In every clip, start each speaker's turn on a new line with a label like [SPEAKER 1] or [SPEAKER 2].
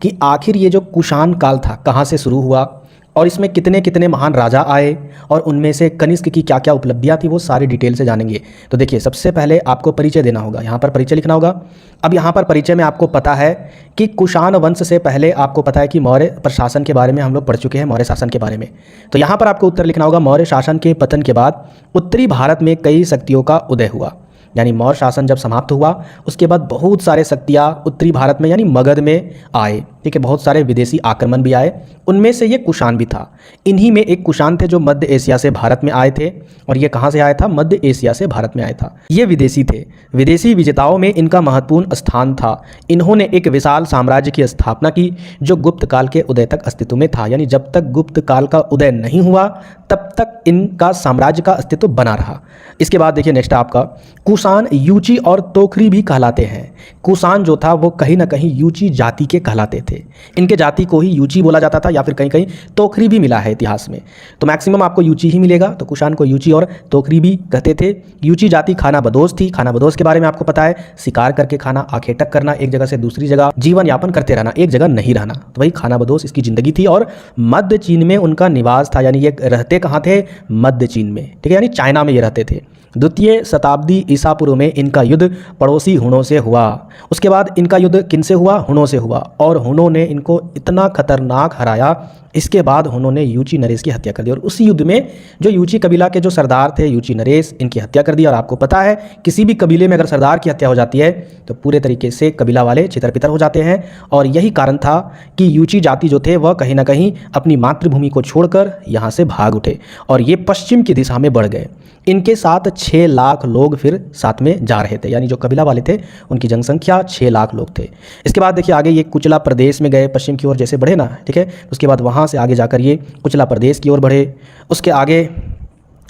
[SPEAKER 1] कि आखिर ये जो कुषाण काल था कहाँ से शुरू हुआ और इसमें कितने कितने महान राजा आए और उनमें से कनिष्क की क्या क्या उपलब्धियां थी, वो सारी डिटेल से जानेंगे। तो देखिए, सबसे पहले आपको परिचय देना होगा, यहाँ पर परिचय लिखना होगा। अब यहाँ पर परिचय में आपको पता है कि कुषाण वंश से पहले आपको पता है कि मौर्य प्रशासन के बारे में हम लोग पढ़ चुके हैं, मौर्य शासन के बारे में। तो यहाँ पर आपको उत्तर लिखना होगा, मौर्य शासन के पतन के बाद उत्तरी भारत में कई शक्तियों का उदय हुआ। यानी मौर्य शासन जब समाप्त हुआ उसके बाद बहुत सारे शक्तियाँ उत्तरी भारत में यानी मगध में आए, ठीक है। बहुत सारे विदेशी आक्रमण भी आए, उनमें से ये कुषाण भी था। इन्हीं में एक कुषाण थे जो मध्य एशिया से भारत में आए थे। और ये कहाँ से आया था? मध्य एशिया से भारत में आया था। ये विदेशी थे। विदेशी विजेताओं में इनका महत्वपूर्ण स्थान था। इन्होंने एक विशाल साम्राज्य की स्थापना की जो गुप्त काल के उदय तक अस्तित्व में था। यानी जब तक गुप्त काल का उदय नहीं हुआ तब तक इनका साम्राज्य का अस्तित्व बना रहा। इसके बाद देखिए नेक्स्ट आपका, कुषाण यूची और तोखरी भी कहलाते हैं। कुषाण जो था वो कहीं ना कहीं यूची जाति के कहलाते थे। इनके जाति को ही यूची बोला जाता था या फिर कहीं कहीं तोखरी भी मिला है इतिहास में। तो मैक्सिमम आपको यूची ही मिलेगा। तो कुषाण को यूची और तोखरी भी कहते थे। यूची जाति खानाबदोश थी। खानाबदोश के बारे में आपको पता है, शिकार करके खाना, आखेटक करना, एक जगह से दूसरी जगह जीवन यापन करते रहना, एक जगह नहीं रहना। तो वही खानाबदोश इसकी जिंदगी थी। और मध्य चीन में उनका निवास था। यानी ये रहते कहाँ थे? मध्य चीन में, ठीक है, यानी चाइना में ये रहते थे। द्वितीय शताब्दी ईसा पूर्व में इनका युद्ध पड़ोसी हुनों से हुआ। उसके बाद इनका युद्ध किनसे हुआ? हुनों से हुआ। और हुनों ने इनको इतना खतरनाक हराया, इसके बाद उन्होंने यूची नरेश की हत्या कर दी। और उसी युद्ध में जो यूची कबीला के जो सरदार थे यूची नरेश, इनकी हत्या कर दी। और आपको पता है किसी भी कबीले में अगर सरदार की हत्या हो जाती है तो पूरे तरीके से कबीला वाले छितर-पितर हो जाते हैं। और यही कारण था कि यूची जाति जो थे वह कहीं ना कहीं अपनी मातृभूमि को छोड़कर यहाँ से भाग उठे और ये पश्चिम की दिशा में बढ़ गए। इनके साथ 6 लाख लोग फिर साथ में जा रहे थे। यानी जो कबीला वाले थे उनकी जनसंख्या 6 लाख लोग थे। इसके बाद देखिए आगे ये कुचला प्रदेश में गए, पश्चिम की ओर जैसे बढ़े ना, ठीक है। उसके बाद वहाँ से आगे जाकर ये कुचला प्रदेश की ओर बढ़े, उसके आगे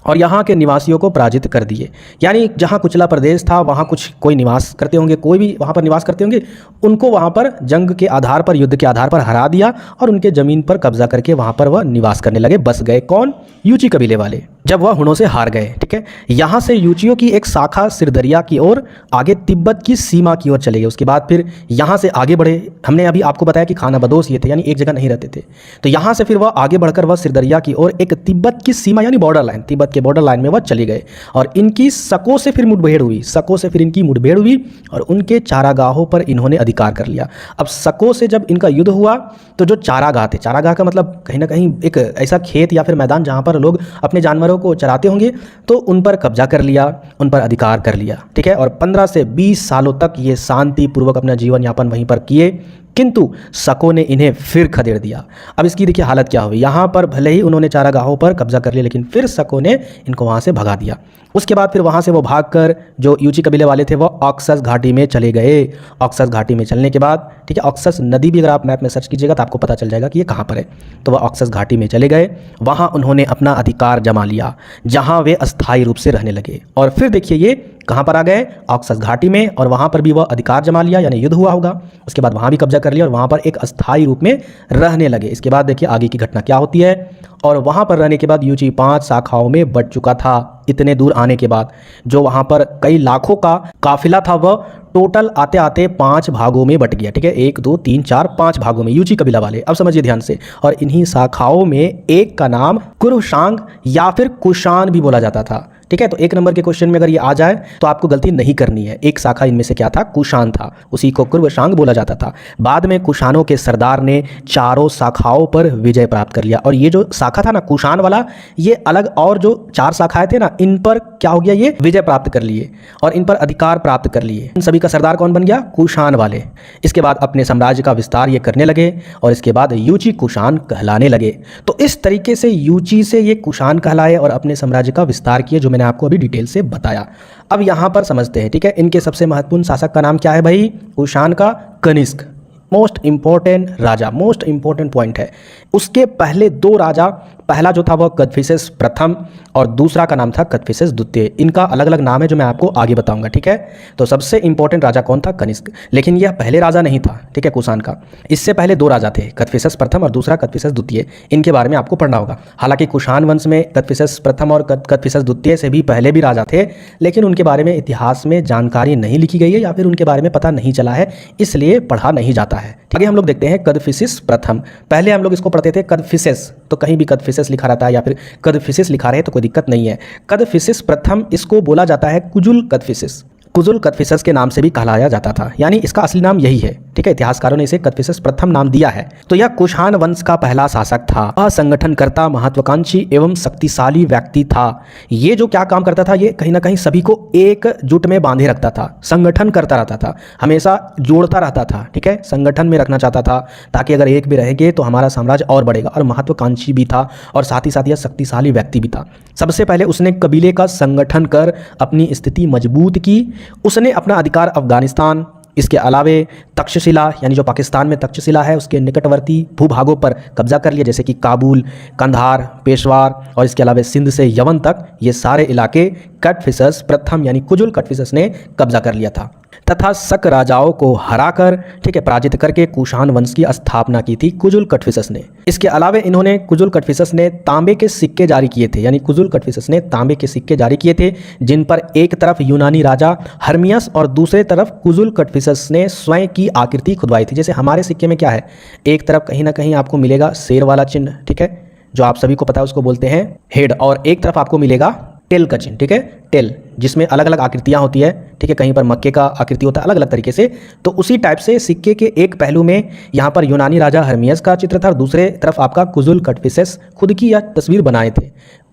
[SPEAKER 1] और यहाँ के निवासियों को पराजित कर दिए। यानी जहाँ कुचला प्रदेश था वहाँ कुछ कोई निवास करते होंगे, कोई भी वहाँ पर निवास करते होंगे, उनको वहाँ पर जंग के आधार पर, युद्ध के आधार पर हरा दिया और उनके ज़मीन पर कब्जा करके वहाँ पर वह निवास करने लगे, बस गए। कौन? यूची कबीले वाले, जब वह हुनों से हार गए, ठीक है। यहाँ से यूचियों की एक शाखा सिरदरिया की ओर आगे तिब्बत की सीमा की ओर चले गए। उसके बाद फिर यहाँ से आगे बढ़े। हमने अभी आपको बताया कि खानाबदोश ये थे, यानी एक जगह नहीं रहते थे। तो यहाँ से फिर वह आगे बढ़कर वह सिरदरिया की ओर एक तिब्बत की सीमा यानी बॉर्डर लाइन, तिब्बत के बॉर्डर लाइन में वह चले गए। और इनकी शकों से फिर मुठभेड़ हुई, शकों से फिर इनकी मुठभेड़ हुई और उनके चारागाहों पर इन्होंने अधिकार कर लिया। अब शकों से जब इनका युद्ध हुआ तो जो चारागाह थे, चारागाह का मतलब कहीं ना कहीं एक ऐसा खेत या फिर मैदान जहाँ पर लोग अपने जानवरों को चराते होंगे, तो उन पर कब्जा कर लिया, उन पर अधिकार कर लिया, ठीक है। और 15 से 20 सालों तक ये शांतिपूर्वक अपना जीवन यापन वहीं पर किए, किंतु शकों ने इन्हें फिर खदेड़ दिया। अब इसकी देखिए हालत क्या हुई। यहाँ पर भले ही उन्होंने चारागाहों पर कब्जा कर लिया, लेकिन फिर शकों ने इनको वहाँ से भगा दिया। उसके बाद फिर वहाँ से वो भागकर जो यूची कबीले वाले थे वो ऑक्सस घाटी में चले गए। ऑक्सस घाटी में चलने के बाद, ठीक है, ऑक्सस नदी भी अगर आप मैप में सर्च कीजिएगा तो आपको पता चल जाएगा कि ये कहाँ पर है। तो वह ऑक्सस घाटी में चले गए, वहाँ उन्होंने अपना अधिकार जमा लिया, जहाँ वे अस्थायी रूप से रहने लगे। और फिर देखिए ये कहाँ पर आ गए? ऑक्सस घाटी में। और वहाँ पर भी वह अधिकार जमा लिया, यानी युद्ध हुआ होगा। उसके बाद वहाँ भी कब्जा कर लिया और वहाँ पर एक अस्थायी रूप में रहने लगे। इसके बाद देखिए आगे की घटना क्या होती है। और वहाँ पर रहने के बाद यूची 5 शाखाओं में बढ़ चुका था। इतने दूर आने के बाद जो वहाँ पर कई लाखों का काफिला था वह टोटल आते आते 5 भागों में बट गया, ठीक है। 1 2 3 4 5 भागों में यूची कबीला वाले। अब समझिए ध्यान से। और इन्हीं शाखाओं में एक का नाम कुरुशांग या फिर कुषाण भी बोला जाता था, ठीक है। तो 1 नंबर के क्वेश्चन में अगर ये आ जाए तो आपको गलती नहीं करनी है। एक शाखा इनमें से क्या था? कुषाण था, उसी को कुरुशांग बोला जाता था। बाद में कुषाणों के सरदार ने चारों शाखाओं पर विजय प्राप्त कर लिया। और ये जो शाखा था ना कुषाण वाला, ये अलग और जो 4 शाखाएं थे ना, इन पर क्या हो गया? ये विजय प्राप्त कर लिए और इन पर अधिकार प्राप्त कर लिए। इन सभी का सरदार कौन बन गया? कुषाण वाले। इसके बाद अपने साम्राज्य का विस्तार ये करने लगे और इसके बाद यूची कुषाण कहलाने लगे। तो इस तरीके से यूची से ये कुषाण कहलाए और अपने साम्राज्य का विस्तार किए, जो मैंने आपको अभी डिटेल से बताया। अब यहां पर समझते हैं, ठीक है। इनके सबसे महत्वपूर्ण शासक का नाम क्या है भाई? कुषाण का कनिष्क। मोस्ट इंपॉर्टेंट राजा, मोस्ट इंपॉर्टेंट पॉइंट है। उसके पहले 2 राजा पहला जो था वह कदफिसेस प्रथम और दूसरा का नाम था कदफिसेस द्वितीय। इनका अलग अलग नाम है जो मैं आपको आगे बताऊंगा, ठीक है। तो सबसे इंपॉर्टेंट राजा कौन था? कनिष्क। लेकिन यह पहले राजा नहीं था, ठीक है, कुषाण का। इससे पहले दो राजा थे, कदफिसेस प्रथम और दूसरा कदफिसेस द्वितीय। इनके बारे में आपको पढ़ना होगा। हालांकि कुषाण वंश में कदफिसेस प्रथम और कदफिसेस द्वितीय से भी पहले भी राजा थे, लेकिन उनके बारे में इतिहास में जानकारी नहीं लिखी गई है या फिर उनके बारे में पता नहीं चला है, इसलिए पढ़ा नहीं जाता है। आगे हम लोग देखते हैं कदफिसिस प्रथम। पहले हम लोग इसको पढ़ते थे कदफिसेस, तो कहीं भी कदफिसेस लिखा रहता है या फिर कदफिसिस लिखा रहे तो कोई दिक्कत नहीं है। कदफिसिस प्रथम इसको बोला जाता है कुजुल कदफिसिस। कुजुल कदफिसस के नाम से भी कहलाया जाता था, यानी इसका असली नाम यही है, ठीक है। इतिहासकारों ने इसे कदफिसस प्रथम नाम दिया है। तो यह कुषाण वंश का पहला शासक था, असंगठनकर्ता, महत्वाकांक्षी एवं शक्तिशाली व्यक्ति था। ये जो क्या काम करता था, ये कहीं ना कहीं सभी को एकजुट में बांधे रखता था, संगठन करता रहता था, हमेशा जोड़ता रहता था, ठीक है। संगठन में रखना चाहता था ताकि अगर एक भी रहेंगे तो हमारा साम्राज्य और बढ़ेगा। और महत्वाकांक्षी भी था और साथ ही यह शक्तिशाली व्यक्ति भी था। सबसे पहले उसने कबीले का संगठन कर अपनी स्थिति मजबूत की। उसने अपना अधिकार अफगानिस्तान, इसके अलावे तक्षशिला यानी जो पाकिस्तान में तक्षशिला है उसके निकटवर्ती भूभागों पर कब्जा कर लिया, जैसे कि काबुल, कंधार, पेशवार और इसके अलावे सिंध से यमन तक ये सारे इलाके कदफिसस प्रथम यानी कुजुल कदफिसस ने कब्जा कर लिया था तथा शक राजाओं को हराकर, ठीक है, पराजित करके कुषाण वंश की स्थापना की थी कुजुल कदफिसस ने। इसके अलावे इन्होंने कुजुल कदफिसस ने तांबे के सिक्के जारी किए थे, यानी कुजुल कदफिसस ने तांबे के सिक्के जारी किए थे जिन पर एक तरफ यूनानी राजा हर्मियस और दूसरे तरफ कुजुल कदफिसस ने स्वयं की आकृति खुदवाई थी। जैसे हमारे सिक्के में क्या है, एक तरफ कहीं ना कहीं आपको मिलेगा शेर वाला चिन्ह, ठीक है, जो आप सभी को पता है उसको बोलते हैं हेड, और एक तरफ आपको मिलेगा टेल का चिन्ह, ठीक है, टेल, जिसमें अलग अलग आकृतियां होती है, ठीक है। कहीं पर मक्के का आकृति होता है अलग अलग तरीके से। तो उसी टाइप से सिक्के के एक पहलू में यहाँ पर यूनानी राजा हर्मियस का चित्र था और दूसरे तरफ आपका कुजुल कदफिसस खुद की यह तस्वीर बनाए थे,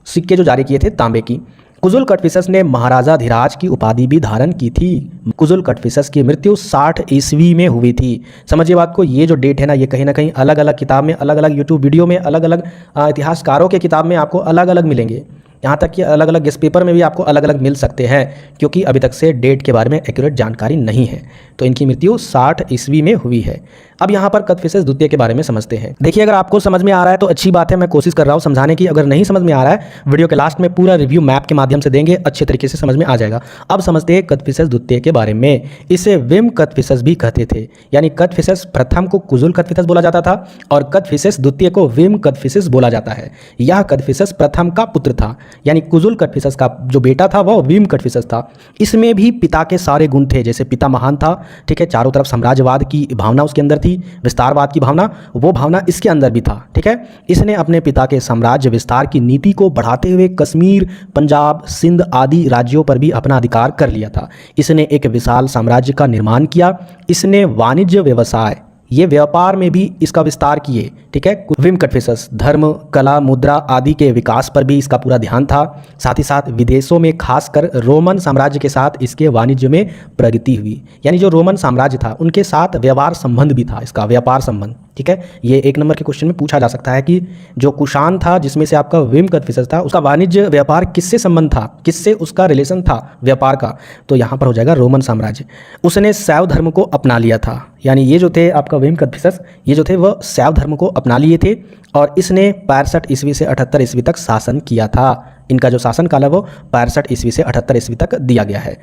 [SPEAKER 1] सिक्के जो जारी किए थे तांबे की। कुजुल कदफिसस ने महाराजा धीराज की उपाधि भी धारण की थी। कुजुल कदफिसस की मृत्यु 60 ईस्वी में हुई थी। समझिए बात को, ये जो डेट है ना, ये कहीं ना कहीं अलग अलग किताब में, अलग अलग यूट्यूब वीडियो में, अलग अलग इतिहासकारों के किताब में आपको अलग अलग मिलेंगे। यहाँ तक कि अलग अलग गेस्ट पेपर में भी आपको अलग अलग मिल सकते हैं, क्योंकि अभी तक से डेट के बारे में एक्यूरेट जानकारी नहीं है। तो इनकी मृत्यु 60 ईस्वी में हुई है। अब यहाँ पर कदफिसस द्वितीय के बारे में समझते हैं। देखिए, अगर आपको समझ में आ रहा है तो अच्छी बात है, मैं कोशिश कर रहा हूँ समझाने की। अगर नहीं समझ में आ रहा है, वीडियो के लास्ट में पूरा रिव्यू मैप के माध्यम से देंगे, अच्छे तरीके से समझ में आ जाएगा। अब समझते हैं कदफिसस द्वितीय के बारे में। इसे विम कदफिसस भी कहते थे, यानी कदफिसस प्रथम को कुजुल कदफिसस बोला जाता था और कदफिसस द्वितीय को विम कदफिसस बोला जाता है। यह कदफिसस प्रथम का पुत्र था, यानी कुजुल कदफिसस का जो बेटा था वह विम कदफिसस था। इसमें भी पिता के सारे गुण थे, जैसे पिता महान था, ठीक है, चारों तरफ साम्राज्यवाद की भावना उसके अंदर थी, विस्तारवाद की भावना, वो भावना इसके अंदर भी था, ठीक है। इसने अपने पिता के साम्राज्य विस्तार की नीति को बढ़ाते हुए कश्मीर, पंजाब, सिंध आदि राज्यों पर भी अपना अधिकार कर लिया था। इसने एक विशाल साम्राज्य का निर्माण किया। इसने वाणिज्य व्यवसाय, ये व्यापार में भी इसका विस्तार किए, ठीक है। विम कदफिसस धर्म, कला, मुद्रा आदि के विकास पर भी इसका पूरा ध्यान था। साथ ही साथ विदेशों में खासकर रोमन साम्राज्य के साथ इसके वाणिज्य में प्रगति हुई, यानी जो रोमन साम्राज्य था उनके साथ व्यवहार संबंध भी था, इसका व्यापार संबंध, ठीक है। ये एक नंबर के क्वेश्चन में पूछा जा सकता है कि जो कुषाण था जिसमें से आपका विम कदफिसस था, उसका वाणिज्य व्यापार किससे संबंध था, किससे उसका रिलेशन था व्यापार का, तो यहाँ पर हो जाएगा रोमन साम्राज्य। उसने शैव धर्म को अपना लिया था, यानी ये जो थे आपका विम कदफिसस, ये जो थे वह शैव धर्म को अपना लिए थे और इसने 65 ईस्वी से 78 ईस्वी तक शासन किया था। इनका जो शासन काल है वो 65 ईस्वी से 78 ईस्वी तक दिया गया है।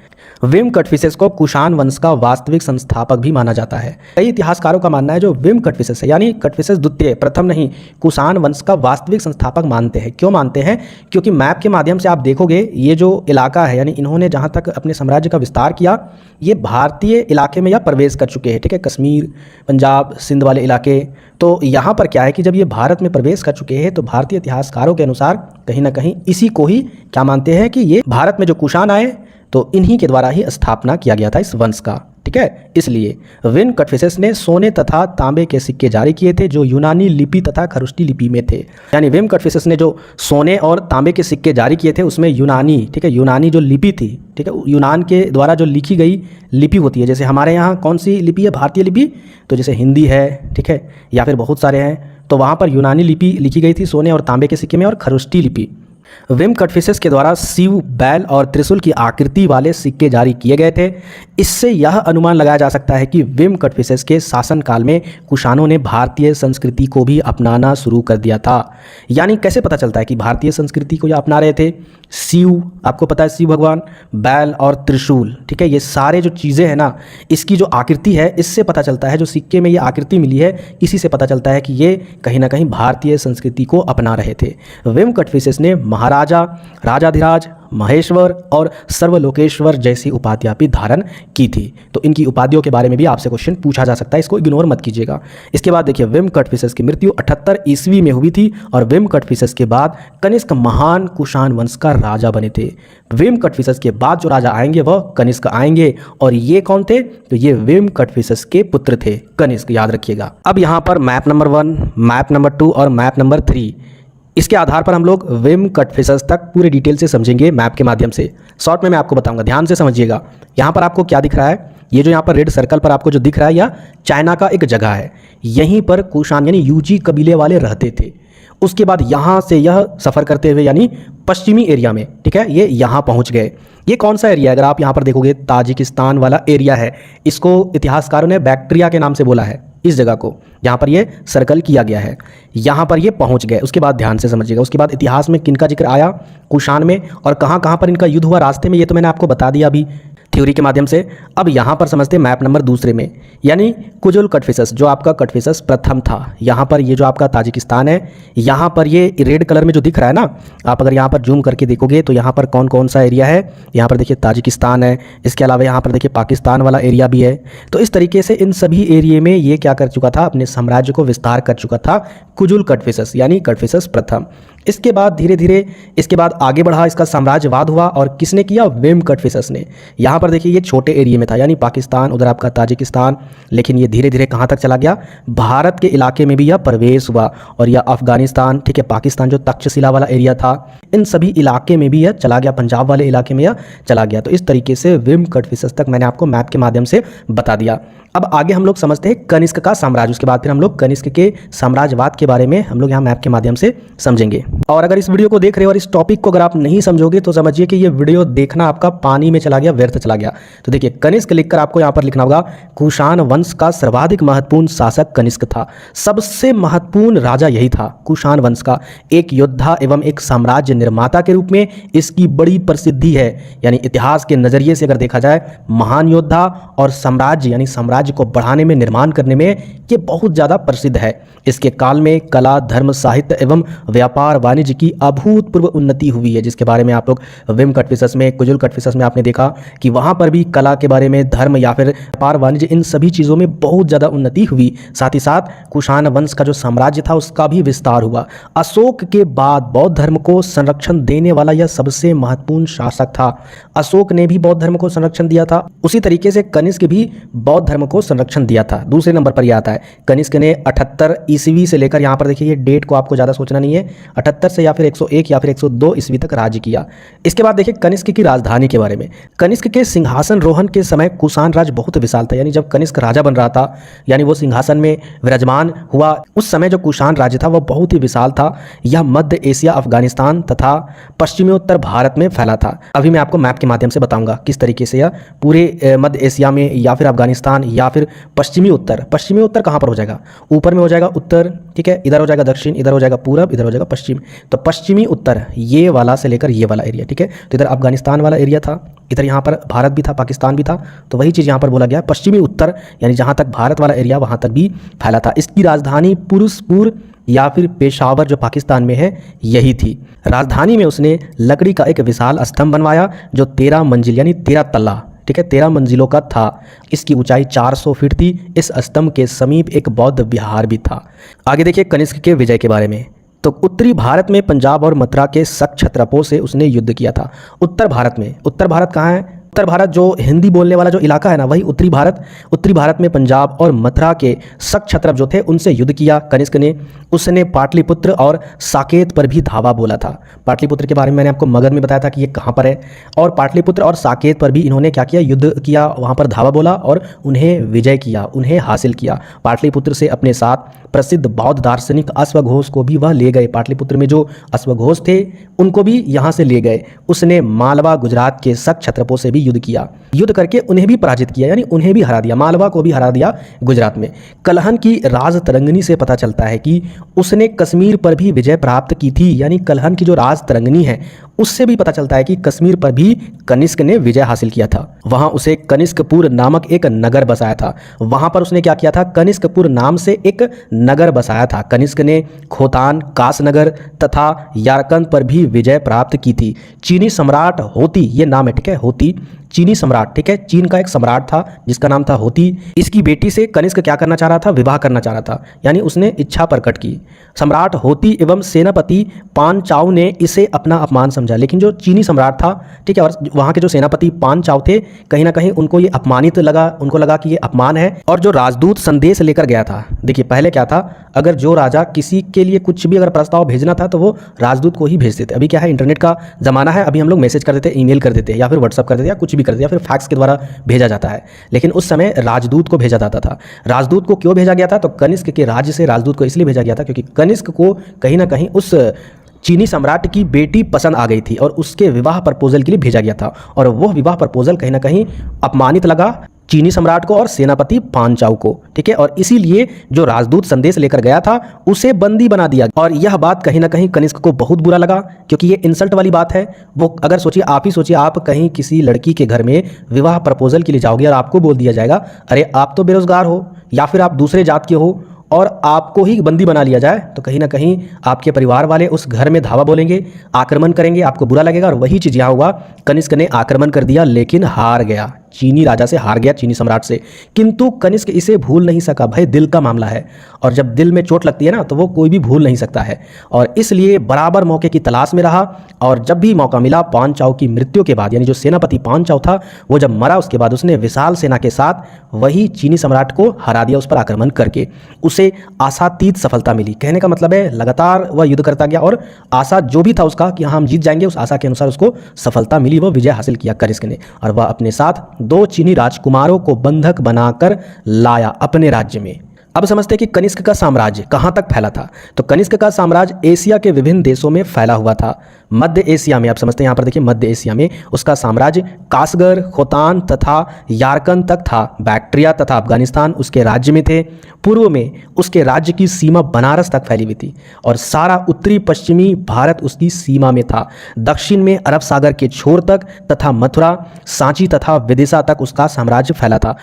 [SPEAKER 1] विम कदफिसस को कुषाण वंश का वास्तविक संस्थापक भी माना जाता है। कई इतिहासकारों का मानना है जो विम कदफिसस है, यानी कदफिसस द्वितीय प्रथम नहीं, कुषाण वंश का वास्तविक संस्थापक मानते हैं। क्यों मानते हैं? क्योंकि मैप के माध्यम से आप देखोगे ये जो इलाका है, यानी इन्होंने जहाँ तक अपने साम्राज्य का विस्तार किया, ये भारतीय इलाके में यह प्रवेश कर चुके हैं, ठीक है, कश्मीर, पंजाब, सिंध वाले इलाके। तो यहाँ पर क्या है कि जब ये भारत में प्रवेश कर चुके हैं तो भारतीय इतिहासकारों के अनुसार कहीं ना कहीं इसी को ही क्या मानते हैं कि ये भारत में जो कुषाण आए तो इन्हीं के द्वारा ही स्थापना किया गया था इस वंश का, ठीक है। इसलिए विम कदफिसस ने सोने तथा तांबे के सिक्के जारी किए थे जो यूनानी लिपि तथा खरुष्टी लिपि में थे। यानी विम कदफिसस ने जो सोने और तांबे के सिक्के जारी किए थे उसमें यूनानी, ठीक है, यूनानी जो लिपि थी, ठीक है, यूनान के द्वारा जो लिखी गई लिपि होती है, जैसे हमारे यहाँ कौन सी लिपि है, भारतीय लिपि, तो जैसे हिंदी है, ठीक है, या फिर बहुत सारे हैं, तो वहाँ पर यूनानी लिपि लिखी गई थी सोने और तांबे के सिक्के में, और खरुष्टी लिपि, विम कटफिसेस के द्वारा शिव, बैल और त्रिशूल की आकृति वाले सिक्के जारी किए गए थे। इससे यह अनुमान लगाया जा सकता है कि विम कटफिसेस के शासनकाल में कुषाणों ने भारतीय संस्कृति को भी अपनाना शुरू कर दिया था। यानी कैसे पता चलता है कि भारतीय संस्कृति को ये अपना रहे थे? शिव, आपको पता है शिव भगवान, बैल और त्रिशूल, ठीक है, ये सारे जो चीज़ें हैं ना, इसकी जो आकृति है, इससे पता चलता है, जो सिक्के में ये आकृति मिली है, इसी से पता चलता है कि ये कहीं ना कहीं भारतीय संस्कृति को अपना रहे थे। विम कटफिसेस ने महाराजा, राजाधिराज, महेश्वर और सर्वलोकेश्वर जैसी उपाधियां भी धारण की थी। तो इनकी उपाधियों के बारे में भी आपसे क्वेश्चन पूछा जा सकता है, इसको इग्नोर मत कीजिएगा। इसके बाद देखिए, विम कटफिसेस की मृत्यु 78 ईस्वी में हुई थी और विम कटफिसेस के बाद कनिष्क महान कुषाण वंश का राजा बने थे। विम कटफिसेस के बाद जो राजा आएंगे वह कनिष्क आएंगे, और ये कौन थे? तो ये विम कटफिसेस के पुत्र थे, कनिष्क, याद रखिएगा। अब यहाँ पर मैप नंबर 1, मैप नंबर 2 और मैप नंबर 3, इसके आधार पर हम लोग विम कटफिसेस तक पूरे डिटेल से समझेंगे मैप के माध्यम से। शॉर्ट में मैं आपको बताऊंगा, ध्यान से समझिएगा। यहाँ पर आपको क्या दिख रहा है? ये जो यहाँ पर रेड सर्कल पर आपको जो दिख रहा है, यह चाइना का एक जगह है। यहीं पर कुषाण यानी यूजी कबीले वाले रहते थे। उसके बाद यहाँ से यह सफ़र करते हुए यानी पश्चिमी एरिया में, ठीक है, ये यहाँ पहुँच गए। ये कौन सा एरिया है? अगर आप यहाँ पर देखोगे, ताजिकिस्तान वाला एरिया है। इसको इतिहासकारों ने बैक्ट्रिया के नाम से बोला है, इस जगह को, यहाँ पर ये सर्कल किया गया है। यहाँ पर ये पहुँच गए। उसके बाद ध्यान से समझिएगा, उसके बाद इतिहास में किनका जिक्र आया? कुषाण में। और कहाँ कहाँ पर इनका युद्ध हुआ रास्ते में, ये तो मैंने आपको बता दिया अभी थ्योरी के माध्यम से। अब यहाँ पर समझते हैं मैप नंबर 2 में, यानी कुजुल कटफिसेस, जो आपका कटफिसेस प्रथम था। यहाँ पर ये जो आपका ताजिकिस्तान है, यहाँ पर ये रेड कलर में जो दिख रहा है ना, आप अगर यहाँ पर जूम करके देखोगे तो यहाँ पर कौन कौन सा एरिया है? यहाँ पर देखिए ताजिकिस्तान है, इसके अलावा यहाँ पर देखिए पाकिस्तान वाला एरिया भी है। तो इस तरीके से इन सभी एरिया में ये क्या कर चुका था? अपने साम्राज्य को विस्तार कर चुका था कुजुल कटफिसेस, यानी कटफिसेस प्रथम। इसके बाद धीरे धीरे इसके बाद आगे बढ़ा, इसका साम्राज्यवाद हुआ। और किसने किया? विम कटफिसेस ने। यहाँ पर देखिए ये छोटे एरिया में था, यानी पाकिस्तान, उधर आपका ताजिकिस्तान, लेकिन ये धीरे धीरे कहाँ तक चला गया? भारत के इलाके में भी यह प्रवेश हुआ। और यह अफगानिस्तान, ठीक है, पाकिस्तान जो तक्षशिला वाला एरिया था, इन सभी इलाके में भी यह चला गया, पंजाब वाले इलाके में यह चला गया। तो इस तरीके से विम कटफिसेस तक मैंने आपको मैप के माध्यम से बता दिया। अब आगे हम लोग समझते हैं कनिष्क का साम्राज्य। उसके बाद फिर हम लोग कनिष्क के साम्राज्यवाद के बारे में हम लोग यहाँ मैप के माध्यम से समझेंगे। और अगर इस वीडियो को देख रहे हो और इस टॉपिक को अगर आप नहीं समझोगे तो समझिए कि ये वीडियो देखना आपका पानी में चला गया, व्यर्थ चला गया। तो देखिए, कनिष्क लिखकर आपको यहाँ पर लिखना होगा, कुषाण वंश का सर्वाधिक महत्वपूर्ण शासक कनिष्क था। सबसे महत्वपूर्ण राजा यही था। कुषाण वंश का एक योद्धा एवं एक साम्राज्य निर्माता के रूप में इसकी बड़ी प्रसिद्धि है। यानी इतिहास के नजरिए से अगर देखा जाए, महान योद्धा और साम्राज्य यानी साम्राज्य को बढ़ाने में, निर्माण करने में ये बहुत ज़्यादा प्रसिद्ध है। इसके काल में कला, धर्म, साहित्य एवं व्यापार वाणिज्य की अभूतपूर्व उन्नति हुई है, जिसके बारे में आप लोग विम कटफिसेस में, कुजुल कटफिसेस में आपने देखा कि वहाँ पर भी कला के बारे में, धर्म या फिर व्यापार वाणिज्य, इन सभी चीज़ों में बहुत ज़्यादा उन्नति हुई। साथ ही साथ कुषाण वंश का जो साम्राज्य था उसका भी विस्तार हुआ। अशोक के बाद बौद्ध धर्म को संरक्षण देने वाला यह सबसे महत्वपूर्ण शासक था। अशोक ने भी बौद्ध धर्म को संरक्षण दिया था, उसी तरीके से कनिष्क भी बौद्ध धर्म को संरक्षण दिया था। दूसरे नंबर पर यह आता है, कनिष्क ने 78 ईस्वी से लेकर, यहाँ पर देखिए ये डेट को आपको ज़्यादा सोचना नहीं है, 78 से या फिर 101 या फिर 102 ईस्वी तक राज्य किया। इसके बाद देखिए कनिष्क की राजधानी के बारे में। कनिष्क के सिंहासन रोहन के समय कुषाण राज्य बहुत विशाल था। यानी जब कनिष्क राजा बन रहा था, यानी वो सिंहासन में विराजमान हुआ, उस समय जो कुषाण राज्य था वह बहुत ही विशाल था। यह मध्य एशिया, अफगानिस्तान तथा पश्चिमोत्तर भारत में फैला था। अभी मैं आपको मैप के माध्यम से बताऊंगा किस तरीके से यह पूरे मध्य एशिया में या फिर अफगानिस्तान या फिर पश्चिमी उत्तर। पश्चिमी उत्तर कहाँ पर हो जाएगा? ऊपर में हो जाएगा उत्तर, ठीक है, इधर हो जाएगा दक्षिण, इधर हो जाएगा पूरब, इधर हो जाएगा पश्चिम। तो पश्चिमी उत्तर ये वाला से लेकर ये वाला एरिया, ठीक है। तो इधर अफगानिस्तान वाला एरिया था, इधर यहाँ पर भारत भी था, पाकिस्तान भी था। तो वही चीज़ यहाँ पर बोला गया, पश्चिमी उत्तर यानी जहाँ तक भारत वाला एरिया वहाँ तक भी फैला था। इसकी राजधानी पुरुषपुर या फिर पेशावर जो पाकिस्तान में है यही थी। राजधानी में उसने लकड़ी का एक विशाल स्तंभ बनवाया जो 13 मंजिल यानी 13 तल्ला, ठीक है, 13 मंजिलों का था। इसकी ऊंचाई 400 फीट थी। इस स्तंभ के समीप एक बौद्ध विहार भी था। आगे देखिए कनिष्क के विजय के बारे में। तो उत्तरी भारत में पंजाब और मथुरा के शक क्षत्रपों से उसने युद्ध किया था। उत्तर भारत में, उत्तर भारत कहाँ है? उत्तर भारत जो हिंदी बोलने वाला जो इलाका है ना, वही उत्तरी भारत में पंजाब और मथुरा के शक क्षत्रप जो थे उनसे युद्ध किया कनिष्क ने। उसने पाटलिपुत्र और साकेत पर भी धावा बोला था। पाटलिपुत्र के बारे में मैंने आपको मगध में बताया था कि ये कहाँ पर है, और पाटलिपुत्र और साकेत पर भी इन्होंने क्या किया, युद्ध किया, वहाँ पर धावा बोला और उन्हें विजय किया, उन्हें हासिल किया। पाटलिपुत्र से अपने साथ प्रसिद्ध बौद्ध दार्शनिक अश्वघोष को भी वह ले गए। पाटलिपुत्र में जो अश्वघोष थे उनको भी यहाँ से ले गए। उसने मालवा गुजरात के शक क्षत्रपों से भी युद्ध किया, युद्ध करके उन्हें भी पराजित किया, यानी उन्हें भी हरा दिया, मालवा को भी हरा दिया गुजरात में। कलहन की राज तरंगनी से पता चलता है कि उसने कश्मीर पर भी विजय प्राप्त की थी, यानी कलहन की जो राज तरंगनी है उससे भी पता चलता है कि कश्मीर पर भी कनिष्क ने विजय हासिल किया था। वहां उसे कनिष्कपुर नामक एक नगर बसाया था। वहां पर उसने क्या किया था, कनिष्कपुर नाम से एक नगर बसाया था। कनिष्क ने खोतान, कासनगर तथा यारकंद पर भी विजय प्राप्त की थी। चीनी सम्राट होती, ये नाम है, ठीक है, होती चीनी सम्राट, ठीक है, चीन का एक सम्राट था जिसका नाम था होती। इसकी बेटी से कनिष्क क्या करना चाह रहा था, विवाह करना चाह रहा था, यानी उसने इच्छा प्रकट की। सम्राट होती एवं सेनापति पांचाऊ ने इसे अपना अपमान समझा, लेकिन जो चीनी सम्राट था, ठीक है, और वहाँ के जो सेनापति पांचाऊ थे, कहीं ना कहीं उनको ये अपमानित लगा, उनको लगा कि ये अपमान है। और जो राजदूत संदेश लेकर गया था, देखिए पहले क्या था, अगर जो राजा किसी के लिए कुछ भी अगर प्रस्ताव भेजना था तो वो राजदूत को ही भेजते थे। अभी क्या है, इंटरनेट का जमाना है, अभी हम लोग मैसेज कर देते, ईमेल कर देते, या फिर व्हाट्सअप कर देते, या कुछ भी कर देते, या फिर फैक्स के द्वारा भेजा जाता है। लेकिन उस समय राजदूत को भेजा जाता था। राजदूत को क्यों भेजा गया था, तो कनिष्क के राज्य से राजदूत को इसलिए भेजा गया था क्योंकि कनिष्क को कहीं ना कहीं उस चीनी सम्राट की बेटी पसंद आ गई थी और उसके विवाह प्रपोजल के लिए भेजा गया था, और वह विवाह प्रपोजल कहीं ना कहीं अपमानित लगा चीनी सम्राट को और सेनापति पांचाऊ को, ठीक है, और इसीलिए जो राजदूत संदेश लेकर गया था उसे बंदी बना दिया। और यह बात कहीं ना कहीं कनिष्क को बहुत बुरा लगा, क्योंकि ये इंसल्ट वाली बात है। वो अगर सोचिए, आप ही सोचिए, आप कहीं किसी लड़की के घर में विवाह प्रपोजल के लिए जाओगे और आपको बोल दिया जाएगा, अरे आप तो बेरोजगार हो या फिर आप दूसरे जात के हो, और आपको ही बंदी बना लिया जाए, तो कहीं ना कहीं आपके परिवार वाले उस घर में धावा बोलेंगे, आक्रमण करेंगे, आपको बुरा लगेगा। और वही चीज़ यहाँ हुआ, कनिष्क ने आक्रमण कर दिया लेकिन हार गया, चीनी राजा से हार गया, चीनी सम्राट से। किंतु कनिष्क इसे भूल नहीं सका। भाई दिल का मामला है, और जब दिल में चोट लगती है ना तो वो कोई भी भूल नहीं सकता है, और इसलिए बराबर मौके की तलाश में रहा। और जब भी मौका मिला, पांचाऊ की मृत्यु के बाद, यानी जो सेनापति पांचाऊ था वो जब मरा, उसके बाद उसने विशाल सेना के साथ वही चीनी सम्राट को हरा दिया, उस पर आक्रमण करके। उसे आशातीत सफलता मिली। कहने का मतलब है लगातार वह युद्ध करता गया, और आशा जो भी था उसका कि हाँ हम जीत जाएंगे, उस आशा के अनुसार उसको सफलता मिली, वह विजय हासिल किया कनिष्क ने। और वह अपने साथ 2 चीनी राजकुमारों को बंधक बनाकर लाया अपने राज्य में। अब समझते हैं कि कनिष्क का साम्राज्य कहाँ तक फैला था। तो कनिष्क का साम्राज्य एशिया के विभिन्न देशों में फैला हुआ था। मध्य एशिया में, आप समझते हैं यहाँ पर देखिए, मध्य एशिया में उसका साम्राज्य कासगर, खोतान तथा यारकंद तक था। बैक्ट्रिया तथा अफगानिस्तान उसके राज्य में थे। पूर्व में उसके राज्य की सीमा बनारस तक फैली हुई थी, और सारा उत्तरी पश्चिमी भारत उसकी सीमा में था। दक्षिण में अरब सागर के छोर तक तथा मथुरा, सांची तथा विदिशा तक उसका साम्राज्य फैला था।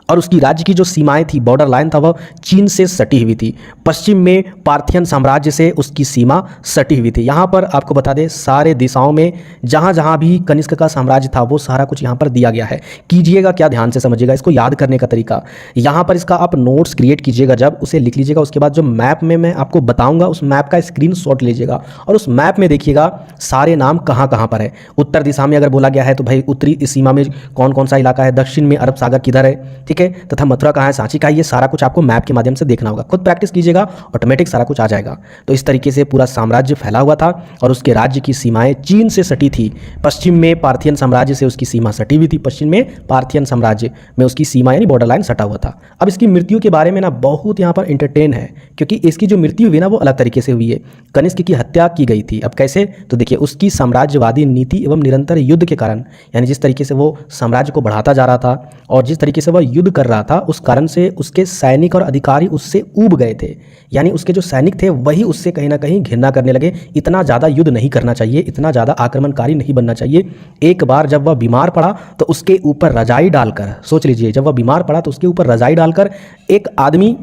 [SPEAKER 1] और उसकी राज्य की जो सीमाएं थी, बॉर्डर लाइन था, वह चीन से सटी हुई थी। पश्चिम में पार्थियन साम्राज्य से उसकी सीमा सटी हुई थी। यहाँ पर आपको बता दें, सारे दिशाओं में जहाँ जहाँ भी कनिष्क का साम्राज्य था वो सारा कुछ यहाँ पर दिया गया है। कीजिएगा क्या, ध्यान से समझिएगा, इसको याद करने का तरीका यहाँ पर इसका आप नोट्स क्रिएट कीजिएगा, जब उसे लिख लीजिएगा, उसके बाद जो मैप में मैं आपको बताऊँगा उस मैप का स्क्रीनशॉट लीजिएगा, और उस मैप में देखिएगा सारे नाम कहाँ कहाँ पर है। उत्तर दिशा में अगर बोला गया है तो भाई उत्तरी सीमा में कौन कौन सा इलाका है, दक्षिण में अरब सागर किधर है, ठीक है, तथा मथुरा कहाँ है, सांची कहाँ है, ये सारा कुछ आपको मैप के माध्यम से देखना होगा। खुद प्रैक्टिस कीजिएगा, ऑटोमेटिक सारा कुछ आ जाएगा। तो इस तरीके से पूरा साम्राज्य फैला हुआ था, और उसके राज्य की सीमाएं चीन से सटी थी। पश्चिम में पार्थियन साम्राज्य से उसकी सीमा सटी हुई थी, पश्चिम में पार्थियन साम्राज्य में उसकी सीमा यानी बॉर्डर लाइन सटा हुआ था। अब इसकी मृत्यु के बारे में ना बहुत यहाँ पर इंटरटेन है, क्योंकि इसकी जो मृत्यु हुई ना वो अलग तरीके से हुई है। कनिष्क की हत्या की गई थी। अब कैसे, तो देखिए, उसकी साम्राज्यवादी नीति एवं निरंतर युद्ध के कारण, यानी जिस तरीके से वो साम्राज्य को बढ़ाता जा रहा था और जिस तरीके से वह युद्ध कर रहा था, उस कारण से उसके सैनिक और अधिकारी उससे ऊब गए थे। यानी उसके जो सैनिक थे वही उससे कहीं ना कहीं घृणा करने लगे। इतना ज़्यादा युद्ध नहीं करना चाहिए, इतना ज़्यादा आक्रमणकारी नहीं बनना चाहिए। एक बार जब वह बीमार पड़ा तो उसके ऊपर रजाई डालकर, सोच लीजिए, जब वह बीमार पड़ा तो उसके ऊपर रजाई डालकर एक आदमी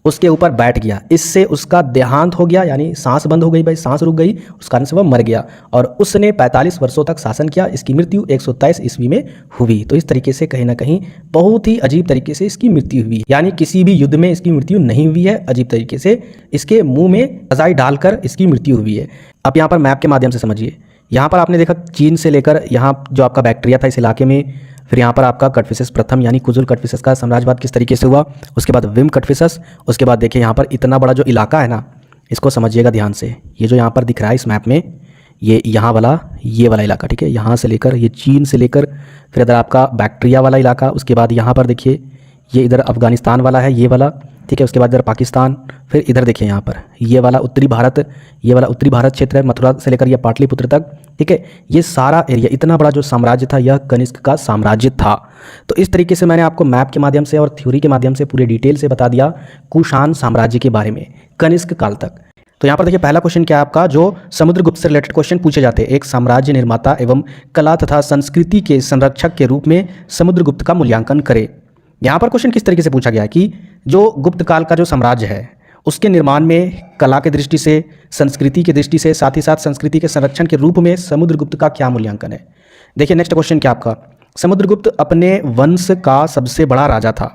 [SPEAKER 1] उसके ऊपर बैठ गया। इससे उसका देहांत हो गया, यानी सांस बंद हो गई, भाई सांस रुक गई, उस कारण से वह मर गया। और उसने 45 वर्षों तक शासन किया। इसकी मृत्यु 123 ईस्वी में हुई। तो इस तरीके से कहीं ना कहीं बहुत ही अजीब तरीके से इसकी मृत्यु हुई, यानी किसी भी युद्ध में इसकी मृत्यु नहीं हुई है। अजीब तरीके से इसके मुंह में रजाई डालकर इसकी मृत्यु हुई है। अब यहाँ पर मैप के माध्यम से समझिए, यहाँ पर आपने देखा चीन से लेकर यहाँ जो आपका बैक्टीरिया था इस इलाके में, फिर यहाँ पर आपका कटफिशस प्रथम यानी कुजुल कटफिशस का साम्राज्यवाद किस तरीके से हुआ, उसके बाद विम कटफिशस, उसके बाद देखिए यहाँ पर इतना बड़ा जो इलाका है ना, इसको समझिएगा ध्यान से, ये जो यहाँ पर दिख रहा है इस मैप में, ये यहाँ वाला ये वाला इलाका, ठीक है, यहाँ से लेकर ये चीन से लेकर फिर इधर आपका बैक्टीरिया वाला इलाका, उसके बाद यहाँ पर देखिए ये इधर अफगानिस्तान वाला है ये वाला, ठीक है, उसके बाद इधर पाकिस्तान, फिर इधर देखिए यहाँ पर ये वाला उत्तरी भारत, ये वाला उत्तरी भारत क्षेत्र है, मथुरा से लेकर ये पाटलिपुत्र तक, ठीक है, ये सारा एरिया, इतना बड़ा जो साम्राज्य था यह कनिष्क का साम्राज्य था। तो इस तरीके से मैंने आपको मैप के माध्यम से और थ्योरी के माध्यम से पूरे डिटेल से बता दिया कुषाण साम्राज्य के बारे में कनिष्क काल तक। तो यहाँ पर देखिए पहला क्वेश्चन क्या है आपका, जो समुद्रगुप्त से रिलेटेड क्वेश्चन पूछे जाते हैं, एक साम्राज्य निर्माता एवं कला तथा संस्कृति के संरक्षक के रूप में समुद्रगुप्त का मूल्यांकन करें। यहाँ पर क्वेश्चन किस तरीके से पूछा गया कि जो गुप्त काल का जो साम्राज्य है उसके निर्माण में कला की दृष्टि से, संस्कृति की दृष्टि से, साथ ही साथ संस्कृति के संरक्षण के रूप में समुद्रगुप्त का क्या मूल्यांकन है। देखिए नेक्स्ट क्वेश्चन क्या आपका, समुद्रगुप्त अपने वंश का सबसे बड़ा राजा था,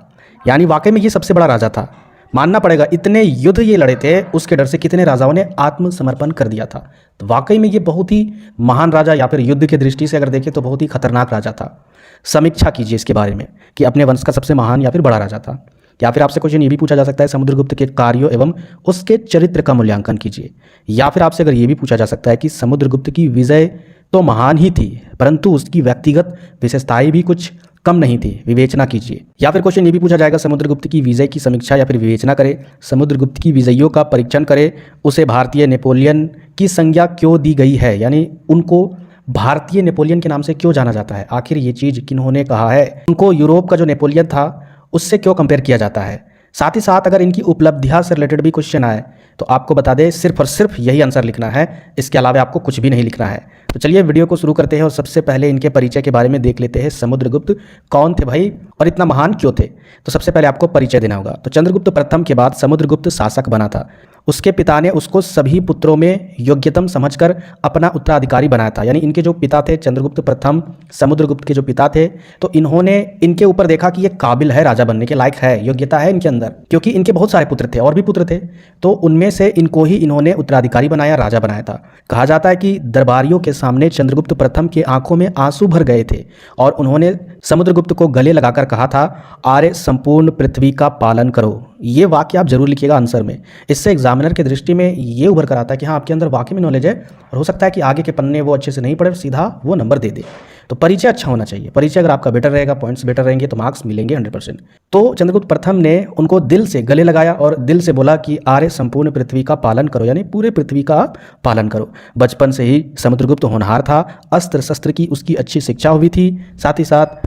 [SPEAKER 1] यानी वाकई में ये सबसे बड़ा राजा था, मानना पड़ेगा, इतने युद्ध ये लड़े थे, उसके डर से कितने राजाओं ने आत्मसमर्पण कर दिया था। तो वाकई में ये बहुत ही महान राजा, या फिर युद्ध की दृष्टि से अगर देखें तो बहुत ही खतरनाक राजा था। समीक्षा कीजिए इसके बारे में कि अपने वंश का सबसे महान या फिर बड़ा राजा था। या फिर आपसे क्वेश्चन ये भी पूछा जा सकता है, समुद्रगुप्त के कार्यों एवं उसके चरित्र का मूल्यांकन कीजिए। या फिर आपसे अगर ये भी पूछा जा सकता है कि समुद्रगुप्त की विजय तो महान ही थी, परंतु उसकी व्यक्तिगत विशेषताएं भी कुछ कम नहीं थी, विवेचना कीजिए। या फिर क्वेश्चन ये भी पूछा जाएगा, समुद्रगुप्त की विजय की समीक्षा या फिर विवेचना करें, समुद्रगुप्त की विजयों का परीक्षण करें, उसे भारतीय नेपोलियन की संज्ञा क्यों दी गई है, यानी उनको भारतीय नेपोलियन के नाम से क्यों जाना जाता है, आखिर ये चीज़ किन्होंने कहा है, उनको यूरोप का जो नेपोलियन था उससे क्यों कंपेयर किया जाता है। साथ ही साथ अगर इनकी उपलब्धियां से रिलेटेड भी क्वेश्चन आए तो आपको बता दें सिर्फ और सिर्फ यही आंसर लिखना है, इसके अलावा आपको कुछ भी नहीं लिखना है। तो चलिए वीडियो को शुरू करते हैं और सबसे पहले इनके परिचय के बारे में देख लेते हैं। समुद्रगुप्त कौन थे भाई और इतना महान क्यों थे। तो सबसे पहले आपको परिचय देना होगा। तो चंद्रगुप्त प्रथम के बाद समुद्रगुप्त शासक बना था। उसके पिता ने उसको सभी पुत्रों में योग्यतम समझकर अपना उत्तराधिकारी बनाया था। यानी इनके जो पिता थे चंद्रगुप्त प्रथम, समुद्रगुप्त के जो पिता थे, तो इन्होंने इनके ऊपर देखा कि ये काबिल है, राजा बनने के लायक है, योग्यता है इनके अंदर, क्योंकि इनके बहुत सारे पुत्र थे और भी पुत्र थे, तो उनमें से इनको ही इन्होंने उत्तराधिकारी बनाया, राजा बनाया था। कहा जाता है कि दरबारियों के सामने चंद्रगुप्त प्रथम के आंखों में आंसू भर गए थे और उन्होंने समुद्रगुप्त को गले लगाकर कहा था, आर्य संपूर्ण पृथ्वी का पालन करो। ये वाक्य आप जरूर लिखिएगा आंसर में। इससे एग्जामिनर की दृष्टि में ये उभर कर आता है कि हाँ आपके अंदर वाकई में नॉलेज है और हो सकता है कि आगे के पन्ने वो अच्छे से नहीं पढ़े, सीधा वो नंबर दे दे। तो परिचय अच्छा होना चाहिए। परिचय अगर आपका बेटर रहेगा, पॉइंट्स बेटर रहेंगे तो मार्क्स मिलेंगे 100%। तो चंद्रगुप्त प्रथम ने उनको दिल से गले लगाया और दिल से बोला कि आर्य संपूर्ण पृथ्वी का पालन करो, यानी पूरे पृथ्वी का पालन करो। बचपन से ही समुद्रगुप्त होनहार था, अस्त्र शस्त्र की उसकी अच्छी शिक्षा हुई थी, साथ ही साथ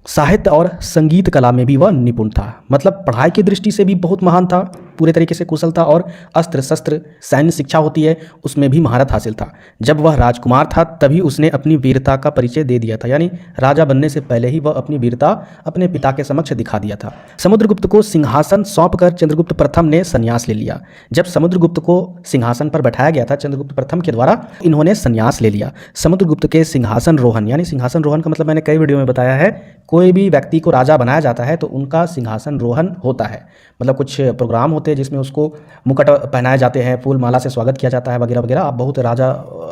[SPEAKER 1] साहित्य और संगीत कला में भी वह निपुण था। मतलब पढ़ाई की दृष्टि से भी बहुत महान था, पूरे तरीके से कुशल था, और अस्त्र शस्त्र सैन्य शिक्षा होती है उसमें भी महारत हासिल था। जब वह राजकुमार था तभी उसने अपनी वीरता का परिचय दे दिया था, यानी राजा बनने से पहले ही वह अपनी वीरता अपने पिता के समक्ष दिखा दिया था। समुद्रगुप्त को सिंहासन सौंपकर चंद्रगुप्त प्रथम ने संन्यास ले लिया। जब समुद्रगुप्त को सिंहासन पर बैठाया गया था चंद्रगुप्त प्रथम के द्वारा, इन्होंने संन्यास ले लिया। समुद्रगुप्त के सिंहासन रोहन, यानी सिंहासन रोहन का मतलब मैंने कई वीडियो में बताया है, कोई भी व्यक्ति को राजा बनाया जाता है तो उनका सिंहासन रोहन होता है। मतलब कुछ प्रोग्राम होते हैं जिसमें उसको मुकुट पहनाए जाते हैं, फूल माला से स्वागत किया जाता है वगैरह वगैरह। आप बहुत राजा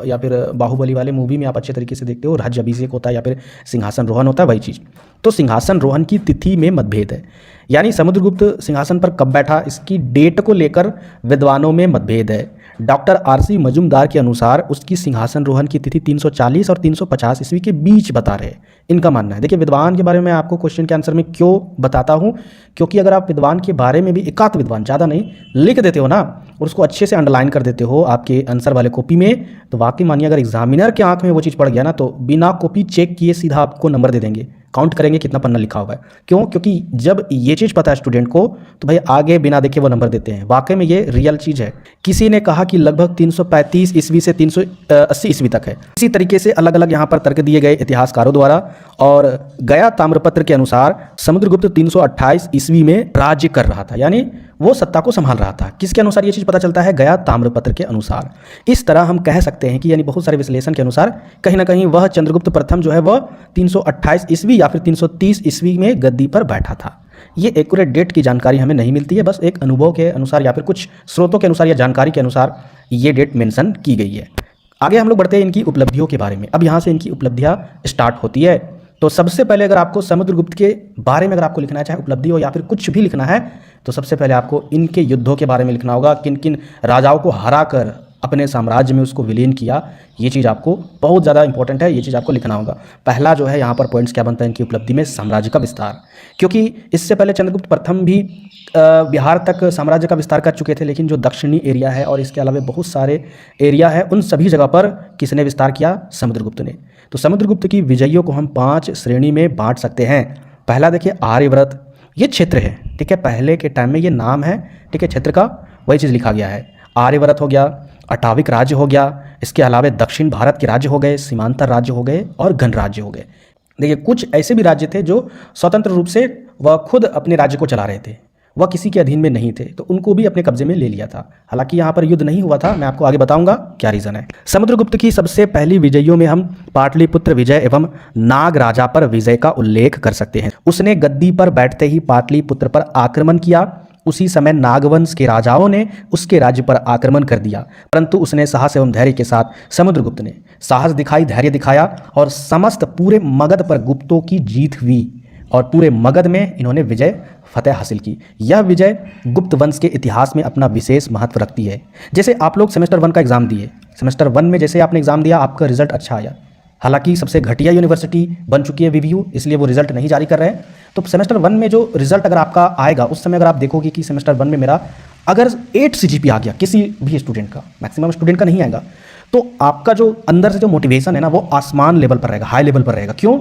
[SPEAKER 1] या फिर बाहुबली वाले मूवी में आप अच्छे तरीके से देखते हो, राज्य अभिषेक होता है या फिर सिंहासन रोहन होता है, वही चीज़। तो सिंहासन रोहन की तिथि में मतभेद है, यानी समुद्रगुप्त सिंहासन पर कब बैठा इसकी डेट को लेकर विद्वानों में मतभेद है। डॉक्टर आरसी मजूमदार के अनुसार उसकी सिंहासन रोहन की तिथि 340 और 350 ईस्वी के बीच बता रहे हैं, इनका मानना है। देखिए विद्वान के बारे में आपको क्वेश्चन के आंसर में क्यों बताता हूं, क्योंकि अगर आप विद्वान के बारे में भी एकाध विद्वान, ज़्यादा नहीं, लिख देते हो ना और उसको अच्छे से अंडरलाइन कर देते हो आपके आंसर वाले कॉपी में, तो वाकई मानिए अगर एग्जामिनर के आंख में वो चीज़ पड़ गया ना तो बिना कॉपी चेक किए सीधा आपको नंबर दे देंगे, काउंट करेंगे कितना पन्ना लिखा हुआ है। क्यों? क्योंकि जब ये चीज़ पता है स्टूडेंट को तो भाई आगे बिना देखे वो नंबर देते हैं। वाकई में ये रियल चीज़ है। किसी ने कहा कि लगभग 335 ईस्वी से 380 ईस्वी तक है। इसी तरीके से अलग अलग यहाँ पर तर्क दिए गए इतिहासकारों द्वारा, और गया ताम्रपत्र के अनुसार समुद्रगुप्त 328 ईस्वी में राज्य कर रहा था, यानी वो सत्ता को संभाल रहा था। किसके अनुसार ये चीज़ पता चलता है? गया ताम्रपत्र के अनुसार। इस तरह हम कह सकते हैं कि यानी बहुत सारे विश्लेषण के अनुसार कहीं ना कहीं वह चंद्रगुप्त प्रथम जो है वह 328 ईस्वी या फिर 330 ईस्वी में गद्दी पर बैठा था। ये एक्यूरेट डेट की जानकारी हमें नहीं मिलती है, बस एक अनुभव के अनुसार या फिर कुछ स्रोतों के अनुसार या जानकारी के अनुसार ये डेट मेंशन की गई है। आगे हम लोग बढ़ते हैं इनकी उपलब्धियों के बारे में। अब यहाँ से इनकी उपलब्धियाँ स्टार्ट होती है। तो सबसे पहले अगर आपको समुद्रगुप्त के बारे में अगर आपको लिखना है, चाहे उपलब्धि हो या फिर कुछ भी लिखना है, तो सबसे पहले आपको इनके युद्धों के बारे में लिखना होगा। किन किन राजाओं को हरा कर अपने साम्राज्य में उसको विलीन किया, ये चीज़ आपको बहुत ज़्यादा इंपॉर्टेंट है, ये चीज़ आपको लिखना होगा। पहला जो है यहाँ पर पॉइंट्स क्या बनता है इनकी उपलब्धि में, साम्राज्य का विस्तार। क्योंकि इससे पहले चंद्रगुप्त प्रथम भी बिहार तक साम्राज्य का विस्तार कर चुके थे, लेकिन जो दक्षिणी एरिया है और इसके अलावा बहुत सारे एरिया है, उन सभी जगह पर किसने विस्तार किया, समुद्रगुप्त ने। तो समुद्रगुप्त की विजयों को हम 5 श्रेणी में बांट सकते हैं। पहला देखिए आर्यव्रत, ये क्षेत्र है, ठीक है, पहले के टाइम में ये नाम है, ठीक है, क्षेत्र का वही चीज़ लिखा गया है। आर्यव्रत हो गया, अटाविक राज्य हो गया, इसके अलावा दक्षिण भारत के राज्य हो गए, सीमांतर राज्य हो गए और गणराज्य हो गए। देखिए कुछ ऐसे भी राज्य थे जो स्वतंत्र रूप से वह खुद अपने राज्य को चला रहे थे, वह किसी के अधीन में नहीं थे, तो उनको भी अपने कब्जे में ले लिया था। हालांकि यहाँ पर युद्ध नहीं हुआ था, मैं आपको आगे बताऊंगा क्या रीज़न है। समुद्रगुप्त की सबसे पहली विजयों में हम पाटलिपुत्र विजय एवं नाग राजा पर विजय का उल्लेख कर सकते हैं। उसने गद्दी पर बैठते ही पाटलिपुत्र पर आक्रमण किया। उसी समय नागवंश के राजाओं ने उसके राज्य पर आक्रमण कर दिया, परंतु उसने साहस एवं धैर्य के साथ समुद्रगुप्त ने साहस दिखाई, धैर्य दिखाया और समस्त पूरे मगध पर गुप्तों की जीत हुई और पूरे मगध में इन्होंने विजय फतेह हासिल की। यह विजय गुप्त वंश के इतिहास में अपना विशेष महत्व रखती है। जैसे आप लोग सेमेस्टर 1 का एग्जाम दिए, सेमेस्टर 1 में जैसे आपने एग्जाम दिया, आपका रिजल्ट अच्छा आया, हालांकि सबसे घटिया यूनिवर्सिटी बन चुकी है वीवीयू, इसलिए वो रिजल्ट नहीं जारी कर रहे हैं। तो सेमेस्टर 1 में जो रिजल्ट अगर आपका आएगा, उस समय अगर आप देखोगे कि सेमेस्टर 1 में मेरा अगर 8 CGP आ गया किसी भी स्टूडेंट का, मैक्सिमम स्टूडेंट का नहीं आएगा, तो आपका जो अंदर से जो मोटिवेशन है ना, वो आसमान लेवल पर रहेगा, हाई लेवल पर रहेगा। क्यों?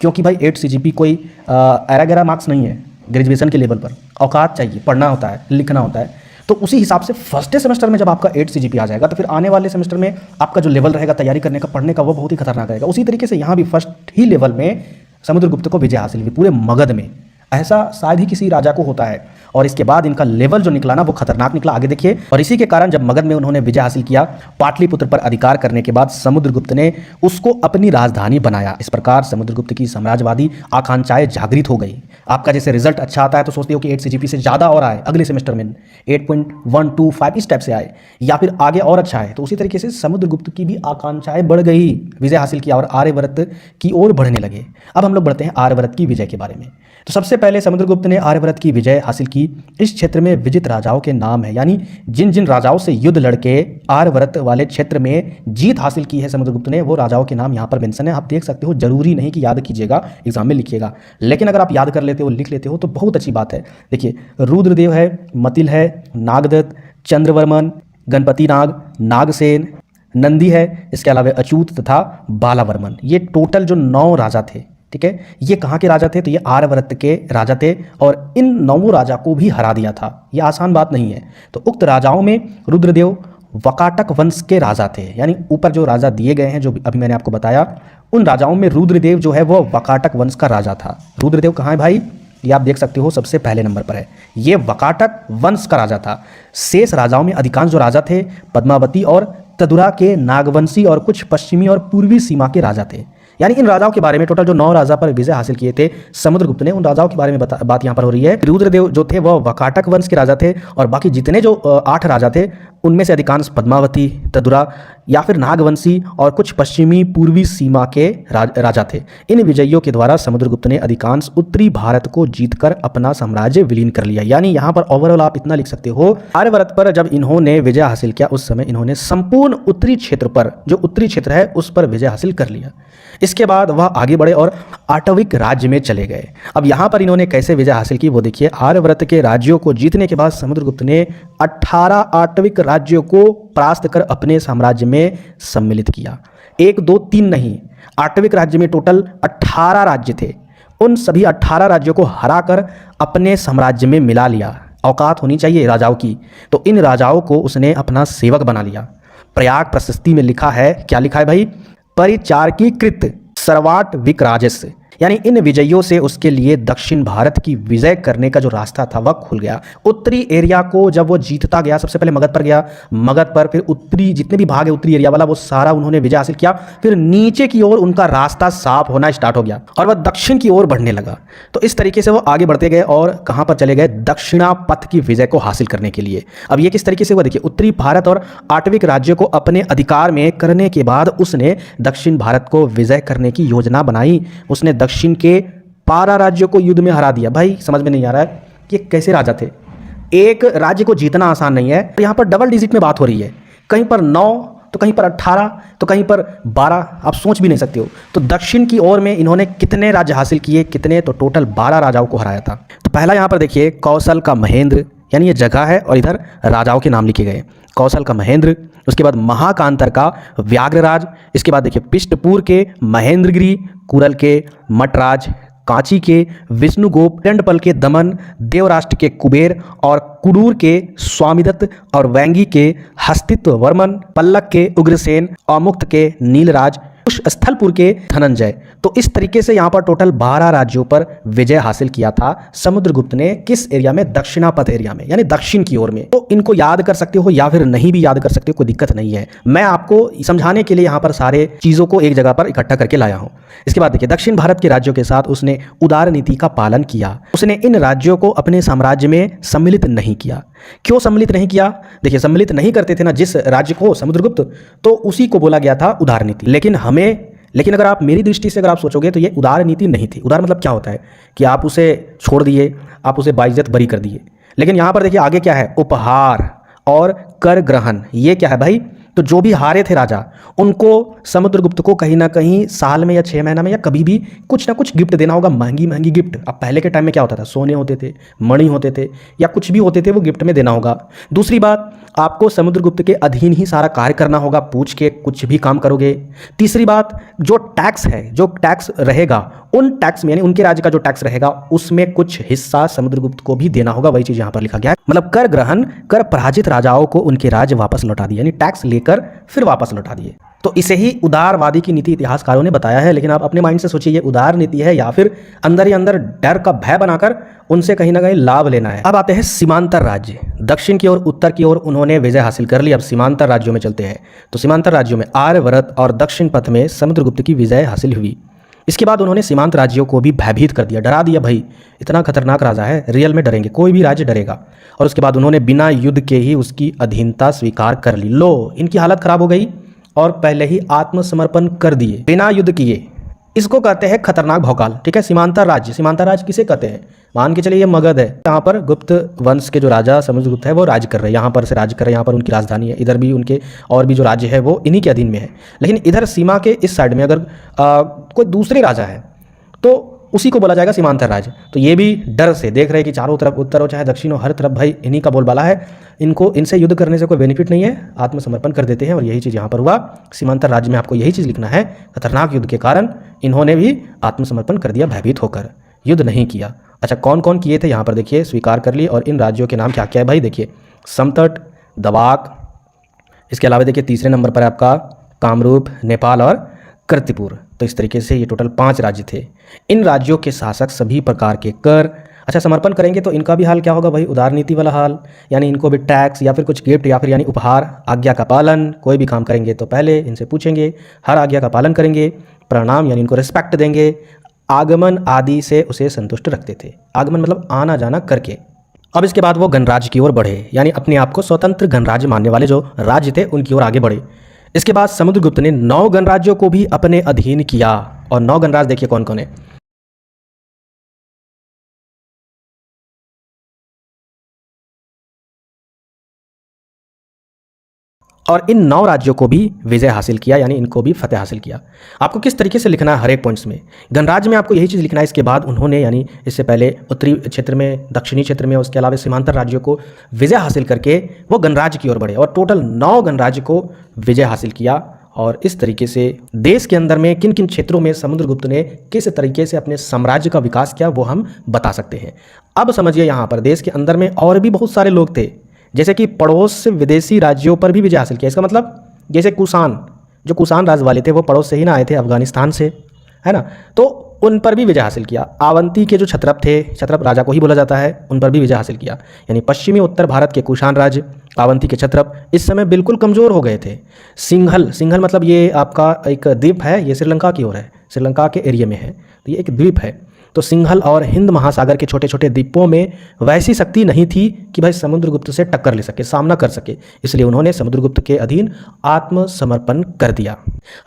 [SPEAKER 1] क्योंकि भाई 8 CGP कोई एरा गैरा मार्क्स नहीं है, ग्रेजुएशन के लेवल पर औकात चाहिए, पढ़ना होता है, लिखना होता है। तो उसी हिसाब से फर्स्ट सेमेस्टर में जब आपका 8 CGP आ जाएगा, तो फिर आने वाले सेमेस्टर में आपका जो लेवल रहेगा तैयारी करने का, पढ़ने का, वो बहुत ही खतरनाक रहेगा। उसी तरीके से यहाँ भी फर्स्ट ही लेवल में समुद्रगुप्त को विजय हासिल हुई पूरे मगध में। ऐसा शायद ही किसी राजा को होता है, और इसके बाद इनका लेवल जो निकला ना, वो खतरनाक निकला। आगे देखिए, और इसी के कारण जब मगध में उन्होंने विजय हासिल किया, पाटलिपुत्र पर अधिकार करने के बाद समुद्रगुप्त ने उसको अपनी राजधानी बनाया। इस प्रकार समुद्रगुप्त की साम्राज्यवादी आकांक्षाएं जागृत हो गई। आपका जैसे रिजल्ट अच्छा आता है तो सोचते हो कि 8 CGP से ज़्यादा और आए, अगले सेमेस्टर में 8.125 इस टाइप से आए, या फिर आगे और अच्छा है। तो उसी तरीके से समुद्रगुप्त की भी आकांक्षाएं बढ़ गई, विजय हासिल किया और आर्यव्रत की ओर बढ़ने लगे। अब हम लोग बढ़ते हैं आर्यव्रत की विजय के बारे में। तो सबसे पहले समुद्रगुप्त ने आर्यव्रत की विजय हासिल की। इस क्षेत्र में विजित राजाओं के नाम है, यानी जिन जिन राजाओं से युद्ध लड़के आर्यव्रत वाले क्षेत्र में जीत हासिल की है समुद्रगुप्त ने, वो राजाओं के नाम यहाँ पर मेंशन है। आप देख सकते हो, जरूरी नहीं कि याद कीजिएगा, एग्जाम में लिखिएगा, लेकिन अगर आप याद कर लेते हो, लिख लेते हो तो बहुत अच्छी बात है। देखिए, रुद्रदेव है, मतिल है, नागदत्त, चंद्रवर्मन, गणपति नाग, नागसेन, नंदी है, इसके अलावा अच्युत तथा बालावर्मन। ये टोटल जो 9 राजा थे, ठीक है, ये कहाँ के राजा थे? तो ये आर्यव्रत के राजा थे, और इन 9 राजा को भी हरा दिया था। ये आसान बात नहीं है। तो उक्त राजाओं में रुद्रदेव वकाटक वंश के राजा थे, यानी ऊपर जो राजा दिए गए हैं, जो अभी मैंने आपको बताया, उन राजाओं में रुद्रदेव जो है वो वकाटक वंश का राजा था। रुद्रदेव कहाँ है भाई? ये आप देख सकते हो, सबसे पहले नंबर पर है। ये वकाटक वंश का राजा था। शेष राजाओं में अधिकांश जो राजा थे पद्मावती और तदुरा के नागवंशी और कुछ पश्चिमी और पूर्वी सीमा के राजा थे। यानी इन राजाओं के बारे में, टोटल जो 9 राजा पर विजय हासिल किए थे समुद्रगुप्त ने, उन राजाओं के बारे में बात यहाँ पर हो रही है। रुद्रदेव जो थे वह वकाटक वंश के राजा थे, और बाकी जितने जो 8 राजा थे उनमें से अधिकांश पद्मावती, तदुरा या फिर नागवंशी और कुछ पश्चिमी पूर्वी सीमा के राजा थे। इन विजयों के द्वारा समुद्रगुप्त ने अधिकांश उत्तरी भारत को जीतकर अपना साम्राज्य विलीन कर लिया। यानी यहाँ पर ओवरऑल आप इतना लिख सकते हो, आर्यव्रत पर जब इन्होंने विजय हासिल किया, उस समय इन्होंने संपूर्ण उत्तरी क्षेत्र पर, जो उत्तरी क्षेत्र है, उस पर विजय हासिल कर लिया। इसके बाद वह आगे बढ़े और आटविक राज्य में चले गए। अब यहाँ पर इन्होंने कैसे विजय हासिल की वो देखिए। आर्यव्रत के राज्यों को जीतने के बाद समुद्रगुप्त ने 18 आटविक राज्यों को परास्त कर अपने साम्राज्य में सम्मिलित किया। 1, 2, 3 नहीं, आटविक राज्य में टोटल 18 राज्य थे। उन सभी 18 राज्यों को हराकर अपने साम्राज्य में मिला लिया। औकात होनी चाहिए राजाओं की। तो इन राजाओं को उसने अपना सेवक बना लिया। प्रयाग प्रशस्ति में लिखा है, क्या लिखा है भाई? परिचारकीकृत सर्वाट विकराजस्य, यानी इन विजयों से उसके लिए दक्षिण भारत की विजय करने का जो रास्ता था वह खुल गया। उत्तरी एरिया को जब वो जीतता गया, सबसे पहले मगध पर गया, मगध पर फिर उत्तरी जितने भी भाग है उत्तरी एरिया वाला, वो सारा उन्होंने विजय हासिल किया। फिर नीचे की ओर उनका रास्ता साफ होना स्टार्ट हो गया और वह दक्षिण की ओर बढ़ने लगा। तो इस तरीके से वो आगे बढ़ते गए और कहाँ पर चले गए? दक्षिणा पथ की विजय को हासिल करने के लिए। अब ये किस तरीके से हुआ देखिए, उत्तरी भारत और आटविक राज्यों को अपने अधिकार में करने के बाद उसने दक्षिण भारत को विजय करने की योजना बनाई। उसने दक्षिण के 12 राज्यों को युद्ध में हरा दिया। भाई समझ में नहीं आ रहा है कि कैसे राजा थे। एक राज्य को जीतना आसान नहीं है। यहाँ पर डबल डिजिट में बात हो रही है, कहीं पर 9 तो कहीं पर 18 तो कहीं पर 12, आप सोच भी नहीं सकते हो। तो दक्षिण की ओर में इन्होंने कितने राज्य हासिल किए, कितने, तो टोटल 12 राजाओं को हराया था। तो पहला यहाँ पर देखिए कौशल का महेंद्र, यानी ये जगह है और इधर राजाओं के नाम लिखे गए। कौशल का महेंद्र, उसके बाद महाकांतर का व्याघ्रराज, इसके बाद देखिए पिष्टपुर के महेंद्रगिरी, कुरल के मटराज, कांची के विष्णुगोप, दंडपल के दमन, देवराष्ट्र के कुबेर और कुडूर के स्वामीदत्त और वैंगी के हस्तित्व वर्मन, पल्लक के उग्रसेन और मुक्त के नीलराज, स्थलपुर के धनंजय। तो इस तरीके से यहाँ पर टोटल 12 राज्यों पर विजय हासिल किया था समुद्रगुप्त ने। किस एरिया में? दक्षिणापथ एरिया में, यानी दक्षिण की ओर में। तो इनको याद कर सकते हो या फिर नहीं भी याद कर सकते हो, कोई दिक्कत नहीं है। मैं आपको समझाने के लिए यहाँ पर सारे चीज़ों को एक जगह पर इकट्ठा करके लाया हूँ। इसके बाद देखिए दक्षिण भारत के राज्यों के साथ उसने उदार नीति का पालन किया। उसने इन राज्यों को अपने साम्राज्य में सम्मिलित नहीं किया। क्यों सम्मिलित नहीं किया? देखिए सम्मिलित नहीं करते थे ना जिस राज्य को समुद्रगुप्त, तो उसी को बोला गया था उदार नीति। लेकिन अगर आप मेरी दृष्टि से अगर आप सोचोगे तो ये उदार नीति नहीं थी। उदार मतलब क्या होता है कि आप उसे छोड़ दिए, आप उसे बाइज्जत बरी कर दिए। लेकिन यहाँ पर देखिए आगे क्या है, उपहार और कर ग्रहण। ये क्या है भाई? तो जो भी हारे थे राजा, उनको समुद्रगुप्त को कहीं ना कहीं साल में या 6 महीना में या कभी भी कुछ ना कुछ गिफ्ट देना होगा, महंगी महंगी गिफ्ट। अब पहले के टाइम में क्या होता था, सोने होते थे, मणि होते थे या कुछ भी होते थे, वो गिफ्ट में देना होगा। दूसरी बात, आपको समुद्रगुप्त के अधीन ही सारा कार्य करना होगा, पूछ के कुछ भी काम करोगे। तीसरी बात, जो टैक्स है, जो टैक्स रहेगा, उन टैक्स में यानी उनके राज्य का जो टैक्स रहेगा उसमें कुछ हिस्सा समुद्रगुप्त को भी देना होगा। वही चीज़ यहाँ पर लिखा गया है। मतलब कर ग्रहण कर पराजित राजाओं को उनके राज्य वापस लौटा दिए, यानी टैक्स लेकर फिर वापस लौटा दिए। तो इसे ही उदारवादी की नीति इतिहासकारों ने बताया है। लेकिन आप अपने माइंड से सोचिए ये उदार नीति है या फिर अंदर ही अंदर डर का भय बनाकर उनसे कहीं ना कहीं लाभ लेना है। अब आते हैं सीमांतर राज्य। दक्षिण की ओर उत्तर की ओर उन्होंने विजय हासिल कर ली। अब सीमांतर राज्यों में चलते हैं। तो सीमांतर राज्यों में आर्यव्रत और दक्षिण पथ में समुद्रगुप्त की विजय हासिल हुई। इसके बाद उन्होंने सीमांत राज्यों को भी भयभीत कर दिया, डरा दिया। भाई इतना खतरनाक राजा है, रियल में डरेंगे, कोई भी राज्य डरेगा। और उसके बाद उन्होंने बिना युद्ध के ही उसकी अधीनता स्वीकार कर ली। लो, इनकी हालत खराब हो गई और पहले ही आत्मसमर्पण कर दिए बिना युद्ध किए। इसको कहते हैं खतरनाक भौकाल। ठीक है, सीमांतर राज्य। सीमांतर राज्य किसे कहते हैं? मान के चलिए ये मगध है, यहाँ पर गुप्त वंश के जो राजा समुद्रगुप्त है वो राज कर रहे हैं, यहाँ पर से राज कर रहे हैं, यहाँ पर उनकी राजधानी है, इधर भी उनके और भी जो राज्य है वो इन्हीं के अधीन में है। लेकिन इधर सीमा के इस साइड में अगर कोई दूसरे राजा है तो उसी को बोला जाएगा सीमांतर राज्य। तो ये भी डर से देख रहे हैं कि चारों तरफ, उत्तर हो चाहे दक्षिण हो, हर तरफ भाई इन्हीं का बोलबाला है, इनसे युद्ध करने से कोई बेनिफिट नहीं है, आत्मसमर्पण कर देते हैं। और यही चीज़ यहाँ पर हुआ। सीमांतर राज्य में आपको यही चीज़ लिखना है, खतरनाक युद्ध के कारण इन्होंने भी आत्मसमर्पण कर दिया, भयभीत होकर, युद्ध नहीं किया। अच्छा, कौन कौन किए थे यहाँ पर देखिए, स्वीकार कर लिए। और इन राज्यों के नाम क्या क्या है भाई? देखिए समतट, दवाक, इसके अलावा देखिए तीसरे नंबर पर आपका कामरूप, नेपाल और कृतिपुर। तो इस तरीके से ये टोटल 5 राज्य थे। इन राज्यों के शासक सभी प्रकार के कर, अच्छा समर्पण करेंगे तो इनका भी हाल क्या होगा भाई? उदार नीति वाला हाल, यानी इनको भी टैक्स या फिर कुछ गिफ्ट या फिर यानी उपहार, आज्ञा का पालन। कोई भी काम करेंगे तो पहले इनसे पूछेंगे, हर आज्ञा का पालन करेंगे, प्रणाम यानी इनको रिस्पेक्ट देंगे, आगमन आदि से उसे संतुष्ट रखते थे। आगमन मतलब आना जाना करके। अब इसके बाद वो गणराज्य की ओर बढ़े, यानी अपने आप को स्वतंत्र गणराज्य मानने वाले जो राज्य थे उनकी ओर आगे बढ़े। इसके बाद समुद्रगुप्त ने 9 गणराज्यों को भी अपने अधीन किया। और 9 गणराज्य देखिए कौन कौन है। और इन 9 राज्यों को भी विजय हासिल किया, यानी इनको भी फतेह हासिल किया। आपको किस तरीके से लिखना है हर एक पॉइंट्स में। गणराज्य में आपको यही चीज़ लिखना है। इसके बाद उन्होंने यानी इससे पहले उत्तरी क्षेत्र में, दक्षिणी क्षेत्र में, उसके अलावा सीमांतर राज्यों को विजय हासिल करके वो गणराज्य की ओर बढ़े और टोटल 9 गणराज्य को विजय हासिल किया। और इस तरीके से देश के अंदर में किन किन क्षेत्रों में समुद्रगुप्त ने किस तरीके से अपने साम्राज्य का विकास किया वो हम बता सकते हैं। अब समझिए यहाँ पर देश के अंदर में और भी बहुत सारे लोग थे, जैसे कि पड़ोस से विदेशी राज्यों पर भी विजय हासिल किया। इसका मतलब जैसे कुषाण, जो कुषाण राज वाले थे वो पड़ोस से ही ना आए थे, अफगानिस्तान से, है ना, तो उन पर भी विजय हासिल किया। आवंती के जो क्षत्रप थे, क्षत्रप राजा को ही बोला जाता है, उन पर भी विजय हासिल किया। यानी पश्चिमी उत्तर भारत के कुषाण राज्य, आवंती के क्षत्रप इस समय बिल्कुल कमज़ोर हो गए थे। सिंघल मतलब ये आपका एक द्वीप है, ये श्रीलंका की ओर है, श्रीलंका के एरिया में है, तो ये एक द्वीप है। तो सिंघल और हिंद महासागर के छोटे छोटे द्वीपों में वैसी शक्ति नहीं थी कि भाई समुद्रगुप्त से टक्कर ले सके, सामना कर सके। इसलिए उन्होंने समुद्रगुप्त के अधीन आत्मसमर्पण कर दिया।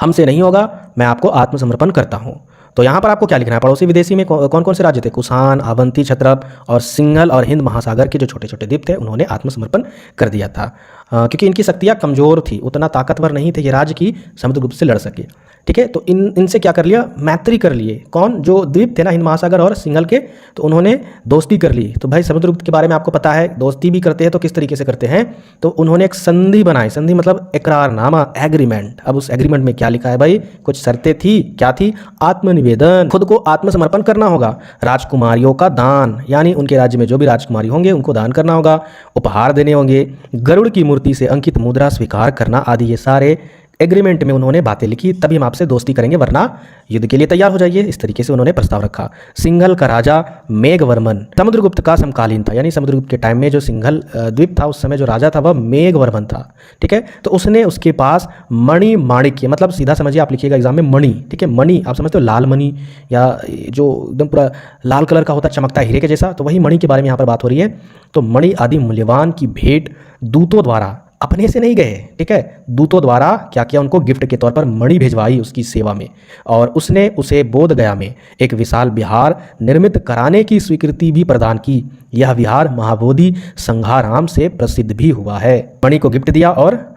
[SPEAKER 1] हमसे नहीं होगा, मैं आपको आत्मसमर्पण करता हूँ। तो यहाँ पर आपको क्या लिखना है, पड़ोसी विदेशी में कौन कौन से राज्य थे, कुषाण, अवंती, क्षत्रप और सिंघल और हिंद महासागर के जो छोटे छोटे द्वीप थे उन्होंने आत्मसमर्पण कर दिया था, क्योंकि इनकी शक्तियाँ कमज़ोर थी, उतना ताकतवर नहीं थे ये राज्य की समुद्रगुप्त से लड़ सके। ठीक है, तो इनसे क्या कर लिया, मैत्री कर लिए। कौन, जो द्वीप थे ना हिंद महासागर और सिंघल के, तो उन्होंने दोस्ती कर ली। तो भाई समुद्रगुप्त के बारे में आपको पता है, दोस्ती भी करते हैं तो किस तरीके से करते हैं, तो उन्होंने एक संधि बनाई। संधि मतलब इकरारनामा, एग्रीमेंट। अब उस एग्रीमेंट में क्या लिखा है भाई, कुछ शर्तें थी, क्या थी, आत्मनिवेदन, खुद को आत्मसमर्पण करना होगा, राजकुमारियों का दान, यानी उनके राज्य में जो भी राजकुमारी होंगे उनको दान करना होगा, उपहार देने होंगे, गरुड़ की मूर्ति से अंकित मुद्रा स्वीकार करना आदि, ये सारे एग्रीमेंट में उन्होंने बातें लिखी। तभी हम आपसे दोस्ती करेंगे, वरना युद्ध के लिए तैयार हो जाइए। इस तरीके से उन्होंने प्रस्ताव रखा। सिंघल का राजा मेघवर्मन समुद्रगुप्त का समकालीन था, यानी समुद्रगुप्त के टाइम में जो सिंघल द्वीप था उस समय जो राजा था वह मेघवर्मन था। ठीक है, तो उसने उसके पास मणि माणिक्य, मतलब सीधा समझिए, आप लिखिएगा एग्जाम में मणि। ठीक है, मणि आप समझते हो, लाल मणि, या जो एकदम पूरा लाल कलर का होता है, चमकता है हीरे के जैसा, तो वही मणि के बारे में यहाँ पर बात हो रही है। तो मणि आदि मूल्यवान की भेंट दूतों द्वारा, अपने से नहीं गए, ठीक है, दूतों द्वारा क्या किया, उनको गिफ्ट के तौर पर मणि भिजवाई उसकी सेवा में, और उसने उसे बोध गया में एक विशाल विहार निर्मित कराने की स्वीकृति भी प्रदान की। यह विहार महाबोधि संघाराम से प्रसिद्ध भी हुआ है। मणि को गिफ्ट दिया और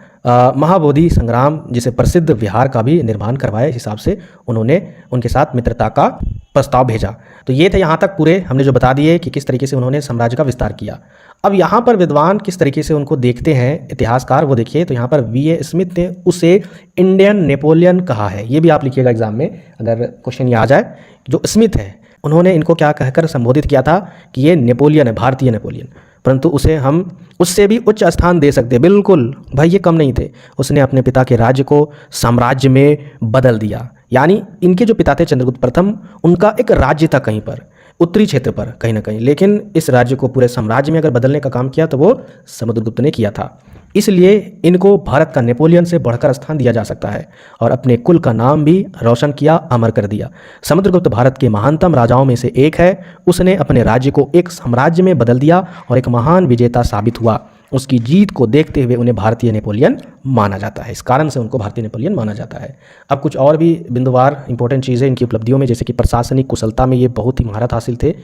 [SPEAKER 1] महाबोधि संग्राम जिसे प्रसिद्ध विहार का भी निर्माण करवाया। इस हिसाब से उन्होंने उनके साथ मित्रता का प्रस्ताव भेजा। तो ये थे यहाँ तक पूरे हमने जो बता दिए कि किस तरीके से उन्होंने साम्राज्य का विस्तार किया। अब यहाँ पर विद्वान किस तरीके से उनको देखते हैं, इतिहासकार, वो देखिए। तो यहाँ पर वी.ए. स्मिथ ने उसे इंडियन नेपोलियन कहा है। ये भी आप लिखिएगा एग्जाम में, अगर क्वेश्चन ये आ जाए। जो स्मिथ है उन्होंने इनको क्या कहकर संबोधित किया था कि ये नेपोलियन है, भारतीय नेपोलियन, परंतु उसे हम उससे भी उच्च स्थान दे सकते, बिल्कुल भाई, ये कम नहीं थे। उसने अपने पिता के राज्य को साम्राज्य में बदल दिया। यानी इनके जो पिता थे चंद्रगुप्त प्रथम, उनका एक राज्य था कहीं पर, उत्तरी क्षेत्र पर कहीं ना कहीं, लेकिन इस राज्य को पूरे साम्राज्य में अगर बदलने का काम किया तो वो समुद्रगुप्त ने किया था। इसलिए इनको भारत का नेपोलियन से बढ़कर स्थान दिया जा सकता है, और अपने कुल का नाम भी रोशन किया, अमर कर दिया। समुद्रगुप्त भारत के महानतम राजाओं में से एक है। उसने अपने राज्य को एक साम्राज्य में बदल दिया और एक महान विजेता साबित हुआ। उसकी जीत को देखते हुए उन्हें भारतीय नेपोलियन माना जाता है। इस कारण से उनको भारतीय नेपोलियन माना जाता है। अब कुछ और भी बिंदुवार इंपॉर्टेंट चीज़ें इनकी उपलब्धियों में, जैसे कि प्रशासनिक कुशलता में ये बहुत ही महारत हासिल थे।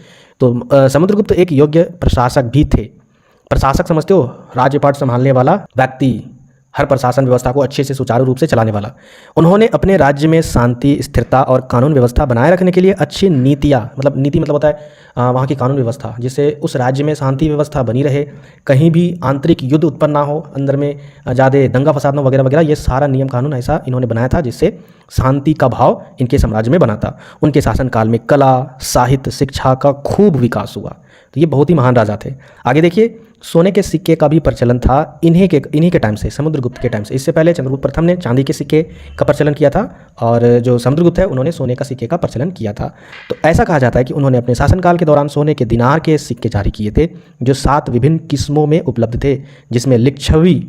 [SPEAKER 1] तो समुद्रगुप्त एक योग्य प्रशासक भी थे। प्रशासक समझते हो, राज्यपाट संभालने वाला व्यक्ति, हर प्रशासन व्यवस्था को अच्छे से सुचारू रूप से चलाने वाला। उन्होंने अपने राज्य में शांति, स्थिरता और कानून व्यवस्था बनाए रखने के लिए अच्छी नीतियाँ, मतलब नीति मतलब होता है वहाँ की कानून व्यवस्था, जिससे उस राज्य में शांति व्यवस्था बनी रहे, कहीं भी आंतरिक युद्ध उत्पन्न ना हो, अंदर में ज़्यादा दंगा फसाद ना वगैरह वगैरह, ये सारा नियम कानून ऐसा इन्होंने बनाया था जिससे शांति का भाव इनके साम्राज्य में बना था। उनके शासनकाल में कला, साहित्य, शिक्षा का खूब विकास हुआ। तो ये बहुत ही महान राजा थे। आगे देखिए, सोने के सिक्के का भी प्रचलन था इन्हीं के टाइम से, समुद्रगुप्त के टाइम से। इससे पहले चंद्रगुप्त प्रथम ने चांदी के सिक्के का प्रचलन किया था, और जो समुद्रगुप्त है उन्होंने सोने का सिक्के का प्रचलन किया था। तो ऐसा कहा जाता है कि उन्होंने अपने शासनकाल के दौरान सोने के दिनार के सिक्के जारी किए थे, जो 7 विभिन्न किस्मों में उपलब्ध थे, जिसमें लिच्छवीय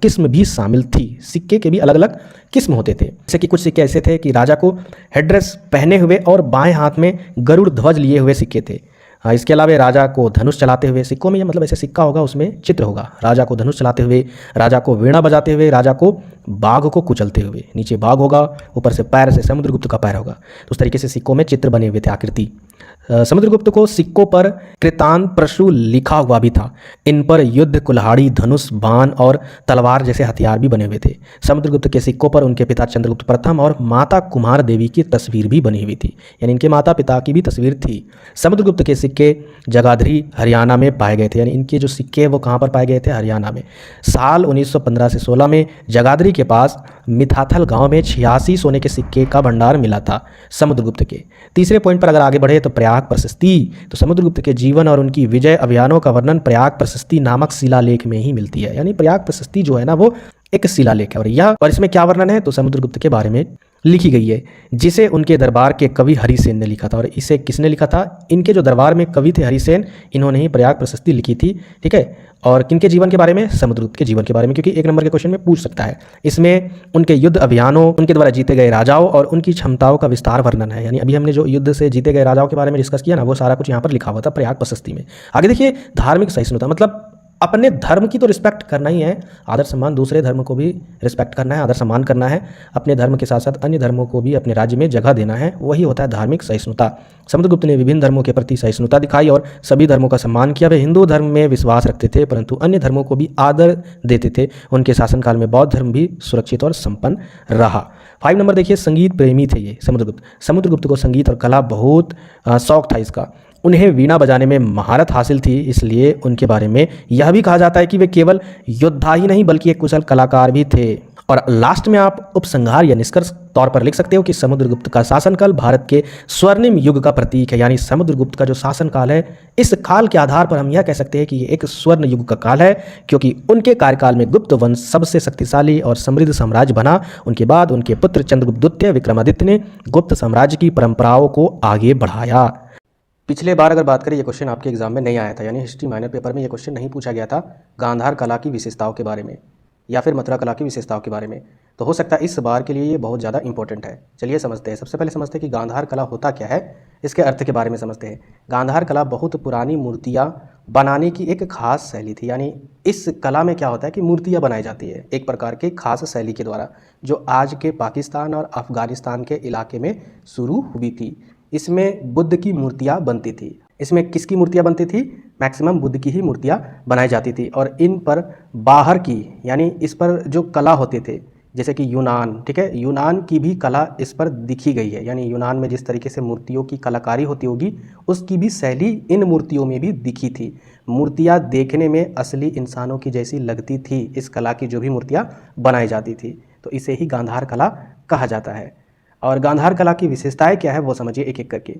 [SPEAKER 1] किस्म भी शामिल थी। सिक्के के भी अलग अलग किस्म होते थे। जैसे कि कुछ सिक्के ऐसे थे कि राजा को हेड्रेस पहने हुए और बाएं हाथ में गरुड़ ध्वज लिए हुए सिक्के थे। इसके अलावा राजा को धनुष चलाते हुए, सिक्कों में मतलब ऐसे सिक्का होगा उसमें चित्र होगा, राजा को धनुष चलाते हुए, राजा को वीणा बजाते हुए, राजा को बाघ को कुचलते हुए, नीचे बाघ होगा, ऊपर से पैर से समुद्रगुप्त का पैर होगा। तो उस तरीके से सिक्कों में चित्र बने हुए थे, आकृति। समुद्रगुप्त को सिक्कों पर कृतान प्रशु लिखा हुआ भी था। इन पर युद्ध, कुल्हाड़ी, धनुष, बाण और तलवार जैसे हथियार भी बने हुए थे। समुद्रगुप्त के सिक्कों पर उनके पिता चंद्रगुप्त प्रथम और माता कुमार देवी की तस्वीर भी बनी हुई थी, यानी इनके माता पिता की भी तस्वीर थी। समुद्रगुप्त के सिक्के जगाधरी हरियाणा में पाए गए थे, यानी इनके जो सिक्के वो कहाँ पर पाए गए थे, हरियाणा में। साल 1915 से 16 में जगाधरी के पास मिथाथल गांव में 86 सोने के सिक्के का भंडार मिला था समुद्रगुप्त के। तीसरे पॉइंट पर अगर आगे बढ़े तो प्रयाग प्रशस्ति। तो समुद्रगुप्त के जीवन और उनकी विजय अभियानों का वर्णन प्रयाग प्रशस्ति नामक शिलालेख में ही मिलती है। यानी प्रयाग प्रशस्ति जो है ना, वो एक शिलालेख है और इसमें क्या वर्णन है, तो समुद्रगुप्त के बारे में लिखी गई है, जिसे उनके दरबार के कवि हरिसेन ने लिखा था। और इसे किसने लिखा था, इनके जो दरबार में कवि थे हरिसेन, इन्होंने ही प्रयाग प्रशस्ति लिखी थी। ठीक है, और किनके जीवन के बारे में, समुद्रगुप्त के जीवन के बारे में, क्योंकि 1 नंबर के क्वेश्चन में पूछ सकता है। इसमें उनके युद्ध अभियानों, उनके द्वारा जीते गए राजाओं और उनकी क्षमताओं का विस्तार वर्णन है। यानी अभी हमने जो युद्ध से जीते गए राजाओं के बारे में डिस्कस किया ना, वो सारा कुछ यहाँ पर लिखा हुआ था प्रयाग प्रशस्ति में। आगे देखिए, धार्मिक सहिष्णुता, मतलब अपने धर्म की तो रिस्पेक्ट करना ही है, आदर सम्मान, दूसरे धर्म को भी रिस्पेक्ट करना है, आदर सम्मान करना है, अपने धर्म के साथ साथ अन्य धर्मों को भी अपने राज्य में जगह देना है, वही होता है धार्मिक सहिष्णुता। समुद्रगुप्त ने विभिन्न धर्मों के प्रति सहिष्णुता दिखाई और सभी धर्मों का सम्मान किया। वे हिंदू धर्म में विश्वास रखते थे, परंतु अन्य धर्मों को भी आदर देते थे। उनके शासनकाल में बौद्ध धर्म भी सुरक्षित और संपन्न रहा। 5 नंबर देखिए, संगीत प्रेमी थे ये समुद्रगुप्त को संगीत और कला बहुत शौक था इसका। उन्हें वीणा बजाने में महारत हासिल थी, इसलिए उनके बारे में यह भी कहा जाता है कि वे केवल योद्धा ही नहीं बल्कि एक कुशल कलाकार भी थे। और लास्ट में आप उपसंहार या निष्कर्ष तौर पर लिख सकते हो कि समुद्रगुप्त का शासनकाल भारत के स्वर्णिम युग का प्रतीक है। यानी समुद्रगुप्त का जो शासनकाल है, इस काल के आधार पर हम यह कह सकते हैं कि ये एक स्वर्ण युग का काल है, क्योंकि उनके कार्यकाल में गुप्त वंश सबसे शक्तिशाली और समृद्ध साम्राज्य बना। उनके बाद उनके पुत्र चंद्रगुप्त द्वितीय विक्रमादित्य ने गुप्त साम्राज्य की परंपराओं को आगे बढ़ाया। पिछले बार अगर बात करें, ये क्वेश्चन आपके एग्जाम में नहीं आया था, यानी हिस्ट्री माइनर पेपर में ये क्वेश्चन नहीं पूछा गया था गांधार कला की विशेषताओं के बारे में या फिर मथुरा कला की विशेषताओं के बारे में। तो हो सकता है इस बार के लिए ये बहुत ज़्यादा इंपॉर्टेंट है। चलिए समझते हैं। सबसे पहले समझते हैं कि गांधार कला होता क्या है, इसके अर्थ के बारे में समझते हैं। गांधार कला बहुत पुरानी मूर्तियाँ बनाने की एक खास शैली थी। यानी इस कला में क्या होता है कि मूर्तियाँ बनाई जाती है एक प्रकार के खास शैली के द्वारा, जो आज के पाकिस्तान और अफगानिस्तान के इलाके में शुरू हुई थी। इसमें बुद्ध की मूर्तियाँ बनती थी। इसमें किसकी मूर्तियाँ बनती थी, मैक्सिमम बुद्ध की ही मूर्तियाँ बनाई जाती थी। और इन पर बाहर की, यानी इस पर जो कला होते थे, जैसे कि यूनान, ठीक है, यूनान की भी कला इस पर दिखी गई है। यानी यूनान में जिस तरीके से मूर्तियों की कलाकारी होती होगी, उसकी भी शैली इन मूर्तियों में भी दिखी थी। मूर्तियाँ देखने में असली इंसानों की जैसी लगती थी, इस कला की जो भी मूर्तियाँ बनाई जाती थी। तो इसे ही गांधार कला कहा जाता है। और गांधार कला की विशेषताएं क्या है वो समझिए एक एक करके।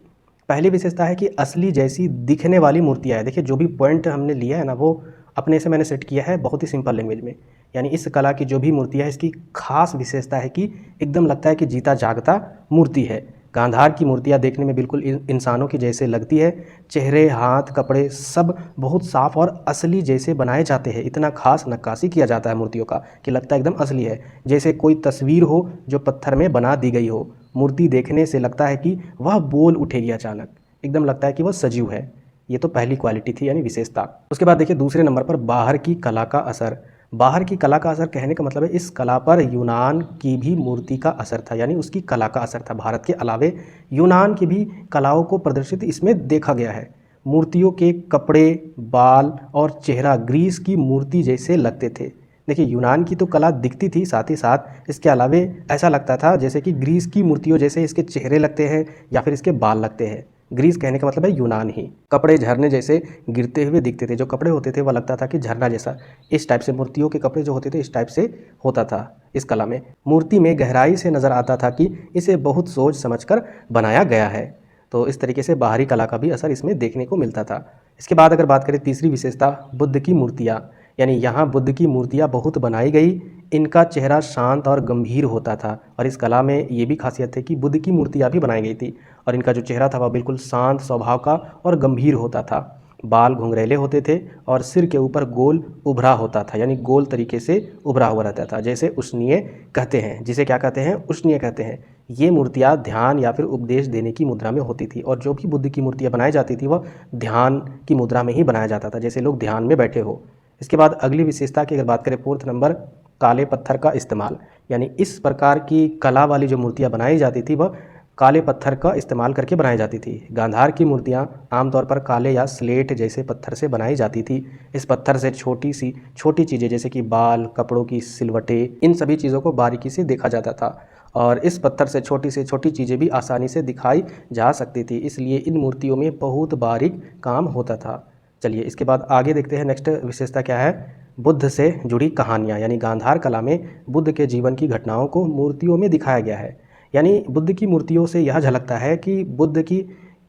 [SPEAKER 1] पहली विशेषता है कि असली जैसी दिखने वाली मूर्तियाँ है। देखिए, जो भी पॉइंट हमने लिया है ना, वो अपने से मैंने सेट किया है बहुत ही सिंपल लैंग्वेज में। यानी इस कला की जो भी मूर्तियाँ है, इसकी खास विशेषता है कि एकदम लगता है कि जीता जागता मूर्ति है। गांधार की मूर्तियाँ देखने में बिल्कुल इंसानों की जैसे लगती है। चेहरे, हाथ, कपड़े सब बहुत साफ और असली जैसे बनाए जाते हैं। इतना खास नक्काशी किया जाता है मूर्तियों का कि लगता है एकदम असली है, जैसे कोई तस्वीर हो जो पत्थर में बना दी गई हो। मूर्ति देखने से लगता है कि वह बोल उठेगी अचानक, एकदम लगता है कि वह सजीव है। ये तो पहली क्वालिटी थी, यानी विशेषता। उसके बाद देखिए दूसरे नंबर पर बाहर की कला का असर। बाहर की कला का असर कहने का मतलब है इस कला पर यूनान की भी मूर्ति का असर था, यानी उसकी कला का असर था। भारत के अलावे यूनान की भी कलाओं को प्रदर्शित इसमें देखा गया है। मूर्तियों के कपड़े, बाल और चेहरा ग्रीस की मूर्ति जैसे लगते थे। देखिए, यूनान की तो कला दिखती थी, साथ ही साथ इसके अलावे ऐसा लगता था जैसे कि ग्रीस की मूर्तियों जैसे इसके चेहरे लगते हैं या फिर इसके बाल लगते हैं। ग्रीस कहने का मतलब है यूनान ही। कपड़े झरने जैसे गिरते हुए दिखते थे। जो कपड़े होते थे वह लगता था कि झरना जैसा। इस टाइप से मूर्तियों के कपड़े जो होते थे इस टाइप से होता था इस कला में। मूर्ति में गहराई से नज़र आता था कि इसे बहुत सोच समझकर बनाया गया है। तो इस तरीके से बाहरी कला का भी असर इसमें देखने को मिलता था। इसके बाद अगर बात करें तीसरी विशेषता, बुद्ध की मूर्तियाँ। यानी यहाँ बुद्ध की मूर्तियाँ बहुत बनाई गई। इनका चेहरा शांत और गंभीर होता था। और इस कला में ये भी खासियत है कि बुद्ध की मूर्तियाँ भी बनाई गई थी और इनका जो चेहरा था वह बिल्कुल शांत स्वभाव का और गंभीर होता था। बाल घुंघरेले होते थे और सिर के ऊपर गोल उभरा होता था, यानी गोल तरीके से उभरा हुआ रहता था, जैसे उष्णीय कहते हैं, जिसे क्या कहते हैं, उष्णीय कहते हैं। ये मूर्तियाँ ध्यान या फिर उपदेश देने की मुद्रा में होती थी। और जो भी बुद्ध की मूर्तियाँ बनाई जाती थी वह ध्यान की मुद्रा में ही बनाया जाता था, जैसे लोग ध्यान में बैठे हो। इसके बाद अगली विशेषता की अगर बात करें, 4th नंबर, काले पत्थर का इस्तेमाल। यानी इस प्रकार की कला वाली जो मूर्तियाँ बनाई जाती थी वह काले पत्थर का इस्तेमाल करके बनाई जाती थी। गांधार की मूर्तियाँ आमतौर पर काले या स्लेट जैसे पत्थर से बनाई जाती थी। इस पत्थर से छोटी चीज़ें जैसे कि बाल, कपड़ों की सिलवटें, इन सभी चीज़ों को बारीकी से देखा जाता था। और इस पत्थर से छोटी चीज़ें भी आसानी से दिखाई जा सकती थी, इसलिए इन मूर्तियों में बहुत बारीक काम होता था। चलिए इसके बाद आगे देखते हैं। नेक्स्ट विशेषता क्या है, बुद्ध से जुड़ी कहानियाँ। यानी गांधार कला में बुद्ध के जीवन की घटनाओं को मूर्तियों में दिखाया गया है। यानी बुद्ध की मूर्तियों से यह झलकता है कि बुद्ध की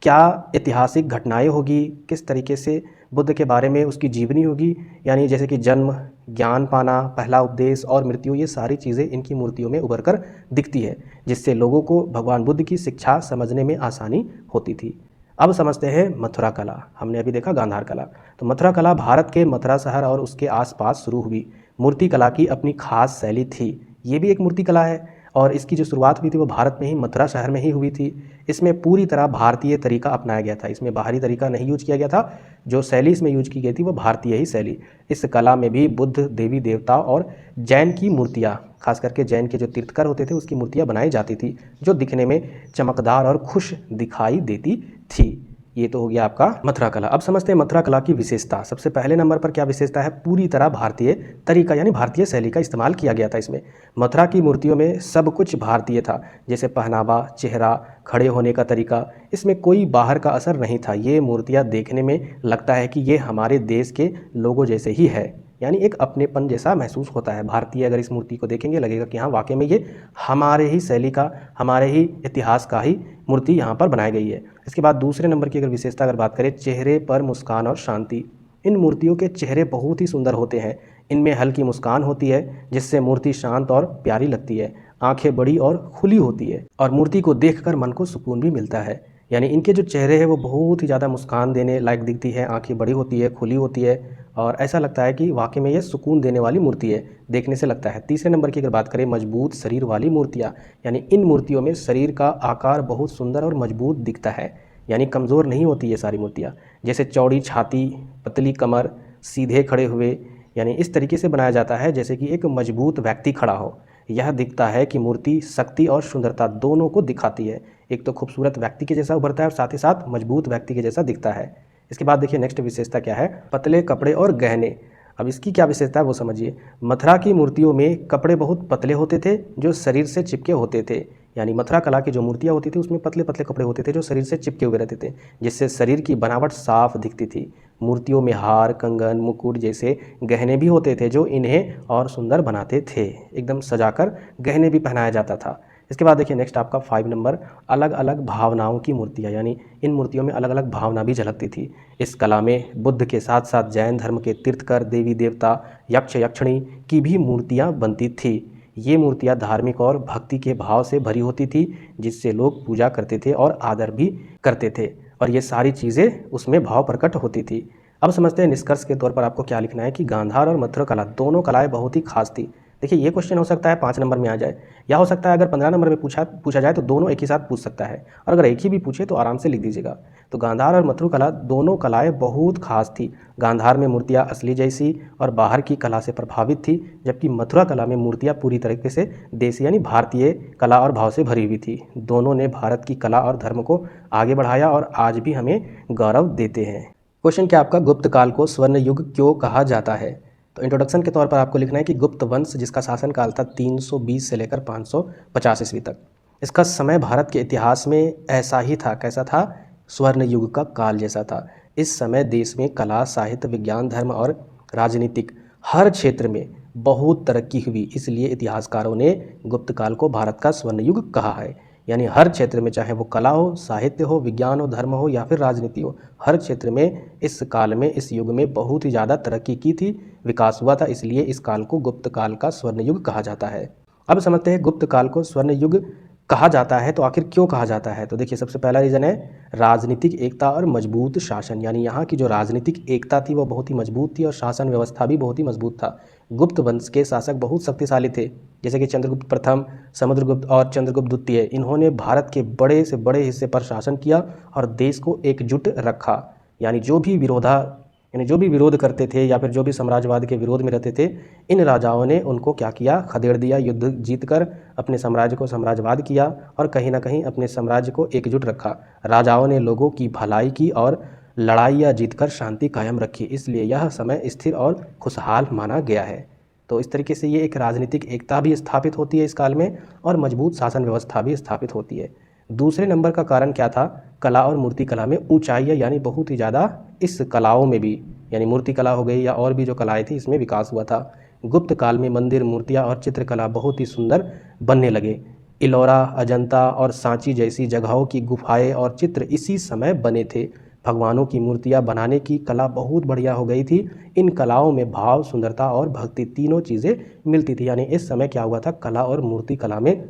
[SPEAKER 1] क्या ऐतिहासिक घटनाएं होगी, किस तरीके से बुद्ध के बारे में उसकी जीवनी होगी, यानी जैसे कि जन्म, ज्ञान पाना, पहला उपदेश और मृत्यु, ये सारी चीज़ें इनकी मूर्तियों में उभर कर दिखती है, जिससे लोगों को भगवान बुद्ध की शिक्षा समझने में आसानी होती थी। अब समझते हैं मथुरा कला। हमने अभी देखा गांधार कला, तो मथुरा कला भारत के मथुरा शहर और उसके आसपास शुरू हुई। मूर्ति कला की अपनी खास शैली थी। ये भी एक मूर्ति कला है और इसकी जो शुरुआत हुई थी वो भारत में ही, मथुरा शहर में ही हुई थी। इसमें पूरी तरह भारतीय तरीका अपनाया गया था, इसमें बाहरी तरीका नहीं यूज किया गया था। जो शैली इसमें यूज की गई थी वो भारतीय ही शैली। इस कला में भी बुद्ध, देवी देवता और जैन की मूर्तियाँ, खास करके जैन के जो तीर्थकर होते थे उसकी मूर्तियाँ बनाई जाती थी, जो दिखने में चमकदार और खुश दिखाई देती थी। ये तो हो गया आपका मथुरा कला। अब समझते हैं मथुरा कला की विशेषता। सबसे पहले नंबर पर क्या विशेषता है? पूरी तरह भारतीय तरीका यानी भारतीय शैली का इस्तेमाल किया गया था इसमें। मथुरा की मूर्तियों में सब कुछ भारतीय था, जैसे पहनावा, चेहरा, खड़े होने का तरीका, इसमें कोई बाहर का असर नहीं था। ये मूर्तियाँ देखने में लगता है कि ये हमारे देश के लोगों जैसे ही है, यानी एक अपनेपन जैसा महसूस होता है। भारतीय अगर इस मूर्ति को देखेंगे लगेगा कि हाँ वाकई में ये हमारे ही शैली का, हमारे ही इतिहास का ही मूर्ति यहाँ पर बनाई गई है। इसके बाद दूसरे नंबर की अगर विशेषता अगर बात करें, चेहरे पर मुस्कान और शांति। इन मूर्तियों के चेहरे बहुत ही सुंदर होते हैं। इनमें हल्की मुस्कान होती है जिससे मूर्ति शांत और प्यारी लगती है। आंखें बड़ी और खुली होती है और मूर्ति को देखकर मन को सुकून भी मिलता है। यानी इनके जो चेहरे हैं वो बहुत ही ज़्यादा मुस्कान देने लायक दिखती है, आंखें बड़ी होती है, खुली होती है और ऐसा लगता है कि वाकई में ये सुकून देने वाली मूर्ति है, देखने से लगता है। तीसरे नंबर की अगर बात करें, मजबूत शरीर वाली मूर्तियाँ, यानी इन मूर्तियों में शरीर का आकार बहुत सुंदर और मजबूत दिखता है, यानी कमज़ोर नहीं होती ये सारी मूर्तियाँ। जैसे चौड़ी छाती, पतली कमर, सीधे खड़े हुए, यानी इस तरीके से बनाया जाता है जैसे कि एक मजबूत व्यक्ति खड़ा हो। यह दिखता है कि मूर्ति शक्ति और सुंदरता दोनों को दिखाती है। एक तो खूबसूरत व्यक्ति के जैसा उभरता है और साथ ही साथ मजबूत व्यक्ति के जैसा दिखता है। इसके बाद देखिए नेक्स्ट विशेषता क्या है, पतले कपड़े और गहने। अब इसकी क्या विशेषता है वो समझिए। मथुरा की मूर्तियों में कपड़े बहुत पतले होते थे जो शरीर से चिपके होते थे, यानी मथुरा कला की जो मूर्तियाँ होती थी उसमें पतले पतले कपड़े होते थे जो शरीर से चिपके हुए रहते थे, जिससे शरीर की बनावट साफ दिखती थी। मूर्तियों में हार, कंगन, मुकुट जैसे गहने भी होते थे जो इन्हें और सुंदर बनाते थे। एकदम सजाकर गहने भी पहनाया जाता था। इसके बाद देखिए नेक्स्ट आपका 5 नंबर, अलग अलग भावनाओं की मूर्तियाँ, यानी इन मूर्तियों में अलग अलग भावना भी झलकती थी। इस कला में बुद्ध के साथ साथ जैन धर्म के तीर्थकर, देवी देवता, यक्ष यक्षिणी की भी मूर्तियाँ बनती थी। ये मूर्तियाँ धार्मिक और भक्ति के भाव से भरी होती थी, जिससे लोग पूजा करते थे और आदर भी करते थे और ये सारी चीज़ें उसमें भाव प्रकट होती थी। अब समझते हैं निष्कर्ष के तौर पर आपको क्या लिखना है कि गांधार और मथुरा कला दोनों कलाएँ बहुत ही खास थी। देखिए ये क्वेश्चन हो सकता है 5 नंबर में आ जाए, या हो सकता है अगर 15 नंबर में पूछा जाए तो दोनों एक ही साथ पूछ सकता है, और अगर एक ही भी पूछे तो आराम से लिख दीजिएगा। तो गांधार और मथुरा कला दोनों कलाएँ बहुत खास थी। गांधार में मूर्तियाँ असली जैसी और बाहर की कला से प्रभावित थी, जबकि मथुरा कला में मूर्तियाँ पूरी तरीके से देसी यानी भारतीय कला और भाव से भरी हुई थी। दोनों ने भारत की कला और धर्म को आगे बढ़ाया और आज भी हमें गौरव देते हैं। क्वेश्चन क्या आपका, गुप्त काल को स्वर्ण युग क्यों कहा जाता है? तो इंट्रोडक्शन के तौर पर आपको लिखना है कि गुप्त वंश जिसका शासनकाल था 320 से लेकर 550 ईस्वी तक, इसका समय भारत के इतिहास में ऐसा ही था। कैसा था? स्वर्ण युग का काल जैसा था। इस समय देश में कला, साहित्य, विज्ञान, धर्म और राजनीतिक हर क्षेत्र में बहुत तरक्की हुई, इसलिए इतिहासकारों ने गुप्त काल को भारत का स्वर्ण युग कहा है। यानी हर क्षेत्र में, चाहे वो कला हो, साहित्य हो, विज्ञान हो, धर्म हो या फिर राजनीति हो, हर क्षेत्र में इस काल में, इस युग में बहुत ही ज़्यादा तरक्की की थी, विकास हुआ था, इसलिए इस काल को गुप्त काल का स्वर्ण युग कहा जाता है। अब समझते हैं गुप्त काल को स्वर्ण युग कहा जाता है तो आखिर क्यों कहा जाता है। तो देखिए सबसे पहला रीज़न है राजनीतिक एकता और मजबूत शासन, यानी यहाँ की जो राजनीतिक एकता थी वो बहुत ही मजबूत थी और शासन व्यवस्था भी बहुत ही मजबूत था। गुप्त वंश के शासक बहुत शक्तिशाली थे, जैसे कि चंद्रगुप्त प्रथम, समुद्रगुप्त और चंद्रगुप्त द्वितीय। इन्होंने भारत के बड़े से बड़े हिस्से पर शासन किया और देश को एकजुट रखा। यानी जो भी विरोध करते थे या फिर जो भी साम्राज्यवाद के विरोध में रहते थे, इन राजाओं ने उनको क्या किया, खदेड़ दिया, युद्ध जीतकर अपने साम्राज्य को साम्राज्यवाद किया और कहीं ना कहीं अपने साम्राज्य को एकजुट रखा। राजाओं ने लोगों की भलाई की और लड़ाइयाँ जीतकर शांति कायम रखी, इसलिए यह समय स्थिर और खुशहाल माना गया है। तो इस तरीके से ये एक राजनीतिक एकता भी स्थापित होती है इस काल में और मजबूत शासन व्यवस्था भी स्थापित होती है। दूसरे नंबर का कारण क्या था, कला और मूर्ति कला में ऊंचाइयाँ, यानी बहुत ही ज़्यादा इस कलाओं में भी, यानी मूर्ति कला हो गई या और भी जो कलाएं थी, इसमें विकास हुआ था। गुप्त काल में मंदिर, मूर्तियाँ और चित्रकला बहुत ही सुंदर बनने लगे। इलोरा, अजंता और सांची जैसी जगहों की गुफाएं और चित्र इसी समय बने थे। भगवानों की मूर्तियां बनाने की कला बहुत बढ़िया हो गई थी। इन कलाओं में भाव, सुंदरता और भक्ति तीनों चीज़ें मिलती थी। यानी इस समय क्या हुआ था, कला और मूर्ति कला में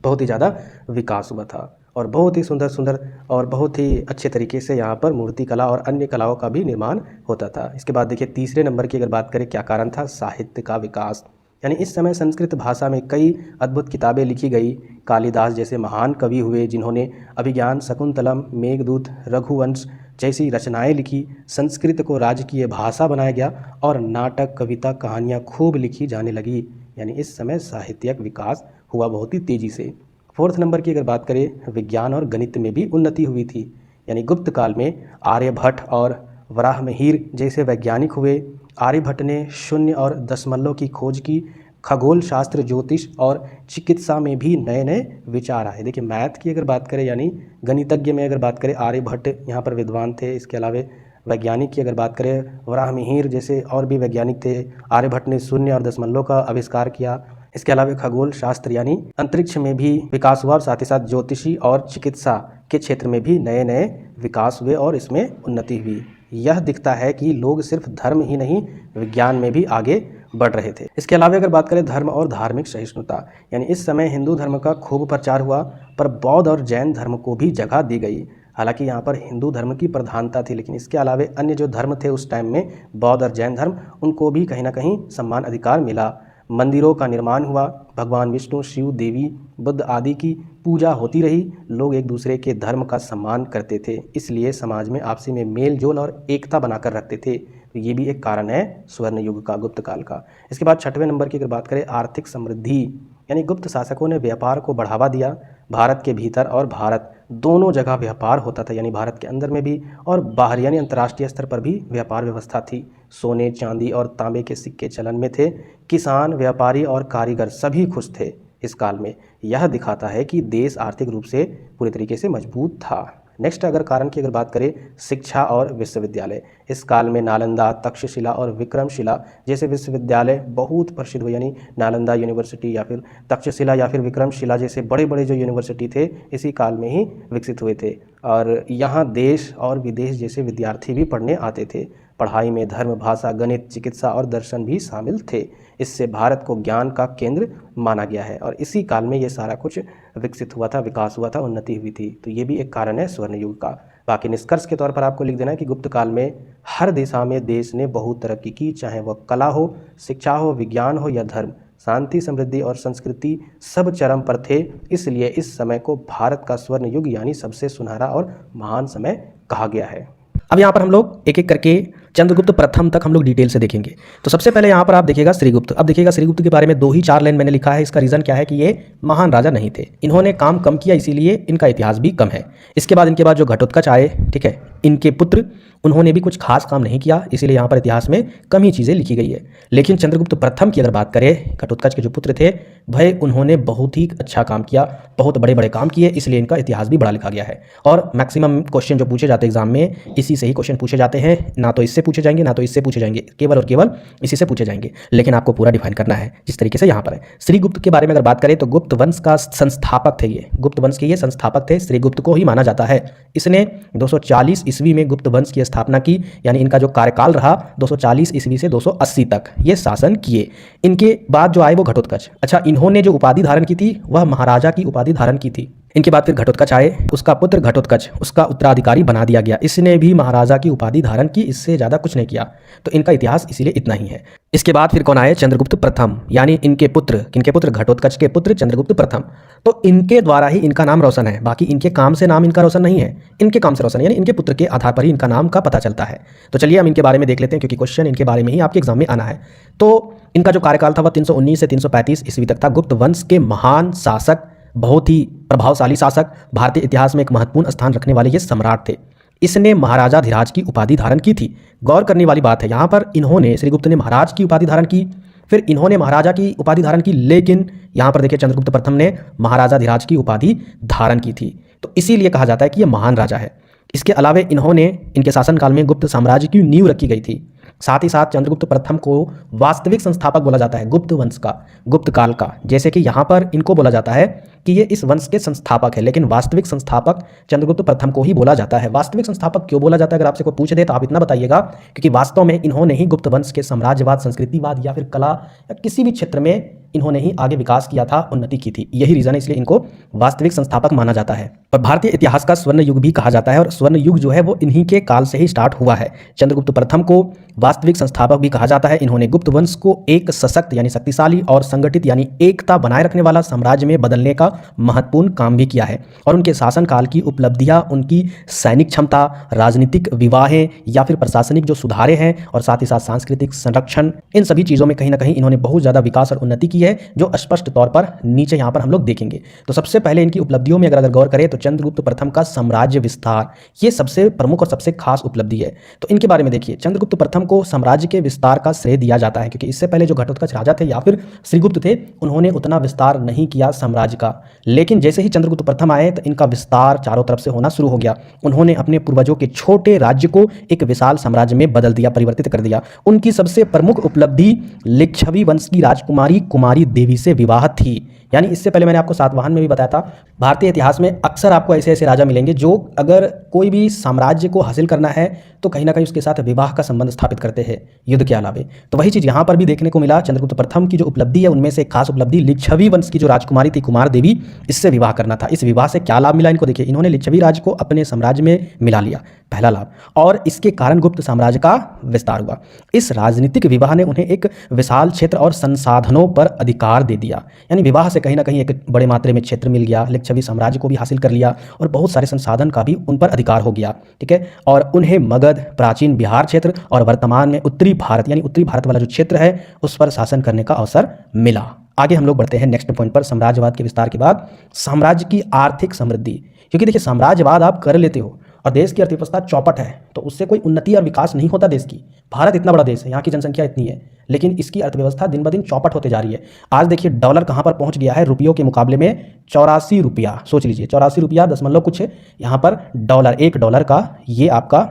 [SPEAKER 1] बहुत ही ज़्यादा विकास हुआ था और बहुत ही सुंदर सुंदर और बहुत ही अच्छे तरीके से यहाँ पर मूर्ति कला और अन्य कलाओं का भी निर्माण होता था। इसके बाद देखिए तीसरे नंबर की अगर बात करें, क्या कारण था, साहित्य का विकास। यानी इस समय संस्कृत भाषा में कई अद्भुत किताबें लिखी गई। कालिदास जैसे महान कवि हुए जिन्होंने अभिज्ञान, शकुंतलम, मेघदूत, रघुवंश जैसी रचनाएं लिखी। संस्कृत को राजकीय भाषा बनाया गया और नाटक, कविता, कहानियाँ खूब लिखी जाने लगी। यानी इस समय साहित्यिक विकास हुआ बहुत ही तेज़ी से। फोर्थ नंबर की अगर बात करें, विज्ञान और गणित में भी उन्नति हुई थी। यानी गुप्त काल में आर्यभट्ट और वराहमिहिर जैसे वैज्ञानिक हुए। आर्यभट्ट ने शून्य और दशमलव की खोज की। खगोल शास्त्र, ज्योतिष और चिकित्सा में भी नए नए विचार आए। देखिए मैथ की अगर बात करें यानी गणितज्ञ में अगर बात करें, आर्यभट्ट यहाँ पर विद्वान थे। इसके अलावा वैज्ञानिक की अगर बात करें, वराहमिहिर जैसे और भी वैज्ञानिक थे। आर्यभट्ट ने शून्य और दशमलव का आविष्कार किया। इसके अलावा खगोल शास्त्र यानी अंतरिक्ष में भी विकास हुआ और साथ ही साथ ज्योतिषी और चिकित्सा के क्षेत्र में भी नए नए विकास हुए और इसमें उन्नति हुई। यह दिखता है कि लोग सिर्फ धर्म ही नहीं, विज्ञान में भी आगे बढ़ रहे थे। इसके अलावा अगर बात करें धर्म और धार्मिक सहिष्णुता, यानी इस समय हिंदू धर्म का खूब प्रचार हुआ, पर बौद्ध और जैन धर्म को भी जगह दी गई। हालांकि यहाँ पर हिंदू धर्म की प्रधानता थी, लेकिन इसके अलावा अन्य जो धर्म थे उस टाइम में, बौद्ध और जैन धर्म, उनको भी कहीं ना कहीं सम्मान अधिकार मिला। मंदिरों का निर्माण हुआ। भगवान विष्णु, शिव, देवी, बुद्ध आदि की पूजा होती रही। लोग एक दूसरे के धर्म का सम्मान करते थे, इसलिए समाज में आपसी में मेल जोल और एकता बनाकर रखते थे। तो ये भी एक कारण है स्वर्ण युग का, गुप्त काल का। इसके बाद छठवें नंबर की अगर बात करें, आर्थिक समृद्धि, यानी गुप्त शासकों ने व्यापार को बढ़ावा दिया। भारत के भीतर और भारत दोनों जगह व्यापार होता था, यानी भारत के अंदर में भी और बाहर यानी अंतर्राष्ट्रीय स्तर पर भी व्यापार व्यवस्था थी। सोने, चांदी और तांबे के सिक्के चलन में थे। किसान, व्यापारी और कारीगर सभी खुश थे इस काल में। यह दिखाता है कि देश आर्थिक रूप से पूरी तरीके से मजबूत था। नेक्स्ट अगर कारण की अगर बात करें, शिक्षा और विश्वविद्यालय। इस काल में नालंदा, तक्षशिला और विक्रमशिला जैसे विश्वविद्यालय बहुत प्रसिद्ध हुए। यानी नालंदा यूनिवर्सिटी या फिर तक्षशिला या फिर विक्रमशिला जैसे बड़े बड़े जो यूनिवर्सिटी थे इसी काल में ही विकसित हुए थे और यहाँ देश और विदेश जैसे विद्यार्थी भी पढ़ने आते थे। पढ़ाई में धर्म, भाषा, गणित, चिकित्सा और दर्शन भी शामिल थे। इससे भारत को ज्ञान का केंद्र माना गया है और इसी काल में ये सारा कुछ विकसित हुआ था, विकास हुआ था, उन्नति हुई थी। तो ये भी एक कारण है स्वर्ण युग का। बाकी निष्कर्ष के तौर पर आपको लिख देना है कि गुप्त काल में हर दिशा में देश ने बहुत तरक्की की, चाहे वह कला हो, शिक्षा हो, विज्ञान हो या धर्म। शांति, समृद्धि और संस्कृति सब चरम पर थे। इसलिए इस समय को भारत का स्वर्ण युग यानी सबसे सुनहरा और महान समय कहा गया है। अब यहाँ पर हम लोग एक एक करके चंद्रगुप्त प्रथम तक हम लोग डिटेल से देखेंगे। तो सबसे पहले यहाँ पर आप देखिएगा श्रीगुप्त। अब देखिएगा श्रीगुप्त के बारे में 2 ही 4 लाइन मैंने लिखा है। इसका रीज़न क्या है कि ये महान राजा नहीं थे, इन्होंने काम कम किया, इसीलिए इनका इतिहास भी कम है। इसके बाद इनके बाद जो घटोत्कच आए, ठीक है, इनके पुत्र, उन्होंने भी कुछ खास काम नहीं किया, इसीलिए यहाँ पर इतिहास में कम ही चीज़ें लिखी गई है। लेकिन चंद्रगुप्त प्रथम की अगर बात करें, घटोत्कच के जो पुत्र थे भाई, उन्होंने बहुत ही अच्छा काम किया, बहुत बड़े बड़े काम किए, इसलिए इनका इतिहास भी बड़ा लिखा गया है। और मैक्सिमम क्वेश्चन जो पूछे जाते हैं एग्जाम में, इसी से ही क्वेश्चन पूछे जाते हैं। ना तो इससे पूछे जाएंगे, ना तो इससे पूछे जाएंगे, केवल और केवल इसी से पूछे जाएंगे। लेकिन आपको पूरा डिफाइन करना है जिस तरीके से यहाँ पर है। श्रीगुप्त के बारे में अगर बात करें तो गुप्त वंश का संस्थापक थे ये, गुप्त वंश के ये संस्थापक थे, श्रीगुप्त को ही माना जाता है। इसने 240 ईस्वी में गुप्त वंश की स्थापना की, यानी इनका जो कार्यकाल रहा 240 ईस्वी से 280 तक ये शासन किए। इनके बाद जो आए वो घटोत्कच। अच्छा, इन्होंने जो उपाधि धारण की थी वह महाराजा की उपाधि धारण की थी। इनके बाद फिर घटोत्कच आए, उसका पुत्र घटोत्कच उसका उत्तराधिकारी बना दिया गया, इसने भी महाराजा की उपाधि धारण की, इससे ज़्यादा कुछ नहीं किया। तो इनका इतिहास इसीलिए इतना ही है। इसके बाद फिर कौन आए? चंद्रगुप्त प्रथम, यानी इनके पुत्र, किनके पुत्र? घटोत्कच के पुत्र चंद्रगुप्त प्रथम। तो इनके द्वारा ही इनका नाम रोशन है, बाकी इनके काम से नाम इनका रोशन नहीं है, इनके काम से रोशन है, यानी इनके पुत्र के आधार पर ही इनका नाम का पता चलता है। तो चलिए हम इनके बारे में देख लेते हैं, क्योंकि क्वेश्चन इनके बारे में ही आपके एग्जाम में आना है। तो इनका जो कार्यकाल था वह 319 से 335 ईस्वी तक था। गुप्त वंश के महान शासक, बहुत ही प्रभावशाली शासक, भारतीय इतिहास में एक महत्वपूर्ण स्थान रखने वाले ये सम्राट थे। इसने महाराजाधिराज की उपाधि धारण की थी। गौर करने वाली बात है, यहाँ पर इन्होंने, श्रीगुप्त ने महाराज की उपाधि धारण की, फिर इन्होंने महाराजा की उपाधि धारण की, लेकिन यहाँ पर देखिए चंद्रगुप्त प्रथम ने महाराजाधिराज की उपाधि धारण की थी। तो इसीलिए कहा जाता है कि ये महान राजा है। इसके अलावा इन्होंने, इनके शासनकाल में गुप्त साम्राज्य की नींव रखी गई थी। साथ ही साथ चंद्रगुप्त प्रथम को वास्तविक संस्थापक बोला जाता है गुप्त वंश का, गुप्त काल का। जैसे कि यहाँ पर इनको बोला जाता है कि ये इस वंश के संस्थापक है, लेकिन वास्तविक संस्थापक चंद्रगुप्त प्रथम को ही बोला जाता है। वास्तविक संस्थापक क्यों बोला जाता है, अगर आपसे कोई पूछ दे तो आप इतना बताइएगा, क्योंकि वास्तव में इन्होंने ही गुप्त वंश के साम्राज्यवाद, संस्कृतिवाद या फिर कला या किसी भी क्षेत्र में इन्होंने ही आगे विकास किया था, उन्नति की थी। यही रीजन है, इसलिए इनको वास्तविक संस्थापक माना जाता है। और भारतीय इतिहास का स्वर्ण युग भी कहा जाता है, और स्वर्ण युग जो है वो इन्हीं के काल से ही स्टार्ट हुआ है। चंद्रगुप्त प्रथम को वास्तविक संस्थापक भी कहा जाता है। इन्होंने गुप्त वंश को एक सशक्त यानी शक्तिशाली और संगठित यानी एकता बनाए रखने वाला साम्राज्य में बदलने का महत्वपूर्ण काम भी किया है। और उनके शासनकाल की उपलब्धियां उनकी सैनिक क्षमता, राजनीतिक विवाहें या फिर प्रशासनिक जो सुधारे हैं, और साथ ही साथ सांस्कृतिक संरक्षण, इन सभी चीज़ों में कहीं ना कहीं इन्होंने बहुत ज़्यादा विकास और उन्नति की है, जो स्पष्ट तौर पर नीचे यहाँ पर हम लोग देखेंगे। तो सबसे पहले इनकी उपलब्धियों में अगर गौर करें तो चंद्रगुप्त प्रथम का साम्राज्य विस्तार, ये सबसे प्रमुख और सबसे खास उपलब्धि है। तो इनके बारे में देखिए, चंद्रगुप्त प्रथम को साम्राज्य के विस्तार का श्रेय दिया जाता है, क्योंकि इससे पहले जो घटोत्कच राजा थे या फिर श्रीगुप्त थे, उन्होंने उतना विस्तार नहीं किया साम्राज्य का। लेकिन जैसे ही चंद्रगुप्त प्रथम आए तो इनका विस्तार चारों तरफ से होना शुरू हो गया। उन्होंने अपने पूर्वजों के छोटे राज्य को एक विशाल साम्राज्य में बदल दिया, परिवर्तित कर दिया। उनकी सबसे प्रमुख उपलब्धि लिच्छवी वंश की राजकुमारी कुमारी देवी से विवाह थी। यानी इससे पहले मैंने आपको सातवाहन में भी बताया था, भारतीय इतिहास में अक्सर आपको ऐसे ऐसे राजा मिलेंगे जो अगर कोई भी साम्राज्य को हासिल करना है तो कहीं ना कहीं उसके साथ विवाह का संबंध स्थापित करते हैं युद्ध के अलावे। तो वही चीज़ यहाँ पर भी देखने को मिला। चंद्रगुप्त प्रथम की जो उपलब्धि है उनमें से एक खास उपलब्धि लिच्छवी वंश की जो राजकुमारी थी कुमार देवी, इससे विवाह करना था। इस विवाह से क्या लाभ मिला इनको, देखिए, इन्होंने लिच्छवी राज्य को अपने साम्राज्य में मिला लिया, पहला लाभ, और इसके कारण गुप्त साम्राज्य का विस्तार हुआ। इस राजनीतिक विवाह ने उन्हें एक विशाल क्षेत्र और संसाधनों पर अधिकार दे दिया। यानी विवाह से कहीं ना कहीं एक बड़े मात्रा में क्षेत्र मिल गया, लिच्छवी साम्राज्य को भी हासिल कर लिया और बहुत सारे संसाधन का भी उन पर अधिकार हो गया। ठीक है, और उन्हें मगध, प्राचीन बिहार क्षेत्र और वर्तमान में उत्तरी भारत यानी उत्तरी भारत वाला जो क्षेत्र है उस पर शासन करने का अवसर मिला। आगे हम लोग बढ़ते हैं नेक्स्ट पॉइंट पर, साम्राज्यवाद के विस्तार के बाद साम्राज्य की आर्थिक समृद्धि। क्योंकि देखिए, साम्राज्यवाद आप कर लेते हो और देश की अर्थव्यवस्था चौपट है तो उससे कोई उन्नति और विकास नहीं होता देश की। भारत इतना बड़ा देश है, यहाँ की जनसंख्या इतनी है, लेकिन इसकी अर्थव्यवस्था दिन ब दिन चौपट होते जा रही है। आज देखिए डॉलर कहाँ पर पहुँच गया है, रुपयों के मुकाबले में 84 रुपया, सोच लीजिए 84 रुपया दशमलव कुछ यहाँ पर डॉलर, $1 का ये आपका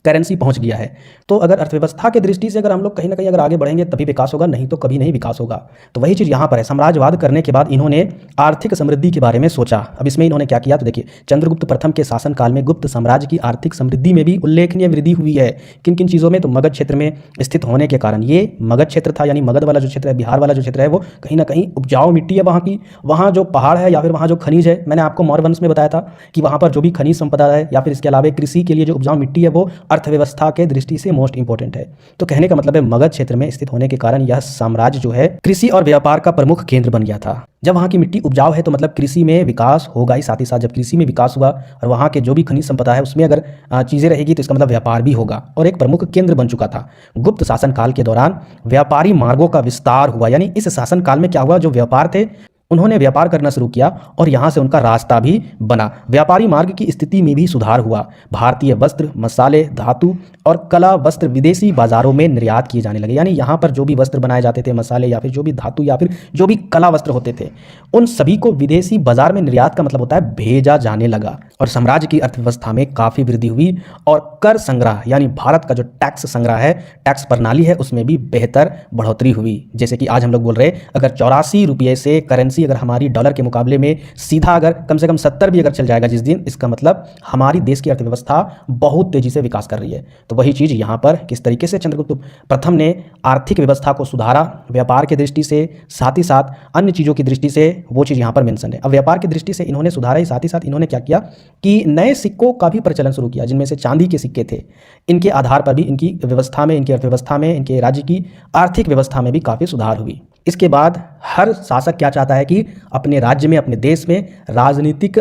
[SPEAKER 1] करेंसी पहुंच गया है। तो अगर अर्थव्यवस्था के दृष्टि से अगर हम लोग कहीं ना कहीं अगर आगे बढ़ेंगे तभी विकास होगा, नहीं तो कभी नहीं विकास होगा। तो वही चीज़ यहाँ पर है। साम्राज्यवाद करने के बाद इन्होंने आर्थिक समृद्धि के बारे में सोचा। अब इसमें इन्होंने क्या किया, तो देखिए, चंद्रगुप्त प्रथम के शासनकाल में गुप्त साम्राज्य की आर्थिक समृद्धि में भी उल्लेखनीय वृद्धि हुई है। किन किन चीज़ों में, तो मगध क्षेत्र में स्थित होने के कारण, ये मगध क्षेत्र था, यानी मगध वाला जो क्षेत्र है, बिहार वाला जो क्षेत्र है, वो कहीं ना कहीं उपजाऊ मिट्टी है वहाँ की, वहाँ जो पहाड़ है या फिर वहाँ जो खनिज है, मैंने आपको मौर्य वंश में बताया था कि वहाँ पर जो भी खनिज संपदा है या फिर इसके अलावा कृषि के लिए जो उपजाऊ मिट्टी है वो अर्थव्यवस्था के दृष्टि से मोस्ट इंपॉर्टेंट है। तो कहने का मतलब है मगध क्षेत्र में स्थित होने के कारण यह साम्राज्य जो है कृषि और व्यापार का प्रमुख केंद्र बन गया था। जब वहाँ की मिट्टी उपजाऊ है तो मतलब कृषि में विकास होगा ही, साथ ही साथ जब कृषि में विकास हुआ और वहाँ के जो भी खनिज संपदा है उसमें अगर चीज़ें रहेगी तो इसका मतलब व्यापार भी होगा, और एक प्रमुख केंद्र बन चुका था। गुप्त शासनकाल के दौरान व्यापारी मार्गों का विस्तार हुआ, यानी इस शासनकाल में क्या हुआ, जो व्यापार थे उन्होंने व्यापार करना शुरू किया और यहाँ से उनका रास्ता भी बना। व्यापारी मार्ग की स्थिति में भी सुधार हुआ। भारतीय वस्त्र, मसाले, धातु और कला वस्त्र विदेशी बाजारों में निर्यात किए जाने लगे। यानी यहाँ पर जो भी वस्त्र बनाए जाते थे, मसाले या फिर जो भी धातु या फिर जो भी कला वस्त्र होते थे, उन सभी को विदेशी बाजार में निर्यात का मतलब होता है भेजा जाने लगा। और साम्राज्य की अर्थव्यवस्था में काफ़ी वृद्धि हुई और कर संग्रह यानी भारत का जो टैक्स संग्रह है, टैक्स प्रणाली है, उसमें भी बेहतर बढ़ोतरी हुई। जैसे कि आज हम लोग बोल रहे हैं अगर 84 रुपये से करेंसी अगर हमारी डॉलर के मुकाबले में सीधा अगर कम से कम 70 भी अगर चल जाएगा जिस दिन, इसका मतलब हमारी देश की अर्थव्यवस्था बहुत तेजी से विकास कर रही है। तो वही चीज़ यहाँ पर किस तरीके से चंद्रगुप्त प्रथम ने आर्थिक व्यवस्था को सुधारा, व्यापार की दृष्टि से, साथ ही साथ अन्य चीज़ों की दृष्टि से, वो चीज़ यहाँ पर मेंशन है। अब व्यापार की दृष्टि से इन्होंने सुधारा ही, साथ ही साथ इन्होंने क्या किया कि नए सिक्कों का भी प्रचलन शुरू किया, जिनमें से चांदी के सिक्के थे। इनके आधार पर भी इनकी व्यवस्था में, इनकी अर्थव्यवस्था में, इनके राज्य की आर्थिक व्यवस्था में भी काफ़ी सुधार हुई। इसके बाद हर शासक क्या चाहता है कि अपने राज्य में, अपने देश में राजनीतिक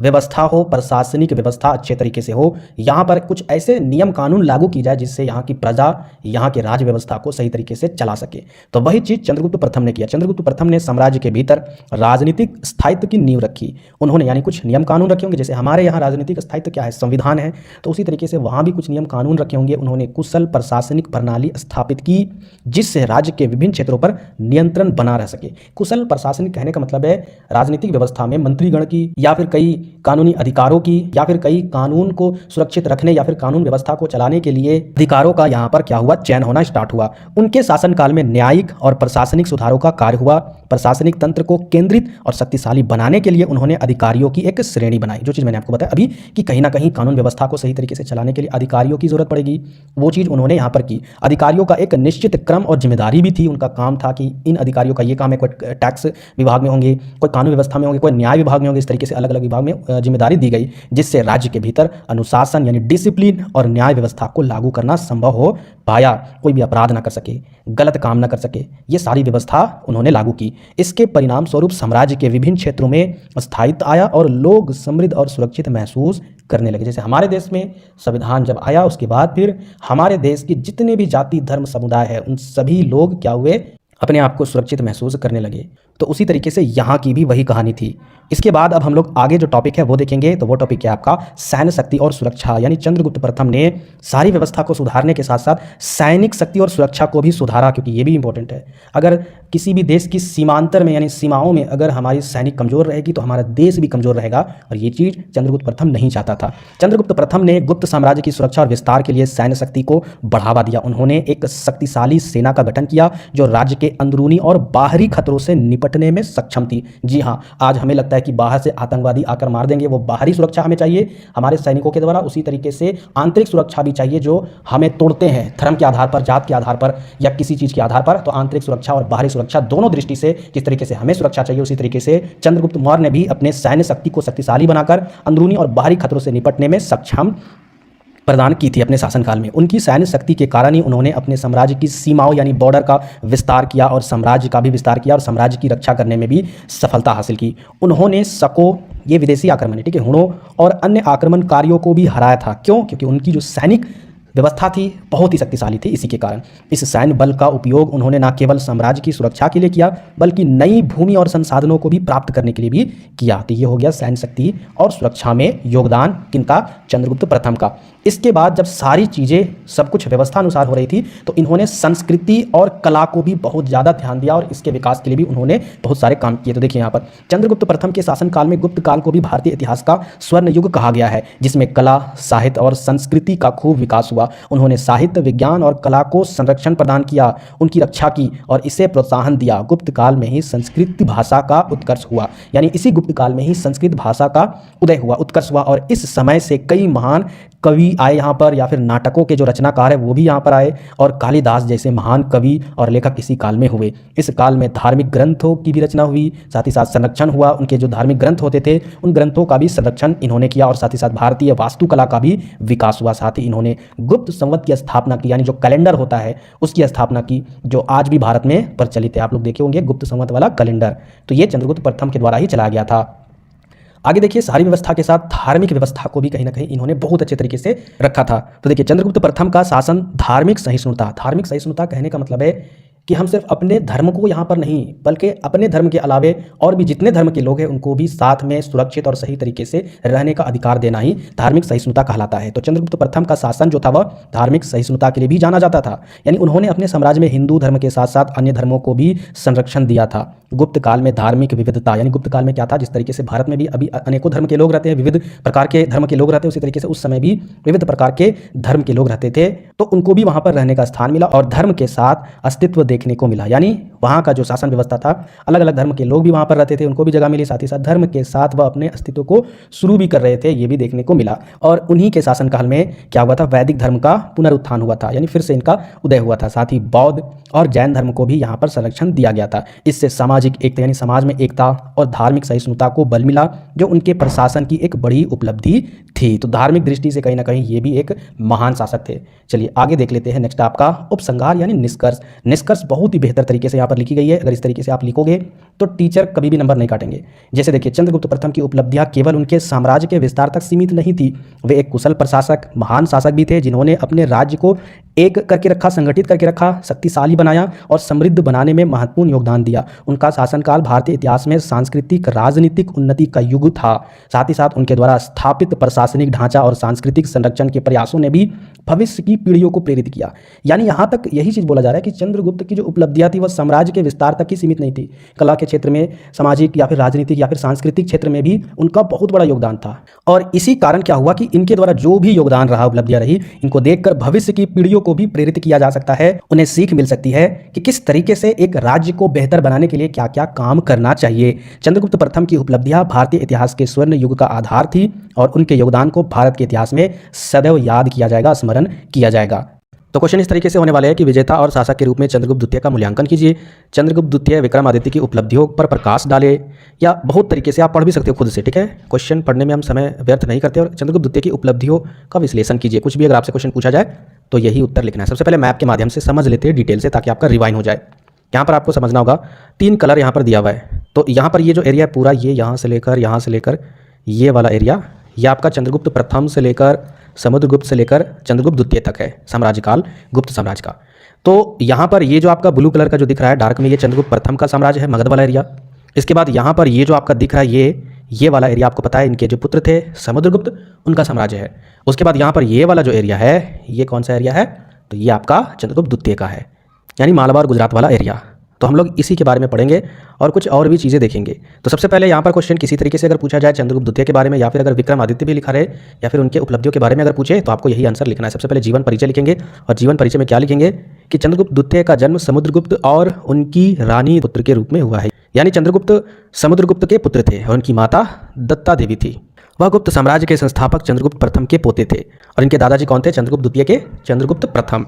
[SPEAKER 1] व्यवस्था हो, प्रशासनिक व्यवस्था अच्छे तरीके से हो, यहाँ पर कुछ ऐसे नियम कानून लागू की जाए जिससे यहाँ की प्रजा, यहाँ के राज्य व्यवस्था को सही तरीके से चला सके। तो वही चीज़ चंद्रगुप्त प्रथम ने किया। चंद्रगुप्त प्रथम ने साम्राज्य के भीतर राजनीतिक स्थायित्व की नींव रखी। उन्होंने यानी कुछ नियम कानून रखे होंगे, जैसे हमारे यहाँ राजनीतिक स्थायित्व क्या है, संविधान है, तो उसी तरीके से वहाँ भी कुछ नियम कानून रखे होंगे। उन्होंने कुशल प्रशासनिक प्रणाली स्थापित की जिससे राज्य के विभिन्न क्षेत्रों पर नियंत्रण बना रह सके। कुशल प्रशासनिक कहने का मतलब है राजनीतिक व्यवस्था में मंत्रीगण की या फिर कई कानूनी अधिकारों की या फिर कई कानून को सुरक्षित रखने या फिर कानून व्यवस्था को चलाने के लिए अधिकारों का यहाँ पर क्या हुआ, चयन होना स्टार्ट हुआ। उनके शासनकाल में न्यायिक और प्रशासनिक सुधारों का कार्य हुआ। प्रशासनिक तंत्र को केंद्रित और शक्तिशाली बनाने के लिए उन्होंने अधिकारियों की एक श्रेणी बनाई। जो चीज़ मैंने आपको बताया अभी कि कहीं ना कहीं कानून व्यवस्था को सही तरीके से चलाने के लिए अधिकारियों की जरूरत पड़ेगी, वो चीज़ उन्होंने यहाँ पर की। अधिकारियों का एक निश्चित क्रम और जिम्मेदारी भी थी। उनका काम था कि इन अधिकारियों का ये काम है, कोई टैक्स विभाग में होंगे, कोई कानून व्यवस्था में होंगे, कोई न्याय विभाग में होंगे। इस तरीके से अलग अलग विभाग में जिम्मेदारी दी गई, जिससे राज्य के भीतर अनुशासन यानी डिसिप्लिन और न्याय व्यवस्था को लागू करना संभव हो पाया। कोई भी अपराध ना कर सके, गलत काम ना कर सके, ये सारी व्यवस्था उन्होंने लागू की। इसके परिणाम स्वरूप साम्राज्य के विभिन्न क्षेत्रों में स्थायित्व आया और लोग समृद्ध और सुरक्षित महसूस करने लगे। जैसे हमारे देश में संविधान जब आया, उसके बाद फिर हमारे देश के जितने भी जाति धर्म समुदाय है, उन सभी लोग क्या हुए, अपने आप को सुरक्षित महसूस करने लगे। तो उसी तरीके से यहाँ की भी वही कहानी थी। इसके बाद अब हम लोग आगे जो टॉपिक है वो देखेंगे। तो वो टॉपिक है आपका सैन्य शक्ति और सुरक्षा। यानी चंद्रगुप्त प्रथम ने सारी व्यवस्था को सुधारने के साथ साथ सैनिक शक्ति और सुरक्षा को भी सुधारा, क्योंकि ये भी इंपॉर्टेंट है। अगर किसी भी देश की सीमांतर में यानी सीमाओं में अगर हमारी सैनिक कमजोर रहेगी तो हमारा देश भी कमजोर रहेगा, और ये चीज़ चंद्रगुप्त प्रथम नहीं चाहता था। चंद्रगुप्त प्रथम ने गुप्त साम्राज्य की सुरक्षा और विस्तार के लिए सैन्य शक्ति को बढ़ावा दिया। उन्होंने एक शक्तिशाली सेना का गठन किया जो राज्य के अंदरूनी और बाहरी खतरों से निपटने में सक्षम थी। जी हाँ, आज हमें लगता है कि बाहर से आतंकवादी आकर मार देंगे, वो बाहरी सुरक्षा हमें चाहिए हमारे सैनिकों के द्वारा। उसी तरीके से आंतरिक सुरक्षा भी चाहिए जो हमें तोड़ते हैं धर्म के आधार पर, जात के आधार पर या किसी चीज़ के आधार पर। तो आंतरिक सुरक्षा और बाहरी सुरक्षा दोनों दृष्टि से किस तरीके से हमें सुरक्षा चाहिए, उसी तरीके से चंद्रगुप्त मौर्य ने भी अपने सैन्य शक्ति को शक्तिशाली बनाकर अंदरूनी और बाहरी खतरों से निपटने में सक्षम प्रदान की थी अपने शासनकाल में। उनकी सैन्य शक्ति के कारण ही उन्होंने अपने साम्राज्य की सीमाओं यानी बॉर्डर का विस्तार किया और साम्राज्य का भी विस्तार किया और साम्राज्य की रक्षा करने में भी सफलता हासिल की। उन्होंने शकों, ये विदेशी आक्रमण, ठीक है, हुणों और अन्य आक्रमणकारियों को भी हराया था। क्यों? क्योंकि उनकी जो सैनिक व्यवस्था थी बहुत ही शक्तिशाली थी। इसी के कारण इस सैन्य बल का उपयोग उन्होंने न केवल साम्राज्य की सुरक्षा के लिए किया बल्कि नई भूमि और संसाधनों को भी प्राप्त करने के लिए भी किया। तो ये हो गया सैन्य शक्ति और सुरक्षा में योगदान किनका? चंद्रगुप्त प्रथम का। इसके बाद जब सारी चीज़ें सब कुछ व्यवस्था अनुसार हो रही थी तो इन्होंने संस्कृति और कला को भी बहुत ज़्यादा ध्यान दिया और इसके विकास के लिए भी उन्होंने बहुत सारे काम किए। तो देखिए यहाँ पर चंद्रगुप्त प्रथम के शासनकाल में गुप्त काल को भी भारतीय इतिहास का स्वर्ण युग कहा गया है, जिसमें कला, साहित्य और संस्कृति का खूब विकास हुआ। उन्होंने साहित्य, विज्ञान और कला को संरक्षण प्रदान किया, उनकी रक्षा की और इसे प्रोत्साहन दिया। गुप्त काल में ही संस्कृत भाषा का उत्कर्ष हुआ, यानी इसी गुप्त काल में ही संस्कृत भाषा का उदय हुआ, उत्कर्ष हुआ। और इस समय से कई महान कवि आए यहाँ पर, या फिर नाटकों के जो रचनाकार है वो भी यहाँ पर आए, और कालिदास जैसे महान कवि और लेखक इसी काल में हुए। इस काल में धार्मिक ग्रंथों की भी रचना हुई, साथ ही साथ संरक्षण हुआ। उनके जो धार्मिक ग्रंथ होते थे उन ग्रंथों का भी संरक्षण इन्होंने किया, और साथ ही साथ भारतीय वास्तुकला का भी विकास हुआ। साथ ही इन्होंने गुप्त संवत की स्थापना की, यानी जो कैलेंडर होता है उसकी स्थापना की, जो आज भी भारत में प्रचलित है। आप लोग देखे होंगे गुप्त संवत वाला कैलेंडर, तो ये चंद्रगुप्त प्रथम के द्वारा ही चलाया गया था। आगे देखिए, सारी व्यवस्था के साथ धार्मिक व्यवस्था को भी कहीं ना कहीं इन्होंने बहुत अच्छे तरीके से रखा था। तो देखिए, चंद्रगुप्त प्रथम का शासन धार्मिक सहिष्णुता। धार्मिक सहिष्णुता कहने का मतलब है कि हम सिर्फ अपने धर्म को यहाँ पर नहीं बल्कि अपने धर्म के अलावे और भी जितने धर्म के लोग हैं उनको भी साथ में सुरक्षित और सही तरीके से रहने का अधिकार देना ही धार्मिक सहिष्णुता कहलाता है। तो चंद्रगुप्त प्रथम का शासन जो था वह धार्मिक सहिष्णुता के लिए भी जाना जाता था, यानी उन्होंने अपने साम्राज्य में हिंदू धर्म के साथ साथ अन्य धर्मों को भी संरक्षण दिया था। गुप्त काल में धार्मिक विविधता, यानी गुप्त काल में क्या था, जिस तरीके से भारत में भी अभी अनेकों धर्म के लोग रहते हैं, विविध प्रकार के धर्म के लोग रहते हैं, उसी तरीके से उस समय भी विविध प्रकार के धर्म के लोग रहते थे, तो उनको भी वहाँ पर रहने का स्थान मिला और धर्म के साथ अस्तित्व देखने को मिला। यानी वहाँ का जो शासन व्यवस्था था, अलग अलग धर्म के लोग भी वहाँ पर रहते थे, उनको भी जगह मिली, साथ ही साथ धर्म के साथ वह अपने अस्तित्व को शुरू भी कर रहे थे, ये भी देखने को मिला। और उन्हीं के शासनकाल में क्या हुआ था, वैदिक धर्म का पुनरुत्थान हुआ था, यानी फिर से इनका उदय हुआ था। साथ ही बौद्ध और जैन धर्म को भी यहाँ पर संरक्षण दिया गया था। इससे सामाजिक एकता, यानी समाज में एकता और धार्मिक सहिष्णुता को बल मिला, जो उनके प्रशासन की एक बड़ी उपलब्धि थी। तो धार्मिक दृष्टि से कहीं ना कहीं ये भी एक महान शासक थे। चलिए आगे देख लेते हैं। नेक्स्ट आपका उपसंहार यानी निष्कर्ष। निष्कर्ष बहुत ही बेहतर तरीके से यहाँ पर लिखी गई है। अगर इस तरीके से आप लिखोगे तो टीचर कभी भी नंबर नहीं काटेंगे। जैसे देखिए, चंद्रगुप्त प्रथम की उपलब्धियां केवल उनके साम्राज्य के विस्तार तक सीमित नहीं थी, वे एक कुशल प्रशासक, महान शासक भी थे, जिन्होंने अपने राज्य को एक करके रखा, संगठित करके रखा, शक्तिशाली बनाया और समृद्ध बनाने में महत्वपूर्ण योगदान दिया। उनका शासनकाल भारतीय इतिहास में सांस्कृतिक राजनीतिक उन्नति का युग था। साथ ही साथ उनके द्वारा स्थापित प्रशासनिक ढांचा और सांस्कृतिक संरक्षण के प्रयासों ने भी भविष्य की पीढ़ियों को प्रेरित किया। यानी यहाँ तक यही चीज़ बोला जा रहा है कि चंद्रगुप्त की की जो उपलब्धियां थी वह साम्राज्य के विस्तार तक ही सीमित नहीं थी। कला के क्षेत्र में, सामाजिक या फिर राजनीतिक या फिर सांस्कृतिक क्षेत्र में भी उनका बहुत बड़ा योगदान था। और इसी कारण क्या हुआ कि इनके द्वारा जो भी योगदान रहा, उपलब्धियां रही, इनको देखकर भविष्य की पीढ़ियों को भी प्रेरित किया जा सकता है। उन्हें सीख मिल सकती है कि किस तरीके से एक राज्य को बेहतर बनाने के लिए क्या क्या काम करना चाहिए। चंद्रगुप्त प्रथम की उपलब्धियां भारतीय इतिहास के स्वर्ण युग का आधार थी और उनके योगदान को भारत के इतिहास में सदैव याद किया जाएगा, स्मरण किया जाएगा। तो क्वेश्चन इस तरीके से होने वाले हैं कि विजेता और शासक के रूप में चंद्रगुप्त द्वितीय का मूल्यांकन कीजिए। चंद्रगुप्त द्वितीय विक्रमादित्य की उपलब्धियों पर प्रकाश डाले, या बहुत तरीके से आप पढ़ भी सकते हो खुद से, ठीक है। क्वेश्चन पढ़ने में हम समय व्यर्थ नहीं करते और चंद्रगुप्त द्वितीय की उपलब्धियों का विश्लेषण कीजिए। कुछ भी अगर आपसे क्वेश्चन पूछा जाए तो यही उत्तर लिखना है। सबसे पहले मैप के माध्यम से समझ लेते हैं डिटेल से, ताकि आपका रिवाइन हो जाए। यहाँ पर आपको समझना होगा 3 कलर यहाँ पर दिया हुआ है। तो यहाँ पर ये जो एरिया है पूरा, ये यहाँ से लेकर ये वाला एरिया, ये आपका चंद्रगुप्त प्रथम से लेकर समुद्रगुप्त से लेकर चंद्रगुप्त द्वितीय तक है, साम्राज्य काल गुप्त साम्राज्य का। तो यहाँ पर ये जो आपका ब्लू कलर का जो दिख रहा है डार्क में, ये चंद्रगुप्त प्रथम का साम्राज्य है, मगध वाला एरिया। इसके बाद यहाँ पर ये जो आपका दिख रहा है, ये वाला एरिया आपको पता है इनके जो पुत्र थे समुद्रगुप्त, उनका साम्राज्य है। उसके बाद यहाँ पर ये वाला जो एरिया है, ये कौन सा एरिया है, तो ये आपका चंद्रगुप्त द्वितीय का है, यानी मालवा और गुजरात वाला एरिया। तो हम लोग इसी के बारे में पढ़ेंगे और कुछ और भी चीज़ें देखेंगे। तो सबसे पहले यहाँ पर क्वेश्चन किसी तरीके से अगर पूछा जाए चंद्रगुप्त द्वितीय के बारे में, या फिर अगर विक्रमादित्य भी लिखा रहे, या फिर उनके उपलब्धियों के बारे में अगर पूछे, तो आपको यही आंसर लिखना है। सबसे पहले जीवन परिचय लिखेंगे, और जीवन परिचय में क्या लिखेंगे कि चंद्रगुप्त द्वितीय का जन्म समुद्रगुप्त और उनकी रानी पुत्र के रूप में हुआ है, यानी चंद्रगुप्त समुद्रगुप्त के पुत्र थे और उनकी माता दत्ता देवी थी। वह गुप्त साम्राज्य के संस्थापक चंद्रगुप्त प्रथम के पोते थे, और इनके दादाजी कौन थे, चंद्रगुप्त द्वितीय के चंद्रगुप्त प्रथम।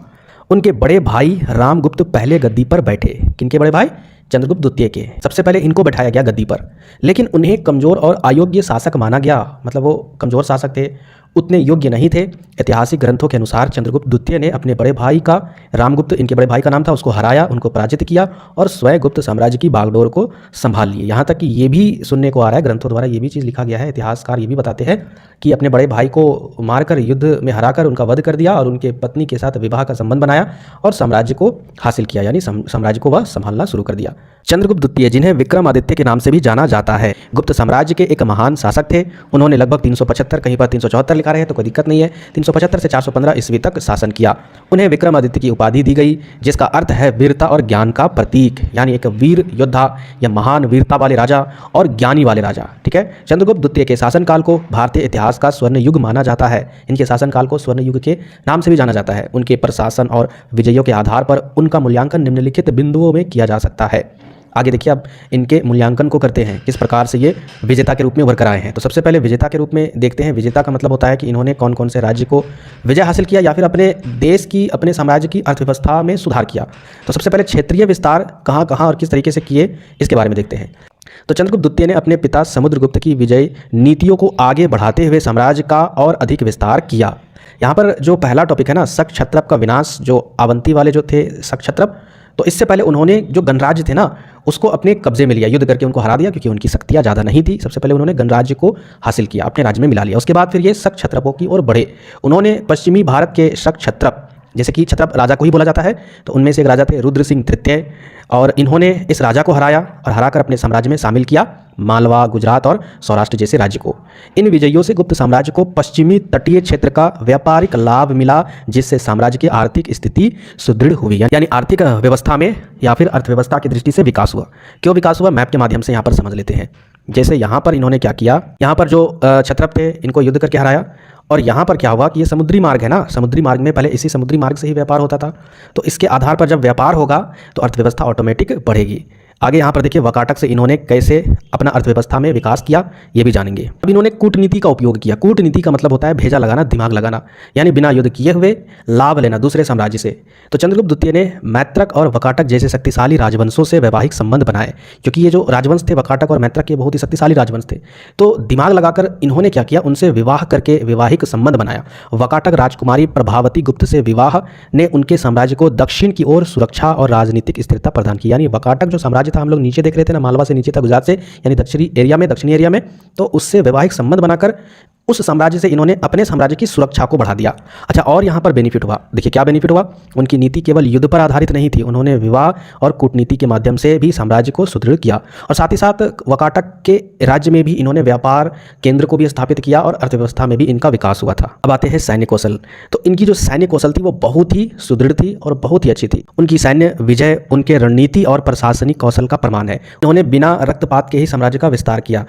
[SPEAKER 1] उनके बड़े भाई रामगुप्त पहले गद्दी पर बैठे। किनके बड़े भाई, चंद्रगुप्त द्वितीय के। सबसे पहले इनको बैठाया गया गद्दी पर, लेकिन उन्हें कमजोर और अयोग्य शासक माना गया, मतलब वो कमजोर शासक थे, उतने योग्य नहीं थे। ऐतिहासिक ग्रंथों के अनुसार चंद्रगुप्त द्वितीय ने अपने बड़े भाई का, रामगुप्त इनके बड़े भाई का नाम था, उसको हराया, उनको पराजित किया और स्वयं गुप्त साम्राज्य की बागडोर को संभाल लिए। यहाँ तक कि ये भी सुनने को आ रहा है, ग्रंथों द्वारा ये भी चीज़ लिखा गया है, इतिहासकार ये भी बताते हैं कि अपने बड़े भाई को मारकर, युद्ध में हराकर उनका वध कर दिया और उनके पत्नी के साथ विवाह का संबंध बनाया और साम्राज्य को हासिल किया, यानी साम्राज्य को वह संभालना शुरू कर दिया। चंद्रगुप्त द्वितीय, जिन्हें विक्रमादित्य के नाम से भी जाना जाता है, गुप्त साम्राज्य के एक महान शासक थे। उन्होंने लगभग 375, कहीं पर 374 लिखा रहे हैं तो कोई दिक्कत नहीं है, 375 से 415 ईस्वी तक शासन किया। उन्हें विक्रमादित्य की उपाधि दी गई, जिसका अर्थ है वीरता और ज्ञान का प्रतीक, यानी एक वीर योद्धा या महान वीरता वाले राजा और ज्ञानी वाले राजा, ठीक है। चंद्रगुप्त द्वितीय के शासनकाल को भारतीय इतिहास का स्वर्ण युग माना जाता है। इनके शासनकाल को स्वर्ण युग के नाम से भी जाना जाता है। उनके प्रशासन और विजयों के आधार पर उनका मूल्यांकन निम्नलिखित बिंदुओं में किया जा सकता है। आगे देखिए, अब इनके मूल्यांकन को करते हैं, किस प्रकार से ये विजेता के रूप में उभर कर आए हैं। तो सबसे पहले विजेता के रूप में देखते हैं। विजेता का मतलब होता है कि इन्होंने कौन कौन से राज्य को विजय हासिल किया या फिर अपने देश की, अपने साम्राज्य की अर्थव्यवस्था में सुधार किया। तो सबसे पहले क्षेत्रीय विस्तार कहाँ कहाँ और किस तरीके से किए, इसके बारे में देखते हैं। तो चंद्रगुप्त द्वितीय ने अपने पिता समुद्रगुप्त की विजय नीतियों को आगे बढ़ाते हुए साम्राज्य का और अधिक विस्तार किया। यहाँ पर जो पहला टॉपिक है ना, शक क्षत्रप का विनाश, जो अवंती वाले जो थे शक क्षत्रप, तो इससे पहले उन्होंने जो गणराज्य थे ना उसको अपने कब्जे में लिया, युद्ध करके उनको हरा दिया, क्योंकि उनकी शक्तियाँ ज़्यादा नहीं थी। सबसे पहले उन्होंने गणराज्य को हासिल किया, अपने राज्य में मिला लिया। उसके बाद फिर ये शक क्षत्रपों की ओर बढ़े। उन्होंने पश्चिमी भारत के शक क्षत्रप, जैसे कि क्षत्रप राजा को ही बोला जाता है, तो उनमें से एक राजा थे रुद्र सिंह तृतीय, और इन्होंने इस राजा को हराया और हराकर अपने साम्राज्य में शामिल किया मालवा, गुजरात और सौराष्ट्र जैसे राज्य को। इन विजयों से गुप्त साम्राज्य को पश्चिमी तटीय क्षेत्र का व्यापारिक लाभ मिला, जिससे साम्राज्य की आर्थिक स्थिति सुदृढ़ हुई, यानी आर्थिक व्यवस्था में या फिर अर्थव्यवस्था की दृष्टि से विकास हुआ। क्यों विकास हुआ, मैप के माध्यम से यहाँ पर समझ लेते हैं। जैसे यहाँ पर इन्होंने क्या किया, यहाँ पर जो क्षत्रप थे इनको युद्ध करके हराया, और यहाँ पर क्या हुआ कि ये समुद्री मार्ग है ना, समुद्री मार्ग में पहले इसी समुद्री मार्ग से ही व्यापार होता था, तो इसके आधार पर जब व्यापार होगा तो अर्थव्यवस्था ऑटोमेटिक बढ़ेगी। आगे यहाँ पर देखिए वकाटक से इन्होंने कैसे अपना अर्थव्यवस्था में विकास किया, ये भी जानेंगे। अब इन्होंने कूटनीति का उपयोग किया। कूटनीति का मतलब होता है भेजा लगाना, दिमाग लगाना, यानी बिना युद्ध किए हुए लाभ लेना दूसरे साम्राज्य से। तो चंद्रगुप्त द्वितीय ने मैत्रक और वकाटक जैसे शक्तिशाली राजवंशों से वैवाहिक संबंध बनाए, क्योंकि ये जो राजवंश थे वकाटक और मैत्रक, ये बहुत ही शक्तिशाली राजवंश थे। तो दिमाग लगाकर इन्होंने क्या किया, उनसे विवाह करके वैवाहिक संबंध बनाया। वकाटक राजकुमारी प्रभावती गुप्त से विवाह ने उनके साम्राज्य को दक्षिण की ओर सुरक्षा और राजनीतिक स्थिरता प्रदान की। यानी वकाटक जो साम्राज्य था, हम लोग नीचे देख रहे थे ना, मालवा से नीचे था, गुजरात से, यानी दक्षिणी एरिया में, तो उससे वैवाहिक संबंध बनाकर उस साम्राज्य से इन्होंने अपने साम्राज्य की सुरक्षा को बढ़ा दिया। अच्छा, और यहाँ पर बेनिफिट हुआ, देखिए क्या बेनिफिट हुआ। उनकी नीति केवल युद्ध पर आधारित नहीं थी, उन्होंने विवाह और कूटनीति के माध्यम से भी साम्राज्य को सुदृढ़ किया और साथ ही साथ वाकाटक के राज्य में भी इन्होंने व्यापार केंद्र को भी स्थापित किया और अर्थव्यवस्था में भी इनका विकास हुआ था। अब आते हैं सैन्य कौशल। तो इनकी जो सैन्य कौशल थी वो बहुत ही सुदृढ़ थी और बहुत ही अच्छी थी। उनकी सैन्य विजय उनके रणनीति और प्रशासनिक कौशल का प्रमाण है। उन्होंने बिना रक्तपात के ही साम्राज्य का विस्तार किया,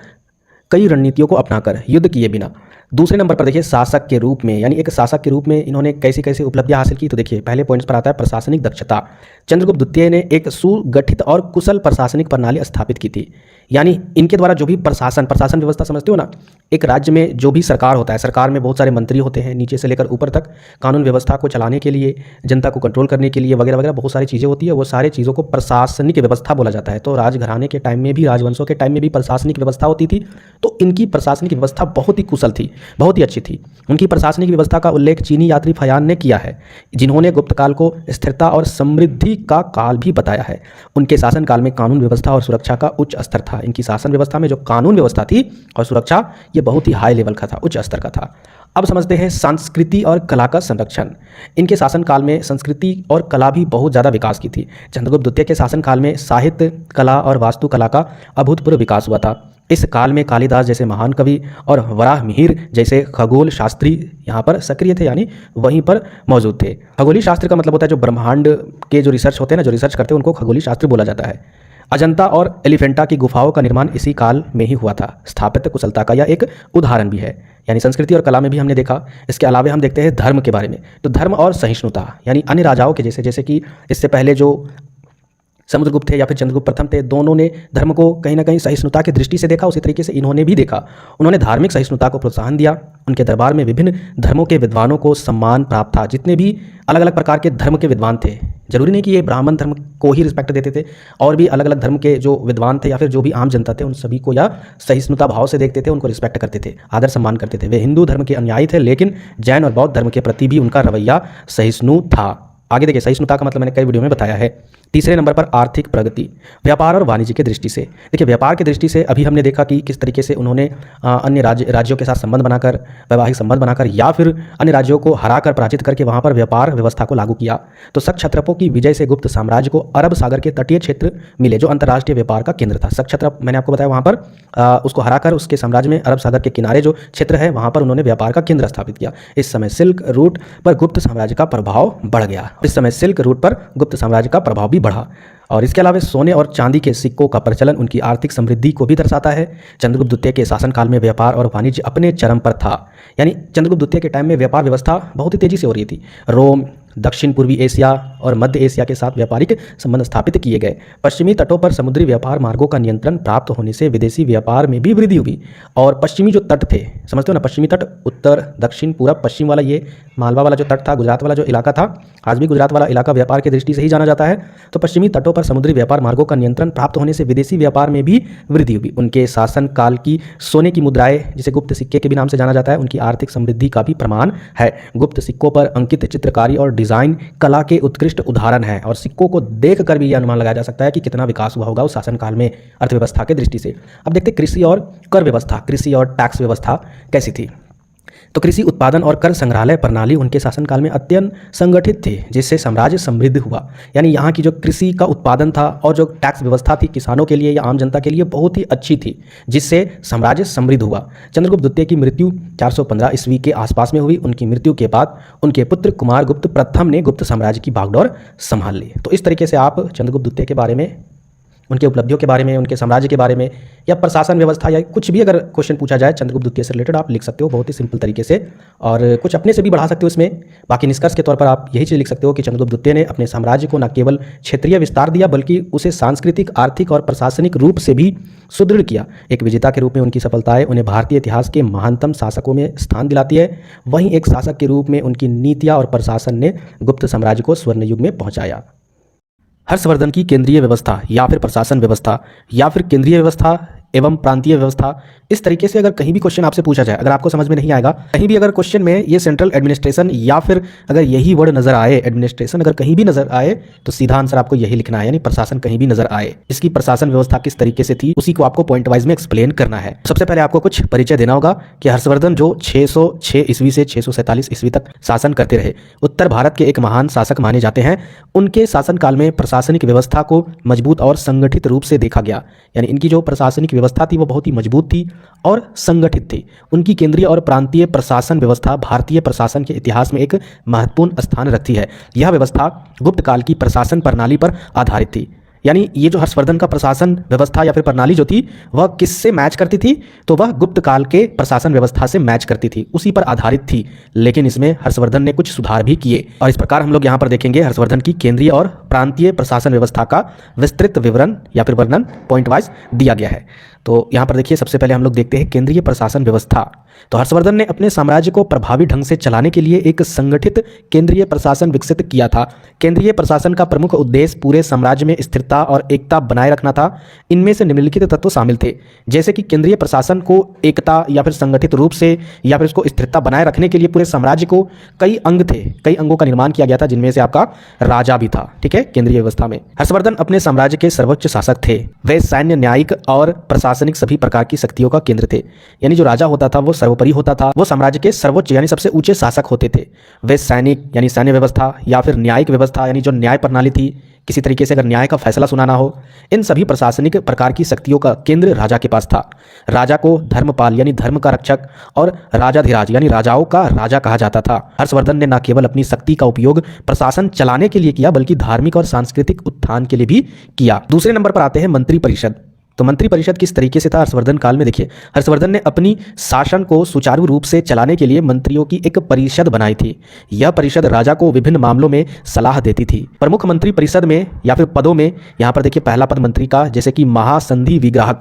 [SPEAKER 1] कई रणनीतियों को अपनाकर, युद्ध किए बिना। दूसरे नंबर पर देखिए शासक के रूप में, यानी एक शासक के रूप में इन्होंने कैसी कैसी उपलब्धियां हासिल की। तो देखिए पहले पॉइंट्स पर आता है प्रशासनिक दक्षता। चंद्रगुप्त द्वितीय ने एक सुगठित और कुशल प्रशासनिक प्रणाली स्थापित की थी। यानी इनके द्वारा जो भी प्रशासन व्यवस्था समझते हो ना, एक राज्य में जो भी सरकार होता है, सरकार में बहुत सारे मंत्री होते हैं, नीचे से लेकर ऊपर तक कानून व्यवस्था को चलाने के लिए, जनता को कंट्रोल करने के लिए वगैरह वगैरह बहुत सारी चीज़ें होती है। वो सारी चीज़ों को प्रशासनिक व्यवस्था बोला जाता है। तो राजघराने के टाइम में भी, राजवंशों के टाइम में भी प्रशासनिक व्यवस्था होती थी। तो इनकी प्रशासनिक व्यवस्था बहुत ही कुशल थी, बहुत ही अच्छी थी। उनकी प्रशासनिक व्यवस्था का उल्लेख चीनी यात्री फयान ने किया है, जिन्होंने गुप्त काल को स्थिरता और समृद्धि का काल भी बताया है। उनके शासनकाल में कानून व्यवस्था और सुरक्षा का उच्च स्तर था। इनकी शासन व्यवस्था में जो कानून व्यवस्था थी और सुरक्षा, ये बहुत ही हाई लेवल का था, उच्च स्तर का था। अब समझते हैं संस्कृति और कला का संरक्षण। इनके शासनकाल में संस्कृति और कला भी बहुत ज़्यादा विकास की थी। चंद्रगुप्त द्वितीय के शासनकाल में साहित्य, कला और वास्तुकला का अभूतपूर्व विकास हुआ था। इस काल में कालिदास जैसे महान कवि और वराह मिहिर जैसे खगोल शास्त्री यहाँ पर सक्रिय थे, यानी वहीं पर मौजूद थे। खगोलीय शास्त्र का मतलब होता है जो ब्रह्मांड के जो रिसर्च होते हैं ना, जो रिसर्च करते हैं, उनको खगोलीय शास्त्र बोला जाता है। अजंता और एलिफेंटा की गुफाओं का निर्माण इसी काल में ही हुआ था। स्थापत्य कुशलता का यह एक उदाहरण भी है। यानी संस्कृति और कला में भी हमने देखा। इसके अलावा हम देखते हैं धर्म के बारे में। तो धर्म और सहिष्णुता, यानी अन्य राजाओं के जैसे कि इससे पहले जो समुद्रगुप्त थे या फिर चंद्रगुप्त प्रथम थे, दोनों ने धर्म को कहीं ना कहीं सहिष्णुता की दृष्टि से देखा। उसी तरीके से इन्होंने भी देखा। उन्होंने धार्मिक सहिष्णुता को प्रोत्साहन दिया। उनके दरबार में विभिन्न धर्मों के विद्वानों को सम्मान प्राप्त था। जितने भी अलग अलग प्रकार के धर्म के विद्वान थे, जरूरी नहीं कि ये ब्राह्मण धर्म को ही रिस्पेक्ट देते थे, और भी अलग अलग धर्म के जो विद्वान थे या फिर जो भी आम जनता थे, उन सभी को या सहिष्णुता भाव से देखते थे, उनको रिस्पेक्ट करते थे, आदर सम्मान करते थे। वे हिंदू धर्म के अनुयायी थे, लेकिन जैन और बौद्ध धर्म के प्रति भी उनका रवैया सहिष्णु था। आगे देखिए, सहिष्णुता का मतलब मैंने कई वीडियो में बताया है। तीसरे नंबर पर आर्थिक प्रगति, व्यापार और वाणिज्य की दृष्टि से। देखिए व्यापार की दृष्टि से अभी हमने देखा कि किस तरीके से उन्होंने अन्य राज्यों के साथ संबंध बनाकर, वैवाहिक संबंध बनाकर या फिर अन्य राज्यों को हराकर, पराजित करके वहाँ पर व्यापार व्यवस्था को लागू किया। तो शक क्षत्रपों की विजय से गुप्त साम्राज्य को अरब सागर के तटीय क्षेत्र मिले, जो अंतर्राष्ट्रीय व्यापार का केंद्र था। शक क्षत्रप मैंने आपको बताया, वहाँ पर उसको हराकर उसके साम्राज्य में अरब सागर के किनारे जो क्षेत्र है, वहाँ पर उन्होंने व्यापार का केंद्र स्थापित किया। इस समय सिल्क रूट पर गुप्त साम्राज्य का प्रभाव बढ़ गया। इस समय सिल्क रूट पर गुप्त साम्राज्य का प्रभाव भी बढ़ा। और इसके अलावा सोने और चांदी के सिक्कों का प्रचलन उनकी आर्थिक समृद्धि को भी दर्शाता है। चंद्रगुप्त द्वितीय के शासनकाल में व्यापार और वाणिज्य अपने चरम पर था। यानी चंद्रगुप्त द्वितीय के टाइम में व्यापार व्यवस्था बहुत ही तेजी से हो रही थी। रोम, दक्षिण पूर्वी एशिया और मध्य एशिया के साथ व्यापारिक संबंध स्थापित किए गए। पश्चिमी तटों पर समुद्री व्यापार मार्गों का नियंत्रण प्राप्त होने से विदेशी व्यापार में भी वृद्धि हुई। और पश्चिमी जो तट थे, समझते हो ना, पश्चिमी तट, उत्तर, दक्षिण, पूरब, पश्चिम वाला, ये मालवा वाला जो तट था, गुजरात वाला जो इलाका था, आज भी गुजरात वाला इलाका व्यापार की दृष्टि से ही जाना जाता है। तो पश्चिमी तटों पर समुद्री व्यापार मार्गों का नियंत्रण प्राप्त होने से विदेशी व्यापार में भी वृद्धि हुई। उनके शासन काल की सोने की मुद्राएं, जिसे गुप्त सिक्के के भी नाम से जाना जाता है, उनकी आर्थिक समृद्धि का भी प्रमाण है। गुप्त सिक्कों पर अंकित चित्रकारी और डिजाइन कला के उत्कृष्ट उदाहरण है। और सिक्कों को देखकर भी यह अनुमान लगाया जा सकता है कि कितना विकास हुआ होगा उस शासनकाल में अर्थव्यवस्था के दृष्टि से। अब देखते कृषि और कर व्यवस्था, कृषि और टैक्स व्यवस्था कैसी थी। तो कृषि उत्पादन और कर संग्रहालय प्रणाली उनके शासनकाल में अत्यंत संगठित थी, जिससे साम्राज्य समृद्ध हुआ। यानी यहाँ की जो कृषि का उत्पादन था और जो टैक्स व्यवस्था थी किसानों के लिए या आम जनता के लिए बहुत ही अच्छी थी, जिससे साम्राज्य समृद्ध हुआ। चंद्रगुप्त द्वितीय की मृत्यु 415 ईस्वी के आसपास में हुई। उनकी मृत्यु के बाद उनके पुत्र कुमारगुप्त प्रथम ने गुप्त साम्राज्य की बागडोर संभाल ली। तो इस तरीके से आप चंद्रगुप्त द्वितीय के बारे में, उनके उपलब्धियों के बारे में, उनके साम्राज्य के बारे में, या प्रशासन व्यवस्था, या कुछ भी अगर क्वेश्चन पूछा जाए चंद्रगुप्त द्वितीय से रिलेटेड, आप लिख सकते हो बहुत ही सिंपल तरीके से। और कुछ अपने से भी बढ़ा सकते हो इसमें। बाकी निष्कर्ष के तौर पर आप यही चीज़ लिख सकते हो कि चंद्रगुप्त द्वितीय ने अपने साम्राज्य को न केवल क्षेत्रीय विस्तार दिया, बल्कि उसे सांस्कृतिक, आर्थिक और प्रशासनिक रूप से भी सुदृढ़ किया। एक विजेता के रूप में उनकी सफलताएं उन्हें भारतीय इतिहास के महानतम शासकों में स्थान दिलाती है। वहीं एक शासक के रूप में उनकी नीतियाँ और प्रशासन ने गुप्त साम्राज्य को स्वर्ण युग में पहुँचाया। हर्षवर्धन की केंद्रीय व्यवस्था या फिर प्रशासन व्यवस्था या फिर केंद्रीय व्यवस्था एवं प्रांतीय व्यवस्था। इस तरीके से अगर कहीं भी क्वेश्चन आपसे पूछा जाए, अगर आपको समझ में नहीं आएगा, कहीं भी अगर क्वेश्चन में ये सेंट्रल एडमिनिस्ट्रेशन या फिर अगर यही वर्ड नजर आए, एडमिनिस्ट्रेशन अगर कहीं भी नजर आए, तो सीधा आंसर आपको यही लिखना है, यानी प्रशासन कहीं भी नजर आए। इसकी प्रशासन व्यवस्था किस तरीके से थी उसी को आपको पॉइंट वाइज में एक्सप्लेन करना है। सबसे पहले आपको कुछ परिचय देना होगा कि हर्षवर्धन जो 606 ईस्वी से 647 ईस्वी तक शासन करते रहे, उत्तर भारत के एक महान शासक माने जाते हैं। उनके शासनकाल में प्रशासनिक व्यवस्था को मजबूत और संगठित रूप से देखा गया, यानी इनकी जो प्रशासनिक व्यवस्था थी वो बहुत ही मजबूत थी और संगठित थी। उनकी केंद्रीय और प्रांतीय प्रशासन व्यवस्था भारतीय प्रशासन के इतिहास में एक महत्वपूर्ण स्थान रखती है। यह व्यवस्था गुप्त काल की प्रशासन प्रणाली पर आधारित थी, यानी ये जो हर्षवर्धन का प्रशासन व्यवस्था या फिर प्रणाली जो थी वह किससे मैच करती थी, तो वह गुप्त काल के प्रशासन व्यवस्था से मैच करती थी, उसी पर आधारित थी। लेकिन इसमें हर्षवर्धन ने कुछ सुधार भी किए और इस प्रकार हम लोग यहाँ पर देखेंगे हर्षवर्धन की केंद्रीय और प्रांतीय प्रशासन व्यवस्था का विस्तृत विवरण या फिर वर्णन पॉइंट वाइज दिया गया है। तो यहाँ पर देखिए, सबसे पहले हम लोग देखते हैं केंद्रीय प्रशासन व्यवस्था। तो हर्षवर्धन ने अपने साम्राज्य को प्रभावी ढंग से चलाने के लिए एक संगठित केंद्रीय प्रशासन विकसित किया था। केंद्रीय प्रशासन का प्रमुख उद्देश्य पूरे साम्राज्य में स्थिरता और एकता बनाए रखना था। इनमें से निम्नलिखित तत्व शामिल थे, जैसे कि केंद्रीय प्रशासन को एकता या फिर संगठित रूप से या फिर उसको स्थिरता बनाए रखने के लिए पूरे साम्राज्य को कई अंग थे, कई अंगों का निर्माण किया गया था, जिनमें से आपका राजा भी था। ठीक है, केंद्रीय व्यवस्था में हर्षवर्धन अपने साम्राज्य के सर्वोच्च शासक थे। वे सैन्य, न्यायिक और प्रशासनिक सभी प्रकार की शक्तियों का केंद्र थे, यानी जो राजा होता था वो सर्वोपरि होता था, वो साम्राज्य के सर्वोच्च यानी सबसे ऊंचे शासक होते थे। वे सैनिक यानी सैन्य व्यवस्था या फिर न्यायिक व्यवस्था यानी जो न्याय प्रणाली थी, किसी तरीके से अगर न्याय का फैसला सुनाना हो, इन सभी प्रशासनिक प्रकार की शक्तियों का केंद्र राजा के पास था। राजा को धर्मपाल यानी धर्म का रक्षक और राजाधिराज यानी राजाओं का राजा कहा जाता था। हर्षवर्धन ने न केवल अपनी शक्ति का उपयोग प्रशासन चलाने के लिए किया, बल्कि धार्मिक और सांस्कृतिक उत्थान के लिए भी किया। दूसरे नंबर पर आते हैं मंत्रिपरिषद। तो मंत्रिपरिषद किस तरीके से था हर्षवर्धन काल में, देखिए हर्षवर्धन ने अपनी शासन को सुचारू रूप से चलाने के लिए मंत्रियों की एक परिषद बनाई थी। यह परिषद राजा को विभिन्न मामलों में सलाह देती थी। प्रमुख मंत्री परिषद में या फिर पदों में यहाँ पर देखिए पहला पद मंत्री का, जैसे कि महासंधि विग्राहक,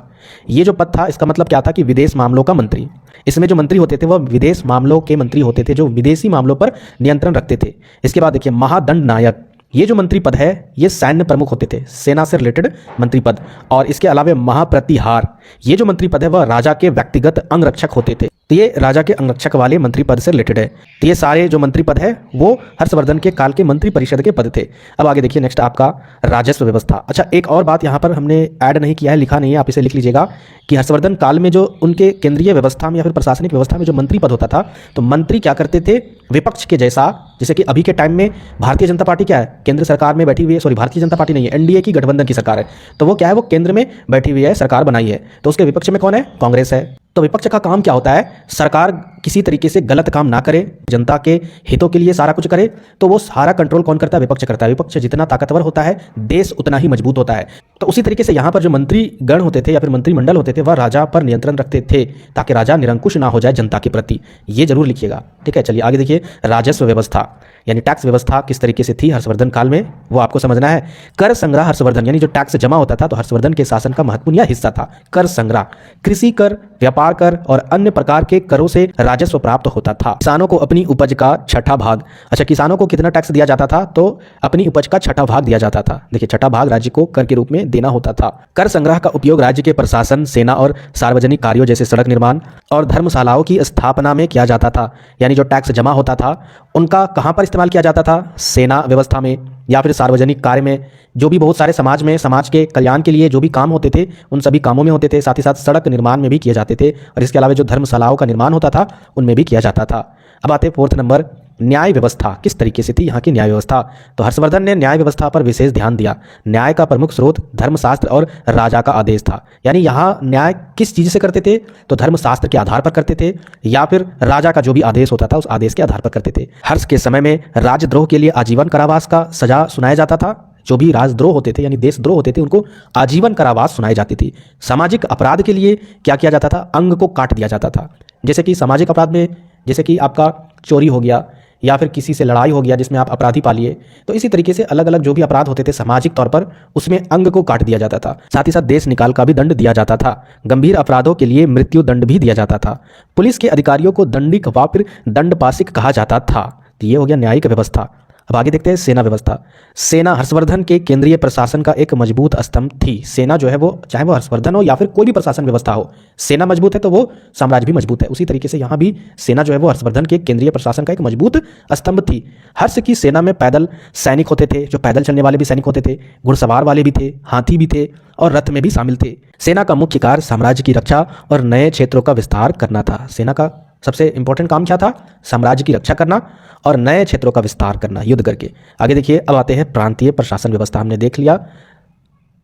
[SPEAKER 1] ये जो पद था इसका मतलब क्या था कि विदेश मामलों का मंत्री। इसमें जो मंत्री होते थे वह विदेश मामलों के मंत्री होते थे, जो विदेशी मामलों पर नियंत्रण रखते थे। इसके बाद देखिए महादंड नायक, ये जो मंत्री पद है ये सैन्य प्रमुख होते थे, सेना से रिलेटेड मंत्री पद। और इसके अलावा महाप्रतिहार, ये जो मंत्री पद है वह राजा के व्यक्तिगत अंगरक्षक होते थे, तो ये राजा के अंगरक्षक वाले मंत्री पद से रिलेटेड है। तो ये सारे जो मंत्री पद है वो हर्षवर्धन के काल के मंत्री परिषद के पद थे। अब आगे देखिए नेक्स्ट आपका राजस्व व्यवस्था। अच्छा, एक और बात यहाँ पर हमने ऐड नहीं किया है, लिखा नहीं है, आप इसे लिख लीजिएगा कि हर्षवर्धन काल में जो उनके केंद्रीय व्यवस्था में या फिर प्रशासनिक व्यवस्था में जो मंत्री पद होता था, तो मंत्री क्या करते थे, विपक्ष के जैसा, जैसे कि अभी के टाइम में भारतीय जनता पार्टी क्या है, केंद्र सरकार में बैठी हुई है, सॉरी भारतीय जनता पार्टी नहीं है, एनडीए की गठबंधन की सरकार है, तो वो क्या है, वो केंद्र में बैठी हुई है, सरकार बनाई है, तो उसके विपक्ष में कौन है, कांग्रेस है। तो विपक्ष का काम क्या होता है, सरकार किसी तरीके से गलत काम ना करे, जनता के हितों के लिए सारा कुछ करे, तो वो सारा कंट्रोल कौन करता है, विपक्ष करता है। विपक्ष जितना ताकतवर होता है देश उतना ही मजबूत होता है। तो उसी तरीके से यहाँ पर जो मंत्री गण होते थे या फिर मंत्रिमंडल होते थे वह राजा पर नियंत्रण रखते थे, ताकि राजा निरंकुश ना हो जाए जनता के प्रति, ये जरूर लिखिएगा। ठीक है, चलिए आगे देखिए राजस्व व्यवस्था यानी टैक्स व्यवस्था किस तरीके से थी हर्षवर्धन काल में, वो आपको समझना है। कर संग्रह हर्षवर्धन यानी जो टैक्स जमा होता था तो हर्षवर्धन के शासन का महत्वपूर्ण यह हिस्सा था, कर संग्रह। कृषि कर, व्यापार कर और अन्य प्रकार के करों से राजस्व प्राप्त होता था। किसानों को अपनी उपज का छठा भाग, अच्छा किसानों को कितना टैक्स दिया जाता था, तो अपनी उपज का छठा भाग दिया जाता था। देखिए छठा भाग राज्य को कर के रूप में देना होता था। कर संग्रह का उपयोग राज्य के प्रशासन, सेना और सार्वजनिक कार्यों जैसे सड़क निर्माण और धर्मशालाओं की स्थापना में किया जाता था। यानी जो टैक्स जमा होता था उनका कहां पर इस्तेमाल किया जाता था, सेना व्यवस्था में या फिर सार्वजनिक कार्य में, जो भी बहुत सारे समाज में समाज के कल्याण के लिए जो भी काम होते थे उन सभी कामों में होते थे। साथ ही साथ सड़क निर्माण में भी किए जाते थे और इसके अलावा जो धर्मशालाओं का निर्माण होता था उनमें भी किया जाता था। अब आते हैं फोर्थ नंबर, न्याय व्यवस्था किस तरीके से थी यहाँ की न्याय व्यवस्था। तो हर्षवर्धन ने न्याय व्यवस्था पर विशेष ध्यान दिया। न्याय का प्रमुख स्रोत धर्मशास्त्र और राजा का आदेश था। यानी यहाँ न्याय किस चीज़ से करते थे, तो धर्मशास्त्र के आधार पर करते थे या फिर राजा का जो भी आदेश होता था उस आदेश के आधार पर करते थे। हर्ष के समय में राजद्रोह के लिए आजीवन कारावास का सजा सुनाया जाता था। जो भी राजद्रोह होते थे यानी देशद्रोह होते थे उनको आजीवन कारावास सुनाई जाती थी। सामाजिक अपराध के लिए क्या किया जाता था, अंग को काट दिया जाता था। जैसे कि सामाजिक अपराध में जैसे कि आपका चोरी हो गया या फिर किसी से लड़ाई हो गया जिसमें आप अपराधी पालिए, तो इसी तरीके से अलग अलग जो भी अपराध होते थे सामाजिक तौर पर उसमें अंग को काट दिया जाता था। साथ ही साथ देश निकाल का भी दंड दिया जाता था। गंभीर अपराधों के लिए मृत्यु दंड भी दिया जाता था। पुलिस के अधिकारियों को दंडिक व फिर दंडपाशिक कहा जाता था। तो ये हो गया न्यायिक व्यवस्था। अब आगे देखते हैं सेना व्यवस्था। सेना हर्षवर्धन के केंद्रीय प्रशासन का एक मजबूत स्तंभ थी। सेना जो है वो, चाहे वो हर्षवर्धन हो या फिर कोई भी प्रशासन व्यवस्था हो, सेना मजबूत है तो वो साम्राज्य भी मजबूत है। उसी तरीके से यहाँ भी सेना जो है वो हर्षवर्धन के केंद्रीय प्रशासन का एक मजबूत स्तंभ थी। हर्ष की सेना में पैदल सैनिक होते थे, जो पैदल चलने वाले भी सैनिक होते थे, घुड़सवार वाले भी थे, हाथी भी थे और रथ में भी शामिल थे। सेना का मुख्य कार्य साम्राज्य की रक्षा और नए क्षेत्रों का विस्तार करना था। सेना का सबसे इंपॉर्टेंट काम क्या था? साम्राज्य की रक्षा करना और नए क्षेत्रों का विस्तार करना युद्ध करके। आगे देखिए, अब आते हैं प्रांतीय प्रशासन व्यवस्था। हमने देख लिया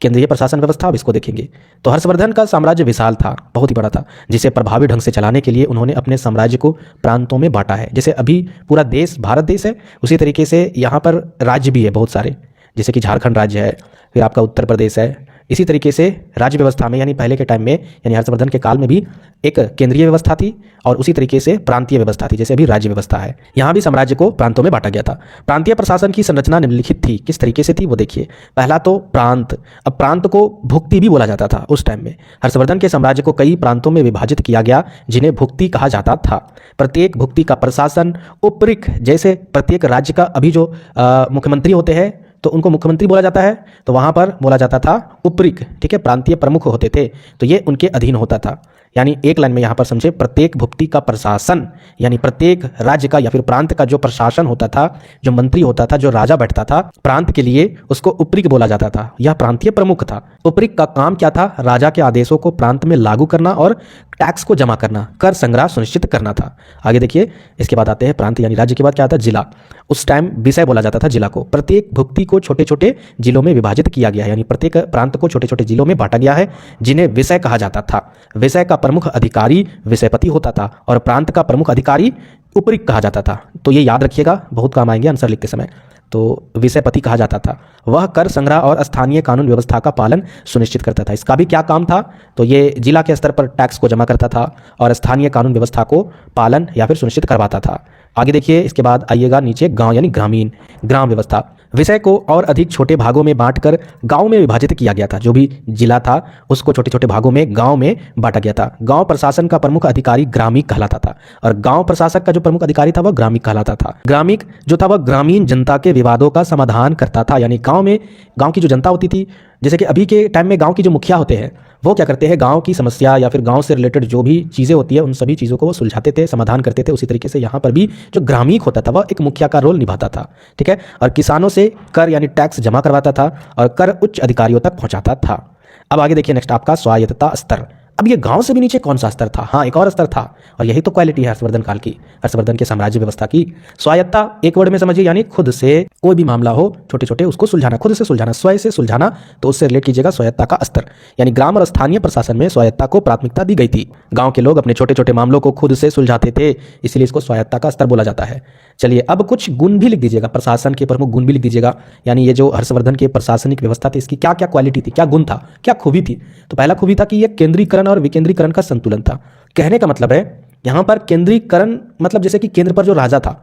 [SPEAKER 1] केंद्रीय प्रशासन व्यवस्था, अब इसको देखेंगे। तो हर्षवर्धन का साम्राज्य विशाल था, बहुत ही बड़ा था, जिसे प्रभावी ढंग से चलाने के लिए उन्होंने अपने साम्राज्य को प्रांतों में बांटा है। जैसे अभी पूरा देश भारत देश है, उसी तरीके से यहाँ पर राज्य भी है बहुत सारे, जैसे कि झारखंड राज्य है, फिर आपका उत्तर प्रदेश है। इसी तरीके से राज्य व्यवस्था में, यानी पहले के टाइम में, यानी हर्षवर्धन के काल में भी एक केंद्रीय व्यवस्था थी और उसी तरीके से प्रांतीय व्यवस्था थी, जैसे अभी राज्य व्यवस्था है। यहाँ भी साम्राज्य को प्रांतों में बांटा गया था। प्रांतीय प्रशासन की संरचना निम्नलिखित थी। किस तरीके से थी वो देखिए। पहला तो प्रांत। अब प्रांत को भुक्ति भी बोला जाता था उस टाइम में। हर्षवर्धन के साम्राज्य को कई प्रांतों में विभाजित किया गया, जिन्हें भुक्ति कहा जाता था। प्रत्येक भुक्ति का प्रशासन उपरिक, जैसे प्रत्येक राज्य का अभी जो मुख्यमंत्री होते हैं तो उनको मुख्यमंत्री बोला जाता है, तो वहाँ पर बोला जाता था उपरिक, ठीक है। प्रांतीय प्रमुख होते थे तो ये उनके अधीन होता था। यानी एक लाइन में यहाँ पर समझे, प्रत्येक भुक्ति का प्रशासन, यानी प्रत्येक राज्य का या फिर प्रांत का जो प्रशासन होता था, जो मंत्री होता था, जो राजा बैठता था प्रांत के लिए, उसको उपरिक बोला जाता था। यह प्रांतीय प्रमुख था। उपरिक का काम क्या था? राजा के आदेशों को प्रांत में लागू करना और टैक्स को जमा करना, कर संग्रह सुनिश्चित करना था। आगे देखिए, इसके बाद आते हैं प्रांत यानी राज्य के बाद क्या आता है? जिला। उस टाइम विषय बोला जाता था जिला को। प्रत्येक भुक्ति को छोटे छोटे जिलों में विभाजित किया गया है, यानी प्रत्येक प्रांत को छोटे छोटे जिलों में बांटा गया है, जिन्हें विषय कहा जाता था। विषय का प्रमुख अधिकारी विषयपति होता था और प्रांत का प्रमुख अधिकारी उपरिक कहा जाता था। तो ये याद रखिएगा, बहुत काम आएंगे आंसर लिखते समय। तो विषयपति कहा जाता था। वह कर संग्रह और स्थानीय कानून व्यवस्था का पालन सुनिश्चित करता था। इसका भी क्या काम था? तो ये जिला के स्तर पर टैक्स को जमा करता था और स्थानीय कानून व्यवस्था को पालन या फिर सुनिश्चित करवाता था। आगे देखिए, इसके बाद आइएगा नीचे, गांव यानी ग्रामीण, ग्राम व्यवस्था। विषय को और अधिक छोटे भागों में बांटकर गांव में विभाजित किया गया था। जो भी जिला था उसको छोटे छोटे भागों में गांव में बांटा गया था। गांव प्रशासन का प्रमुख अधिकारी ग्रामीक कहलाता था और गांव प्रशासक का जो प्रमुख अधिकारी था वह ग्रामीक कहलाता था। ग्रामीक जो था वह ग्रामीण जनता के विवादों का समाधान करता था। यानी गांव में, गांव की जो जनता होती थी, जैसे कि अभी के टाइम में गांव की जो मुखिया होते हैं वो क्या करते हैं, गांव की समस्या या फिर गांव से रिलेटेड जो भी चीज़ें होती है उन सभी चीज़ों को वो सुलझाते थे, समाधान करते थे। उसी तरीके से यहाँ पर भी जो ग्रामीक होता था वह एक मुखिया का रोल निभाता था, ठीक है। और किसानों से कर यानी टैक्स जमा करवाता था और कर उच्च अधिकारियों तक पहुँचाता था। अब आगे देखिए नेक्स्ट आपका स्वायत्तता स्तर। अब ये गांव से भी नीचे कौन सा स्तर था? हाँ, एक और स्तर था और यही तो क्वालिटी है हर्षवर्धन काल की, हर्षवर्धन के साम्राज्य व्यवस्था की। स्वायत्ता एक वर्ड में समझिए, यानी खुद से कोई भी मामला हो छोटे छोटे उसको सुलझाना, खुद से सुलझाना, स्वयं से सुलझाना, तो उससे रिलेट कीजिएगा स्वायत्ता का स्तर। यानी ग्राम और स्थानीय प्रशासन में स्वायत्ता को प्राथमिकता दी गई थी। गाँव के लोग अपने छोटे छोटे मामलों को खुद से सुलझाते थे, इसलिए इसको स्वायत्ता का स्तर बोला जाता है। चलिए, अब कुछ गुण भी लिख दीजिएगा, प्रशासन के प्रमुख गुण भी लिख दीजिएगा। यानी ये जो हर्षवर्धन की प्रशासनिक व्यवस्था थी इसकी क्या क्या क्वालिटी थी, क्या गुण था, क्या खूबी थी? तो पहला खूबी था कि ये केंद्रीकरण और विकेंद्रीकरण का संतुलन था। कहने का मतलब है यहाँ पर केंद्रीकरण मतलब जैसे कि केंद्र पर जो राजा था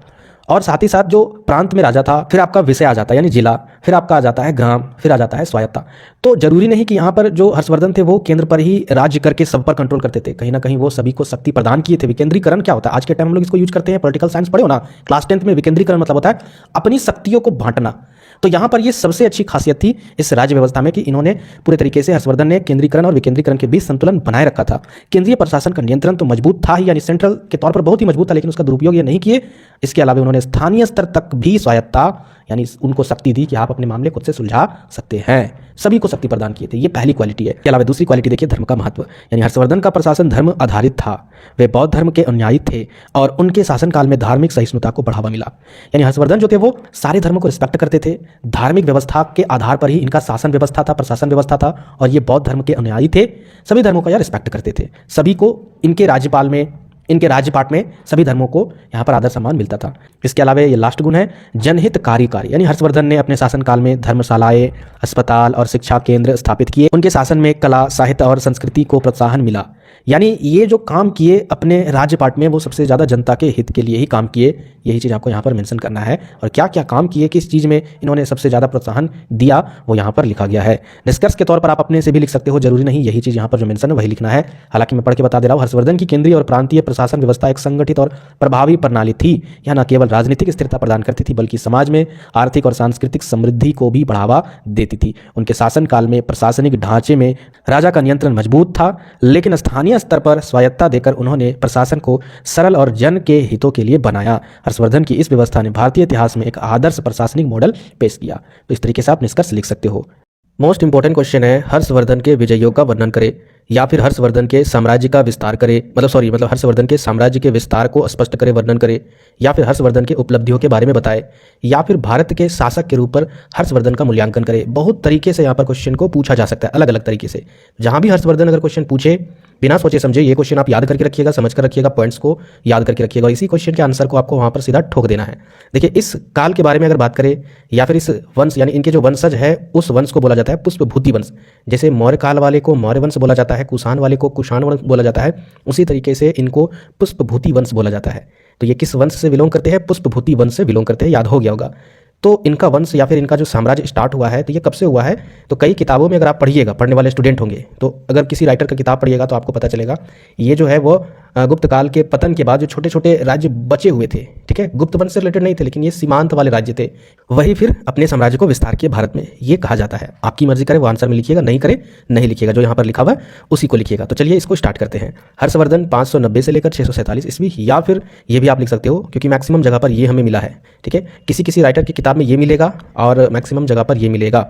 [SPEAKER 1] और साथ ही साथ जो प्रांत में राजा था, फिर आपका विषय आ जाता है यानी जिला, फिर आपका आ जाता है ग्राम, फिर आ जाता है स्वायत्ता। तो जरूरी नहीं कि यहाँ पर जो हर्षवर्धन थे वो केंद्र पर ही राज्य करके सब पर कंट्रोल करते थे, कहीं ना कहीं वो सभी को शक्ति प्रदान किए थे। विकेंद्रीकरण क्या होता है? आज के टाइम हम लोग इसको यूज करते हैं, पॉलिटिकल साइंस पढ़े हो ना क्लास 10th में। विकेंद्रीकरण मतलब होता है अपनी शक्तियों को बांटना। तो यहाँ पर ये सबसे अच्छी खासियत थी इस राज्य व्यवस्था में कि इन्होंने पूरे तरीके से, हर्षवर्धन ने केंद्रीकरण और विकेंद्रीकरण के बीच संतुलन बनाए रखा था। केंद्रीय प्रशासन का नियंत्रण तो मजबूत था ही, यानी सेंट्रल के तौर पर बहुत ही मजबूत था, लेकिन उसका दुरुपयोग ये नहीं किए। इसके अलावा उन्होंने स्थानीय स्तर तक भी स्वायत्ता यानी उनको शक्ति दी कि आप अपने मामले खुद से सुलझा सकते हैं, सभी को शक्ति प्रदान किए थे। ये पहली क्वालिटी है। इसके अलावा दूसरी क्वालिटी देखिए, धर्म का महत्व। यानी हर्षवर्धन का प्रशासन धर्म आधारित था। वे बौद्ध धर्म के अनुयायी थे और उनके शासनकाल में धार्मिक सहिष्णुता को बढ़ावा मिला। यानी हर्षवर्धन जो थे वो सारे धर्मों को रिस्पेक्ट करते थे। धार्मिक व्यवस्था के आधार पर ही इनका शासन व्यवस्था था, प्रशासन व्यवस्था था, और ये बौद्ध धर्म के अनुयायी थे। सभी धर्मों का यह रिस्पेक्ट करते थे। सभी को इनके राज्यपाल में, इनके राज्यपाठ में सभी धर्मों को यहाँ पर आदर सम्मान मिलता था। इसके अलावा ये लास्ट गुण है जनहितकारी कार्य। यानी हर्षवर्धन ने अपने शासनकाल में धर्मशालाएं, अस्पताल और शिक्षा केंद्र स्थापित किए। उनके शासन में कला, साहित्य और संस्कृति को प्रोत्साहन मिला। यानी ये जो काम किए अपने राज्य पाठ में वो सबसे ज़्यादा जनता के हित के लिए ही काम किए, यही चीज़ आपको यहाँ पर मेंशन करना है। और क्या क्या काम किए, किस चीज़ में इन्होंने सबसे ज़्यादा प्रोत्साहन दिया, वो यहाँ पर लिखा गया है। निष्कर्ष के तौर पर आप अपने से भी लिख सकते हो, जरूरी नहीं यही चीज़ यहाँ पर जो मेंशन है वही लिखना है। हालांकि मैं पढ़ के बता दे रहा हूँ, हर्षवर्धन की केंद्रीय और प्रांतीय प्रशासन व्यवस्था एक संगठित और प्रभावी प्रणाली थी। यह न केवल राजनीतिक स्थिरता प्रदान करती थी बल्कि समाज में आर्थिक और सांस्कृतिक समृद्धि को भी बढ़ावा देती थी। उनके शासनकाल में प्रशासनिक ढांचे में राजा का नियंत्रण मजबूत था, लेकिन स्थानीय स्तर पर स्वायत्तता देकर उन्होंने प्रशासन को सरल और जन के हितों के लिए बनाया। हर्षवर्धन की इस व्यवस्था ने भारतीय इतिहास में एक आदर्श प्रशासनिक मॉडल पेश किया। तो इस तरीके से आप निष्कर्ष लिख सकते हो। मोस्ट इंपॉर्टेंट क्वेश्चन है, हर्षवर्धन के विजयों का वर्णन करें या फिर हर्षवर्धन के साम्राज्य का विस्तार करे, मतलब हर्षवर्धन के साम्राज्य के विस्तार को स्पष्ट करे, वर्णन करे, या फिर हर्षवर्धन के उपलब्धियों के बारे में बताए, या फिर भारत के शासक के रूप पर हर्षवर्धन का मूल्यांकन करे। बहुत तरीके से यहाँ पर क्वेश्चन को पूछा जा सकता है, अलग अलग तरीके से। जहाँ भी हर्षवर्धन अगर क्वेश्चन पूछे, बिना सोचे समझे ये क्वेश्चन आप याद करके रखिएगा, समझ कर रखिएगा, पॉइंट्स को याद करके रखिएगा, और इसी क्वेश्चन के आंसर को आपको वहाँ पर सीधा ठोक देना है। देखिए, इस काल के बारे में अगर बात करें या फिर इस वंश यानी इनके जो वंशज है, उस वंश को बोला जाता है पुष्पभूति वंश। जैसे मौर्य काल वाले को मौर्य वंश बोला जाता है, कुषाण वाले को कुषाण वंश बोला जाता है, उसी तरीके से इनको पुष्पभूति वंश बोला जाता है। तो ये किस वंश से बिलोंग करते हैं? पुष्पभूति वंश से बिलोंग करते हैं, याद हो गया होगा। तो इनका वंश या फिर इनका जो साम्राज्य स्टार्ट हुआ है, तो ये कब से हुआ है? तो कई किताबों में अगर आप पढ़िएगा, पढ़ने वाले स्टूडेंट होंगे, तो अगर किसी राइटर का किताब पढ़िएगा तो आपको पता चलेगा ये जो है वो गुप्त काल के पतन के बाद जो छोटे छोटे राज्य बचे हुए थे, ठीक है, गुप्त वंश से रिलेटेड नहीं थे, लेकिन ये सीमांत वाले राज्य थे, वही फिर अपने साम्राज्य को विस्तार किए भारत में, ये कहा जाता है। आपकी मर्जी करे वो आंसर में लिखिएगा, नहीं करे नहीं लिखिएगा, जो यहाँ पर लिखा हुआ है उसी को लिखिएगा। तो चलिए इसको स्टार्ट करते हैं। हर्षवर्धन 590 से लेकर 647 ईस्वी, या फिर ये भी आप लिख सकते हो क्योंकि मैक्सिमम जगह पर ये हमें मिला है, ठीक है। किसी किसी राइटर की किताब में ये मिलेगा और मैक्सिमम जगह पर ये मिलेगा।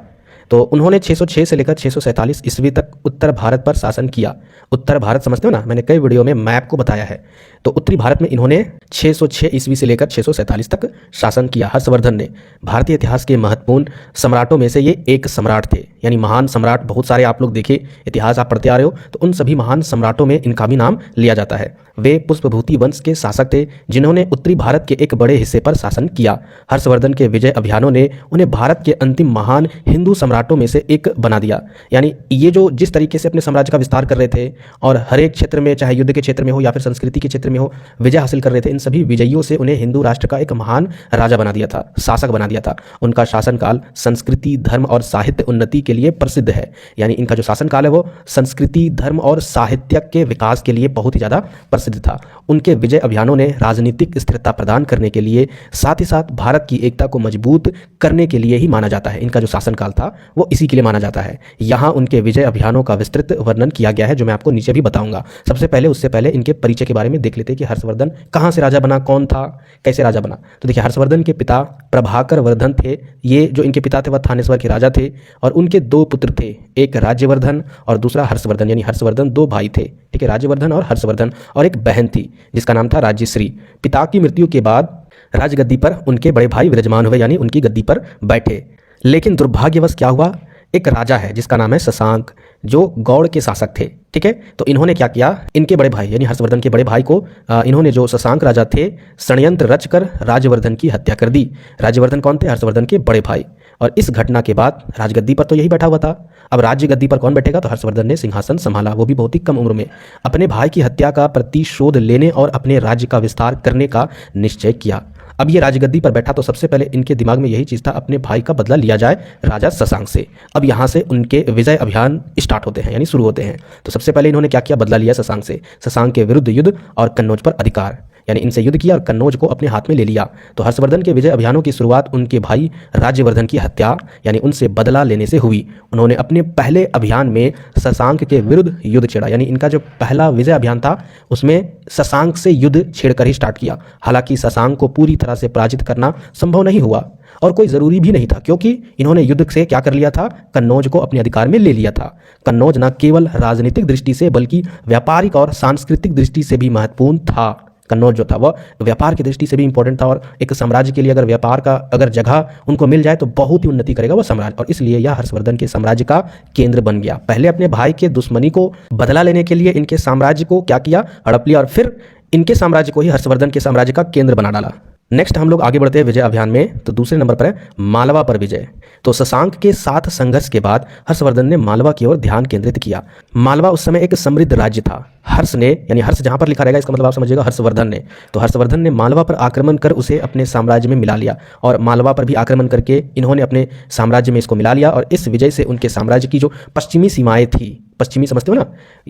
[SPEAKER 1] तो उन्होंने 606 से लेकर 647 ईस्वी तक उत्तर भारत पर शासन किया। उत्तर भारत समझते हो ना, मैंने कई वीडियो में मैप को बताया है। तो उत्तरी भारत में इन्होंने 606 ईस्वी से लेकर 647 तक शासन किया। हर्षवर्धन ने भारतीय इतिहास के महत्वपूर्ण सम्राटों में से ये एक सम्राट थे, यानी महान सम्राट बहुत सारे आप लोग देखे, इतिहास आप पढ़ते आ रहे हो, तो उन सभी महान सम्राटों में इनका भी नाम लिया जाता है। वे पुष्पभूति वंश के शासक थे जिन्होंने उत्तरी भारत के एक बड़े हिस्से पर शासन किया। हर्षवर्धन के विजय अभियानों ने उन्हें भारत के अंतिम महान हिंदू सम्राटों में से एक बना दिया। यानी ये जो जिस तरीके से अपने साम्राज्य का विस्तार कर रहे थे और हर एक क्षेत्र में, चाहे युद्ध के क्षेत्र में हो या फिर संस्कृति के क्षेत्र में हो, विजय हासिल कर रहे थे, इन सभी विजयों से उन्हें हिंदू राष्ट्र का एक महान राजा बना दिया था, शासक बना दिया था। उनका शासनकाल संस्कृति, धर्म और साहित्य उन्नति के लिए प्रसिद्ध है। यानी इनका जो शासनकाल है वो संस्कृति, धर्म और साहित्य के विकास के लिए बहुत ही ज़्यादा प्रसिद्ध था। उनके विजय अभियानों ने राजनीतिक स्थिरता प्रदान करने के लिए, साथ ही साथ भारत की एकता को मजबूत करने के लिए ही माना जाता है। इनका जो शासनकाल था वो इसी के लिए माना जाता है। यहाँ उनके विजय अभियानों का विस्तृत वर्णन किया गया है, जो मैं आपको नीचे भी बताऊंगा। सबसे पहले उससे पहले इनके परिचय के बारे में देख लेते हैं कि हर्षवर्धन कहाँ से राजा बना, कौन था, कैसे राजा बना। तो देखिए, हर्षवर्धन के पिता प्रभाकर वर्धन थे। ये जो इनके पिता थे वह थानेश्वर के राजा थे, और उनके दो पुत्र थे, एक राज्यवर्धन और दूसरा हर्षवर्धन। यानी हर्षवर्धन दो भाई थे, ठीक है, राज्यवर्धन और हर्षवर्धन, और एक बहन थी जिसका नाम था राज्यश्री। पिता की मृत्यु के बाद राजगद्दी पर उनके बड़े भाई विराजमान हुए, यानी उनकी गद्दी पर बैठे। लेकिन दुर्भाग्यवश क्या हुआ, एक राजा है जिसका नाम है शशांक, जो गौड़ के शासक थे, ठीक है। तो इन्होंने क्या किया, इनके बड़े भाई यानी हर्षवर्धन के बड़े भाई को इन्होंने, जो शशांक राजा थे, षड्यंत्र रचकर राज्यवर्धन की हत्या कर दी। राज्यवर्धन कौन थे? हर्षवर्धन के बड़े भाई। और इस घटना के बाद राजगद्दी पर तो यही बैठा हुआ था, अब राज्य गद्दी पर कौन बैठेगा? तो हर्षवर्धन ने सिंहासन संभाला, वो भी बहुत ही कम उम्र में। अपने भाई की हत्या का प्रतिशोध लेने और अपने राज्य का विस्तार करने का निश्चय किया। अब ये राजगद्दी पर बैठा तो सबसे पहले इनके दिमाग में यही चीज़ था, अपने भाई का बदला लिया जाए राजा शशांक से। अब यहाँ से उनके विजय अभियान स्टार्ट होते हैं, यानी शुरू होते हैं। तो सबसे पहले इन्होंने क्या किया, बदला लिया शशांक से, शशांक के विरुद्ध युद्ध और कन्नौज पर अधिकार, यानी इनसे युद्ध किया और कन्नौज को अपने हाथ में ले लिया। तो हर्षवर्धन के विजय अभियानों की शुरुआत उनके भाई राज्यवर्धन की हत्या यानी उनसे बदला लेने से हुई। उन्होंने अपने पहले अभियान में शशांक के विरुद्ध युद्ध छेड़ा, यानी इनका जो पहला विजय अभियान था उसमें शशांक से युद्ध छेड़कर ही स्टार्ट किया। हालांकि शशांक को पूरी तरह से पराजित करना संभव नहीं हुआ और कोई ज़रूरी भी नहीं था, क्योंकि इन्होंने युद्ध से क्या कर लिया था, कन्नौज को अपने अधिकार में ले लिया था। कन्नौज न केवल राजनीतिक दृष्टि से बल्कि व्यापारिक और सांस्कृतिक दृष्टि से भी महत्वपूर्ण था। कन्नौज जो था वह व्यापार की दृष्टि से भी इंपॉर्टेंट था, और एक साम्राज्य के लिए अगर व्यापार का अगर जगह उनको मिल जाए तो बहुत ही उन्नति करेगा वो साम्राज्य, और इसलिए यह हर्षवर्धन के साम्राज्य का केंद्र बन गया। पहले अपने भाई के दुश्मनी को बदला लेने के लिए इनके साम्राज्य को क्या किया, हड़प लिया, और फिर इनके साम्राज्य को ही हर्षवर्धन के साम्राज्य का केंद्र बना डाला। नेक्स्ट हम लोग आगे बढ़ते हैं विजय अभियान में। तो दूसरे नंबर पर है मालवा पर विजय। तो शशांक के साथ संघर्ष के बाद हर्षवर्धन ने मालवा की ओर ध्यान केंद्रित किया। मालवा उस समय एक समृद्ध राज्य था। हर्ष ने, यानी हर्ष जहां पर लिखा रहेगा इसका मतलब आप समझिएगा हर्षवर्धन ने, तो हर्षवर्धन ने मालवा पर आक्रमण कर उसे अपने साम्राज्य में मिला लिया और मालवा पर भी आक्रमण करके इन्होंने अपने साम्राज्य में इसको मिला लिया। और इस विजय से उनके साम्राज्य की जो पश्चिमी सीमाएं थी, पश्चिमी समझते हो ना,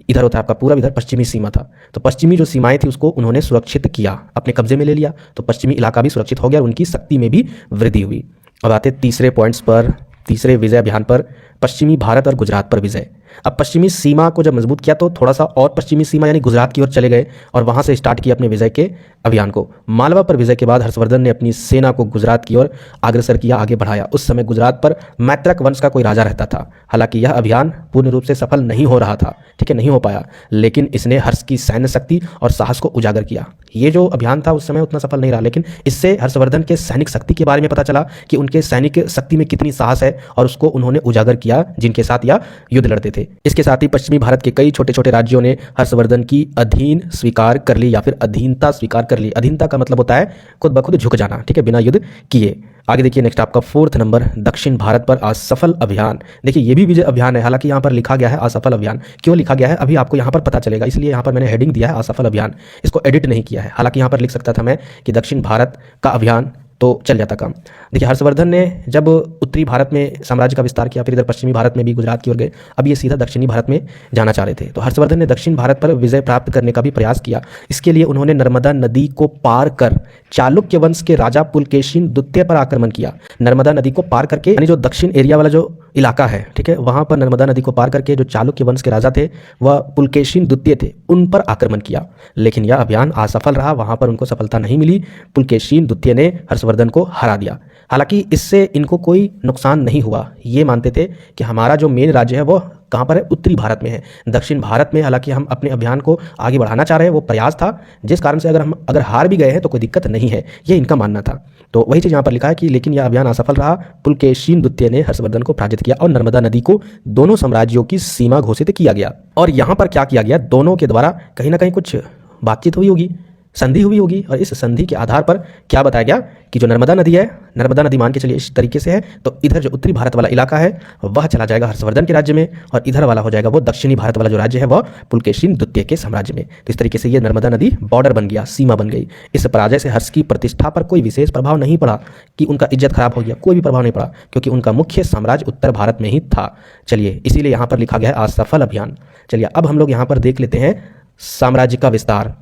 [SPEAKER 1] इधर होता है आपका पूरा, इधर पश्चिमी सीमा था, तो पश्चिमी जो सीमाएं थी उसको उन्होंने सुरक्षित किया, अपने कब्जे में ले लिया। तो पश्चिमी इलाका भी सुरक्षित हो गया और उनकी शक्ति में भी वृद्धि हुई। अब आते तीसरे पॉइंट्स पर, तीसरे विजय अभियान पर, पश्चिमी भारत और गुजरात पर विजय। अब पश्चिमी सीमा को जब मजबूत किया तो थोड़ा सा और पश्चिमी सीमा यानी गुजरात की ओर चले गए और वहां से स्टार्ट किया अपने विजय के अभियान को। मालवा पर विजय के बाद हर्षवर्धन ने अपनी सेना को गुजरात की ओर अग्रसर किया, आगे बढ़ाया। उस समय गुजरात पर मैत्रक वंश का कोई राजा रहता था। हालांकि यह अभियान पूर्ण रूप से सफल नहीं हो रहा था, ठीक है, नहीं हो पाया, लेकिन इसने हर्ष की सैन्य शक्ति और साहस को उजागर किया। ये जो अभियान था उस समय उतना सफल नहीं रहा, लेकिन इससे हर्षवर्धन के सैनिक शक्ति के बारे में पता चला कि उनके सैनिक शक्ति में कितनी साहस है और उसको उन्होंने उजागर किया जिनके साथ यह युद्ध लड़ते थे। इसके साथ ही पश्चिमी भारत के कई छोटे छोटे राज्यों ने हर्षवर्धन की अधीन स्वीकार कर ली या फिर अधीनता स्वीकार कर ली। अधीनता का मतलब होता है खुद ब खुद झुक जाना, ठीक है, बिना युद्ध किए। आगे देखिए नेक्स्ट आपका फोर्थ नंबर, दक्षिण भारत पर असफल अभियान। देखिए ये भी विजय अभियान है, हालांकि यहाँ पर लिखा गया है असफल अभियान। क्यों लिखा गया है अभी आपको यहाँ पर पता चलेगा, इसलिए यहाँ पर मैंने हेडिंग दिया है असफल अभियान, इसको एडिट नहीं किया है। हालांकि यहाँ पर लिख सकता था मैं कि दक्षिण भारत का अभियान, तो चल जाता काम। देखिए हर्षवर्धन ने जब उत्तरी भारत में साम्राज्य का विस्तार किया, फिर इधर पश्चिमी भारत में भी गुजरात की ओर गए, अब ये सीधा दक्षिणी भारत में जाना चाह रहे थे। तो हर्षवर्धन ने दक्षिण भारत पर विजय प्राप्त करने का भी प्रयास किया। इसके लिए उन्होंने नर्मदा नदी को पार कर चालुक्य वंश के राजा पुलकेशिन द्वितीय पर आक्रमण किया। नर्मदा नदी को पार करके, यानी जो दक्षिण एरिया वाला जो इलाका है, ठीक है, वहां पर नर्मदा नदी को पार करके जो चालुक्य वंश के राजा थे वह पुलकेशिन द्वितीय थे, उन पर आक्रमण किया। लेकिन यह अभियान असफल रहा, वहां पर उनको सफलता नहीं मिली। पुलकेशिन द्वितीय ने हर्षवर्धन को हरा दिया। हालांकि इससे इनको कोई नुकसान नहीं हुआ। ये मानते थे कि हमारा जो मेन राज्य है वो कहाँ पर है, उत्तरी भारत में है। दक्षिण भारत में हालांकि हम अपने अभियान को आगे बढ़ाना चाह रहे हैं, वो प्रयास था, जिस कारण से अगर हार भी गए हैं तो कोई दिक्कत नहीं है, ये इनका मानना था। तो वही चीज़ यहाँ पर लिखा है कि लेकिन यह अभियान असफल रहा। पुलकेशिन द्वितीय ने हर्षवर्धन को पराजित किया और नर्मदा नदी को दोनों साम्राज्यों की सीमा घोषित किया गया। और यहाँ पर क्या किया गया, दोनों के द्वारा कहीं ना कहीं कुछ बातचीत हुई होगी, संधि हुई होगी, और इस संधि के आधार पर क्या बताया गया कि जो नर्मदा नदी है, नर्मदा नदी मान के चलिए इस तरीके से है, तो इधर जो उत्तरी भारत वाला इलाका है वह चला जाएगा हर्षवर्धन के राज्य में और इधर वाला हो जाएगा वो दक्षिणी भारत वाला जो राज्य है वह पुलकेशिन द्वितीय के साम्राज्य में। तो इस तरीके से ये नर्मदा नदी बॉर्डर बन गया, सीमा बन गई। इस पराजय से हर्ष की प्रतिष्ठा पर कोई विशेष प्रभाव नहीं पड़ा कि उनका इज्जत खराब हो गया, कोई भी प्रभाव नहीं पड़ा, क्योंकि उनका मुख्य साम्राज्य उत्तर भारत में ही था। चलिए इसीलिए यहाँ पर लिखा गया है असफल अभियान। चलिए अब हम लोग यहाँ पर देख लेते हैं साम्राज्य का विस्तार।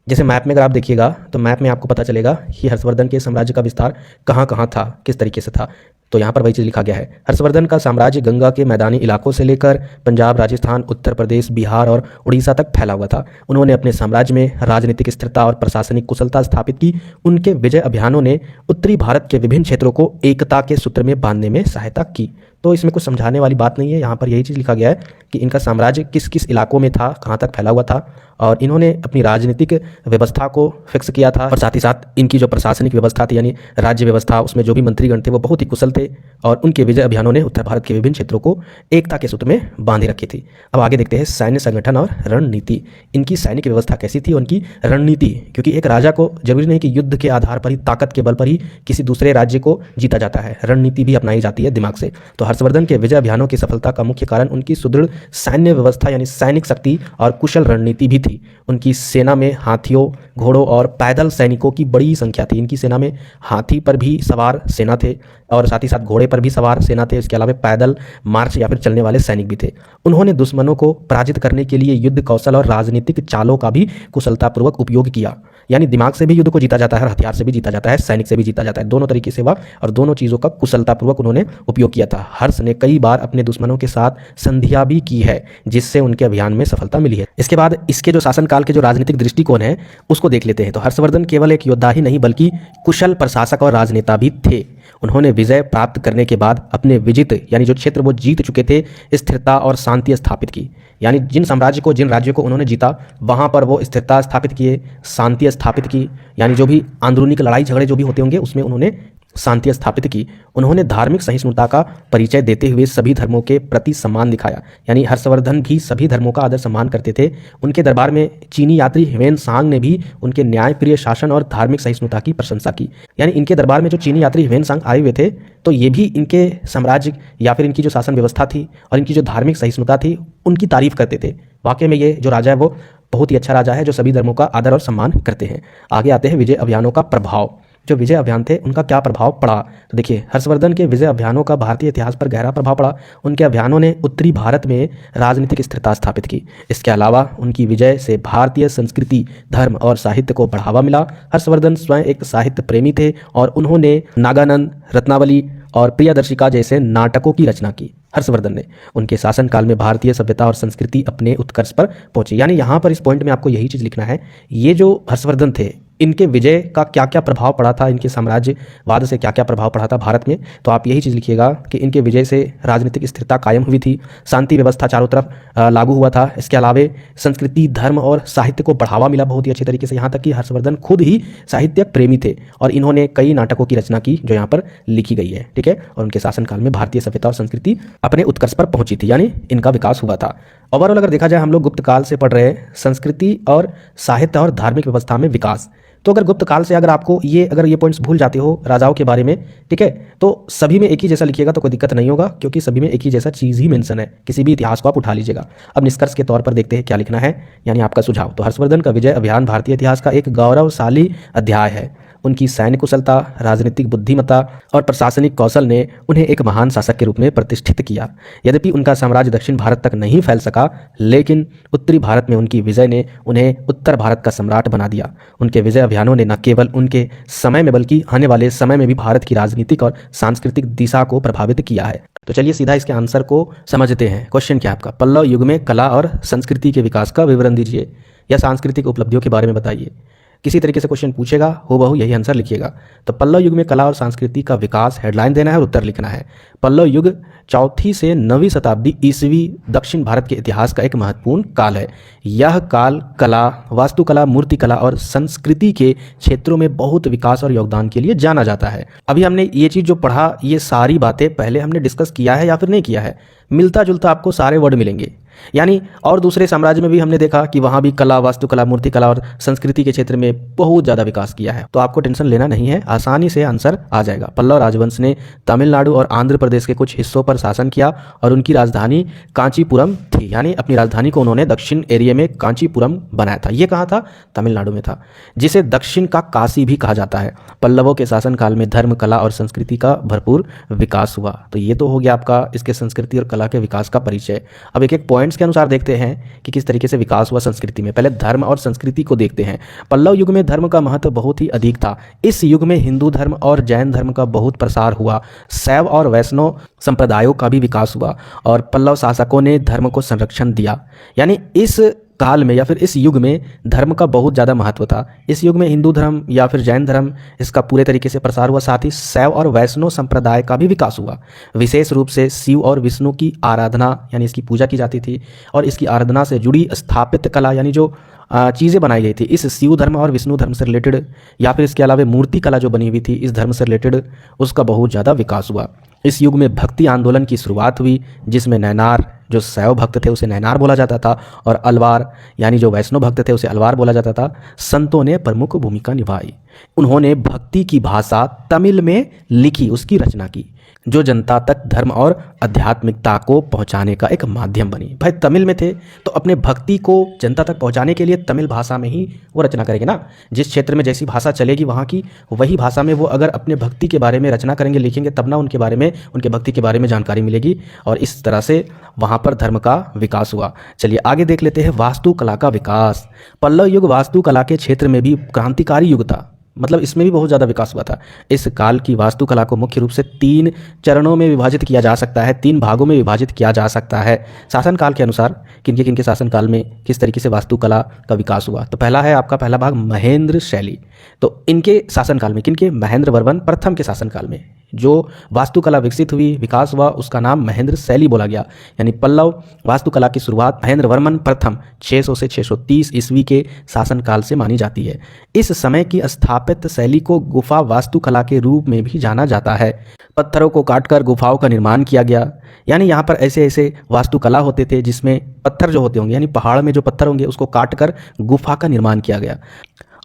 [SPEAKER 1] जैसे मैप में अगर आप देखिएगा तो मैप में आपको पता चलेगा कि हर्षवर्धन के साम्राज्य का विस्तार कहाँ कहाँ था, किस तरीके से था। तो यहाँ पर वही चीज़ लिखा गया है, हर्षवर्धन का साम्राज्य गंगा के मैदानी इलाकों से लेकर पंजाब, राजस्थान, उत्तर प्रदेश, बिहार और उड़ीसा तक फैला हुआ था। उन्होंने अपने साम्राज्य में राजनीतिक स्थिरता और प्रशासनिक कुशलता स्थापित की। उनके विजय अभियानों ने उत्तरी भारत के विभिन्न क्षेत्रों को एकता के सूत्र में बांधने में सहायता की। तो इसमें कुछ समझाने वाली बात नहीं है, यहाँ पर यही चीज़ लिखा गया है कि इनका साम्राज्य किस किस इलाकों में था, कहाँ तक फैला हुआ था, और इन्होंने अपनी राजनीतिक व्यवस्था को फिक्स किया था। और साथ ही साथ इनकी जो प्रशासनिक व्यवस्था थी यानी राज्य व्यवस्था, उसमें जो भी मंत्रीगण थे वो बहुत ही कुशल थे और उनके विजय अभियानों ने उत्तर भारत के विभिन्न क्षेत्रों को एकता के सूत्र में बांधे रखी थी। अब आगे देखते हैं सैन्य संगठन और रणनीति। इनकी सैनिक व्यवस्था कैसी थी, उनकी रणनीति, क्योंकि एक राजा को जरूरी नहीं कि युद्ध के आधार पर ही, ताकत के बल पर ही किसी दूसरे राज्य को जीता जाता है, रणनीति भी अपनाई जाती है दिमाग से। तो हर्षवर्धन के विजय अभियानों की सफलता का मुख्य कारण उनकी सुदृढ़ सैन्य व्यवस्था यानी सैनिक शक्ति और कुशल रणनीति भी थी। उनकी सेना में हाथियों, घोड़ों और पैदल सैनिकों की बड़ी संख्या थी। इनकी सेना में हाथी पर भी सवार सेना थे और साथ ही साथ घोड़े पर भी सवार सेना थे। इसके अलावा पैदल मार्च या फिर चलने वाले सैनिक भी थे। उन्होंने दुश्मनों को पराजित करने के लिए युद्ध कौशल और राजनीतिक चालों का भी कुशलतापूर्वक उपयोग किया। यानी दिमाग से भी युद्ध को जीता जाता है, हथियार से भी जीता जाता है, सैनिक से भी जीता जाता है, दोनों तरीके से हुआ और दोनों चीज़ों का कुशलतापूर्वक उन्होंने उपयोग किया था। हर्ष ने कई बार अपने दुश्मनों के साथ संधियां भी की है, जिससे उनके अभियान में सफलता मिली है। इसके बाद इसके जो शासनकाल के जो राजनीतिक दृष्टिकोण है उसको देख लेते हैं। तो हर्षवर्धन केवल एक योद्धा ही नहीं बल्कि कुशल प्रशासक और राजनेता भी थे। उन्होंने विजय प्राप्त करने के बाद अपने विजित यानी जो क्षेत्र वो जीत चुके थे स्थिरता और शांति स्थापित की। यानी जिन साम्राज्य को, जिन राज्यों को उन्होंने जीता वहाँ पर वो स्थिरता स्थापित किए, शांति स्थापित की। यानी जो भी आंदरूनिक लड़ाई झगड़े जो भी होते होंगे उसमें उन्होंने शांति स्थापित की। उन्होंने धार्मिक सहिष्णुता का परिचय देते हुए सभी धर्मों के प्रति सम्मान दिखाया। यानी हर्षवर्धन भी सभी धर्मों का आदर सम्मान करते थे। उनके दरबार में चीनी यात्री ह्वेनसांग ने भी उनके न्यायप्रिय शासन और धार्मिक सहिष्णुता की प्रशंसा की। यानी इनके दरबार में जो चीनी यात्री ह्वेनसांग आए हुए थे, तो ये भी इनके साम्राज्य या फिर इनकी जो शासन व्यवस्था थी और इनकी जो धार्मिक सहिष्णुता थी, उनकी तारीफ करते थे। वाकई में ये जो राजा है वो बहुत ही अच्छा राजा है, जो सभी धर्मों का आदर और सम्मान करते हैं। आगे आते हैं विजय अभियानों का प्रभाव। जो विजय अभियान थे उनका क्या प्रभाव पड़ा, तो देखिए हर्षवर्धन के विजय अभियानों का भारतीय इतिहास पर गहरा प्रभाव पड़ा। उनके अभियानों ने उत्तरी भारत में राजनीतिक स्थिरता स्थापित की। इसके अलावा उनकी विजय से भारतीय संस्कृति, धर्म और साहित्य को बढ़ावा मिला। हर्षवर्धन स्वयं एक साहित्य प्रेमी थे और उन्होंने नागानंद, रत्नावली और प्रियदर्शिका जैसे नाटकों की रचना की। हर्षवर्धन ने उनके शासनकाल में भारतीय सभ्यता और संस्कृति अपने उत्कर्ष पर पहुंची। यानी यहाँ पर इस पॉइंट में आपको यही चीज़ लिखना है, ये जो हर्षवर्धन थे इनके विजय का क्या क्या प्रभाव पड़ा था, इनके साम्राज्यवाद से क्या क्या प्रभाव पड़ा था भारत में, तो आप यही चीज़ लिखिएगा कि इनके विजय से राजनीतिक स्थिरता कायम हुई थी, शांति व्यवस्था चारों तरफ लागू हुआ था। इसके अलावा संस्कृति, धर्म और साहित्य को बढ़ावा मिला बहुत ही अच्छे तरीके से। यहाँ तक कि हर्षवर्धन खुद ही साहित्यक प्रेमी थे और इन्होंने कई नाटकों की रचना की जो यहाँ पर लिखी गई है, ठीक है। और उनके शासनकाल में भारतीय सभ्यता और संस्कृति अपने उत्कर्ष पर पहुंची थी, यानी इनका विकास हुआ था। ओवरऑल अगर देखा जाए, हम लोग गुप्त काल से पढ़ रहे हैं संस्कृति और साहित्य और धार्मिक व्यवस्था में विकास। तो अगर गुप्त काल से अगर आपको अगर ये पॉइंट्स भूल जाते हो राजाओं के बारे में, ठीक है, तो सभी में एक ही जैसा लिखिएगा तो कोई दिक्कत नहीं होगा, क्योंकि सभी में एक ही जैसा चीज़ ही मेंशन है। किसी भी इतिहास को आप उठा लीजिएगा। अब निष्कर्ष के तौर पर देखते हैं क्या लिखना है, यानी आपका सुझाव। तो हर्षवर्धन का विजय अभियान भारतीय इतिहास का एक गौरवशाली अध्याय है। उनकी सैन्य कुशलता, राजनीतिक बुद्धिमत्ता और प्रशासनिक कौशल ने उन्हें एक महान शासक के रूप में प्रतिष्ठित किया। यद्यपि उनका साम्राज्य दक्षिण भारत तक नहीं फैल सका, लेकिन उत्तरी भारत में उनकी विजय ने उन्हें उत्तर भारत का सम्राट बना दिया। उनके विजय अभियानों ने न केवल उनके समय में बल्कि आने वाले समय में भी भारत की राजनीतिक और सांस्कृतिक दिशा को प्रभावित किया है। तो चलिए सीधा इसके आंसर को समझते हैं। क्वेश्चन क्या है आपका, पल्लव युग में कला और संस्कृति के विकास का विवरण दीजिए या सांस्कृतिक उपलब्धियों के बारे में बताइए। किसी तरीके से क्वेश्चन पूछेगा, हो बहु यही आंसर लिखिएगा। तो पल्लव युग में कला और संस्कृति का विकास, हेडलाइन देना है और उत्तर लिखना है। पल्लव युग 4वीं से 9वीं शताब्दी ईस्वी दक्षिण भारत के इतिहास का एक महत्वपूर्ण काल है। यह काल कला, वास्तुकला, मूर्तिकला और संस्कृति के क्षेत्रों में बहुत विकास और योगदान के लिए जाना जाता है। अभी हमने ये चीज़ जो पढ़ा, ये सारी बातें पहले हमने डिस्कस किया है या फिर नहीं किया है, मिलता जुलता आपको सारे वर्ड मिलेंगे। यानी और दूसरे साम्राज्य में भी हमने देखा कि वहाँ भी कला, वास्तुकला, मूर्तिकला और संस्कृति के क्षेत्र में बहुत ज़्यादा विकास किया है। तो आपको टेंशन लेना नहीं है, आसानी से आंसर आ जाएगा। पल्लव राजवंश ने तमिलनाडु और आंध्र प्रदेश के कुछ हिस्सों पर शासन किया और उनकी राजधानी कांचीपुरम थी। यानी अपनी राजधानी को उन्होंने दक्षिण एरिया में कांचीपुरम बनाया था। ये कहाँ था? तमिलनाडु में था, जिसे दक्षिण का काशी भी कहा जाता है। पल्लवों के शासनकाल में धर्म, कला और संस्कृति का भरपूर विकास हुआ। तो ये तो हो गया आपका इसके संस्कृति और कला के विकास का परिचय। अब एक एक पॉइंट्स के अनुसार देखते हैं कि किस तरीके से विकास हुआ संस्कृति में। पहले धर्म और संस्कृति को देखते हैं। पल्लव युग में धर्म का महत्व बहुत ही अधिक था। इस युग में हिंदू धर्म और जैन धर्म का बहुत प्रसार हुआ। शैव और वैष्णव संप्रदायों का भी विकास हुआ और पल्लव शासकों ने धर्म को संरक्षण दिया। यानी इस काल में या फिर इस युग में धर्म का बहुत ज़्यादा महत्व था। इस युग में हिंदू धर्म या फिर जैन धर्म, इसका पूरे तरीके से प्रसार हुआ। साथ ही शैव और वैष्णव संप्रदाय का भी विकास हुआ। विशेष रूप से शिव और विष्णु की आराधना, यानी इसकी पूजा की जाती थी और इसकी आराधना से जुड़ी स्थापित कला, यानी जो चीज़ें बनाई गई थी इस शिव धर्म और विष्णु धर्म से रिलेटेड, या फिर इसके अलावा मूर्ति कला जो बनी हुई थी इस धर्म से रिलेटेड, उसका बहुत ज़्यादा विकास हुआ। इस युग में भक्ति आंदोलन की शुरुआत हुई, जिसमें नैनार, जो शैव भक्त थे उसे नैनार बोला जाता था, और अलवार यानी जो वैष्णव भक्त थे उसे अलवार बोला जाता था, संतों ने प्रमुख भूमिका निभाई। उन्होंने भक्ति की भाषा तमिल में लिखी, उसकी रचना की, जो जनता तक धर्म और आध्यात्मिकता को पहुंचाने का एक माध्यम बनी। भाई तमिल में थे तो अपने भक्ति को जनता तक पहुंचाने के लिए तमिल भाषा में ही वो रचना करेंगे ना। जिस क्षेत्र में जैसी भाषा चलेगी वहाँ की वही भाषा में वो अगर अपने भक्ति के बारे में रचना करेंगे, लिखेंगे, तब ना उनके बारे में, उनके भक्ति के बारे में जानकारी मिलेगी और इस तरह से वहाँ पर धर्म का विकास हुआ। चलिए आगे देख लेते हैं वास्तुकला का विकास। पल्लव युग वास्तुकला के क्षेत्र में भी क्रांतिकारी युग था, मतलब इसमें भी बहुत ज़्यादा विकास हुआ था। इस काल की वास्तुकला को मुख्य रूप से 3 चरणों में विभाजित किया जा सकता है, 3 भागों में विभाजित किया जा सकता है। शासनकाल के अनुसार किनके किनके शासनकाल में किस तरीके से वास्तुकला का विकास हुआ। तो पहला है आपका पहला भाग महेंद्र शैली। तो इनके शासनकाल में, किनके? महेंद्र वर्मन प्रथम के शासनकाल में, जो वास्तुकला विकसित हुई, विकास हुआ, उसका नाम महेंद्र शैली बोला गया। यानी पल्लव वास्तुकला की शुरुआत महेंद्र वर्मन प्रथम 600 से 630 ईस्वी के शासनकाल से मानी जाती है। इस समय की स्थापित शैली को गुफा वास्तुकला के रूप में भी जाना जाता है। पत्थरों को काटकर गुफाओं का निर्माण किया गया। यानी यहाँ पर ऐसे ऐसे वास्तुकला होते थे जिसमें पत्थर जो होते होंगे, यानी पहाड़ में जो पत्थर होंगे उसको काटकर गुफा का निर्माण किया गया।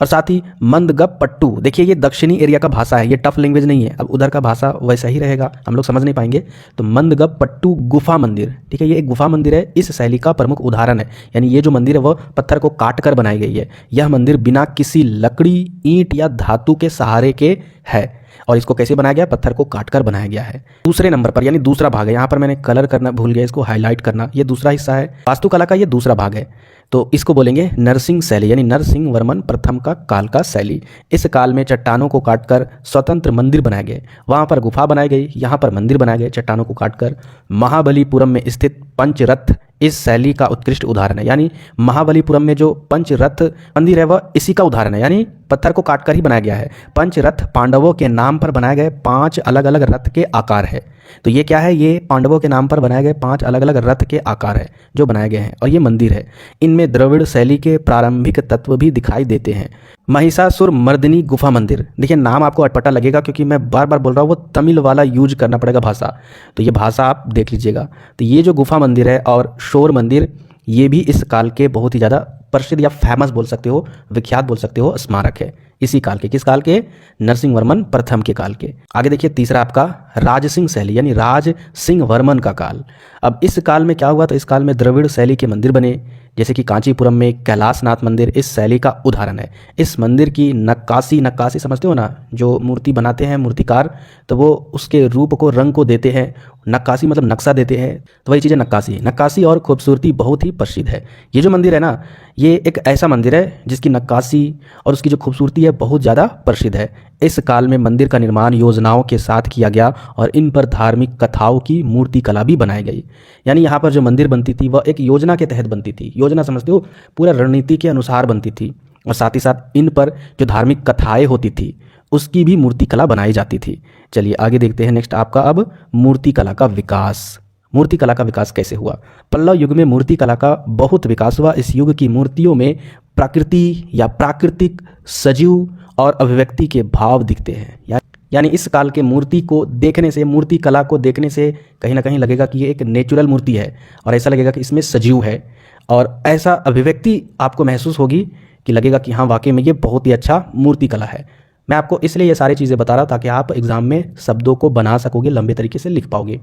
[SPEAKER 1] और साथ ही मंदगप पट्टू, देखिए ये दक्षिणी एरिया का भाषा है, ये टफ लैंग्वेज नहीं है। अब उधर का भाषा वैसा ही रहेगा, हम लोग समझ नहीं पाएंगे। तो मंदगप पट्टू गुफा मंदिर, ठीक है, ये एक गुफा मंदिर है, इस शैली का प्रमुख उदाहरण है। यानी ये जो मंदिर है वह पत्थर को काट कर बनाई गई है। यह मंदिर बिना किसी लकड़ी, ईंट या धातु के सहारे के है। और इसको कैसे बनाया गया? पत्थर को काटकर बनाया गया है। दूसरे नंबर पर यानी दूसरा भाग है, यहाँ पर मैंने कलर करना भूल गया, इसको हाईलाइट करना, ये दूसरा हिस्सा है वास्तुकला का, ये दूसरा भाग है। तो इसको बोलेंगे नरसिंह शैली, यानी नरसिंह वर्मन प्रथम का काल का शैली। इस काल में चट्टानों को काटकर स्वतंत्र मंदिर बनाए गए, वहाँ पर गुफा बनाई गई, यहाँ पर मंदिर बनाए गए चट्टानों को काटकर। महाबलीपुरम में स्थित पंचरथ इस शैली का उत्कृष्ट उदाहरण है। यानी महाबलीपुरम में जो पंचरथ मंदिर है वह इसी का उदाहरण है, यानी पत्थर को काटकर ही बनाया गया है। पंचरथ पांडवों के नाम पर बनाए गए 5 अलग अलग रथ के आकार है। तो ये क्या है? ये पांडवों के नाम पर बनाए गए 5 अलग अलग रथ के आकार है जो बनाए गए हैं, और ये मंदिर है। इनमें द्रविड़ शैली के प्रारंभिक तत्व भी दिखाई देते हैं। महिषासुर मर्दिनी गुफा मंदिर, देखिए नाम आपको अटपटा लगेगा क्योंकि मैं बार बार बोल रहा हूँ, वो तमिल वाला यूज करना पड़ेगा भाषा, तो ये भाषा आप देख लीजिएगा। तो ये जो गुफा मंदिर है और शोर मंदिर, ये भी इस काल के बहुत ही ज़्यादा प्रसिद्ध या फेमस बोल सकते हो, विख्यात बोल सकते हो, स्मारक है इसी काल के। किस काल के? नरसिंह वर्मन प्रथम के काल के। आगे देखिए तीसरा आपका राजसिंह शैली, यानी राज सिंह वर्मन का काल। अब इस काल में क्या हुआ? तो इस काल में द्रविड़ शैली के मंदिर बने, जैसे कि कांचीपुरम में कैलाशनाथ मंदिर इस शैली का उदाहरण है। इस मंदिर की नक्काशी समझते हो ना, जो मूर्ति बनाते हैं मूर्तिकार, तो वो उसके रूप को, रंग को देते हैं। नक्काशी मतलब नक्शा देते हैं, तो वही चीज़ है नक्काशी और खूबसूरती बहुत ही प्रसिद्ध है। ये जो मंदिर है ना, ये एक ऐसा मंदिर है जिसकी नक्काशी और उसकी जो खूबसूरती है बहुत ज़्यादा प्रसिद्ध है। इस काल में मंदिर का निर्माण योजनाओं के साथ किया गया और इन पर धार्मिक कथाओं की मूर्ति कला भी बनाई गई। यानी यहाँ पर जो मंदिर बनती थी वह एक योजना के तहत बनती थी। योजना समझते हो, पूरा रणनीति के अनुसार बनती थी, और साथ ही साथ इन पर जो धार्मिक कथाएं होती थी उसकी भी मूर्ति कला बनाई जाती थी। चलिए आगे देखते हैं नेक्स्ट आपका अब मूर्ति कला का विकास। मूर्ति कला का विकास कैसे हुआ? पल्लव युग में मूर्ति कला का बहुत विकास हुआ। इस युग की मूर्तियों में प्रकृति या प्राकृतिक, सजीव और अभिव्यक्ति के भाव दिखते हैं। यानी इस काल के मूर्ति को देखने से, मूर्ति कला को देखने से कहीं ना कहीं लगेगा कि ये एक नेचुरल मूर्ति है, और ऐसा लगेगा कि इसमें सजीव है, और ऐसा अभिव्यक्ति आपको महसूस होगी कि लगेगा कि हाँ वाकई में ये बहुत ही अच्छा मूर्ति कला है। मैं आपको इसलिए ये सारी चीज़ें बता रहा ताकि आप एग्जाम में शब्दों को बना सकोगे, लंबे तरीके से लिख पाओगे।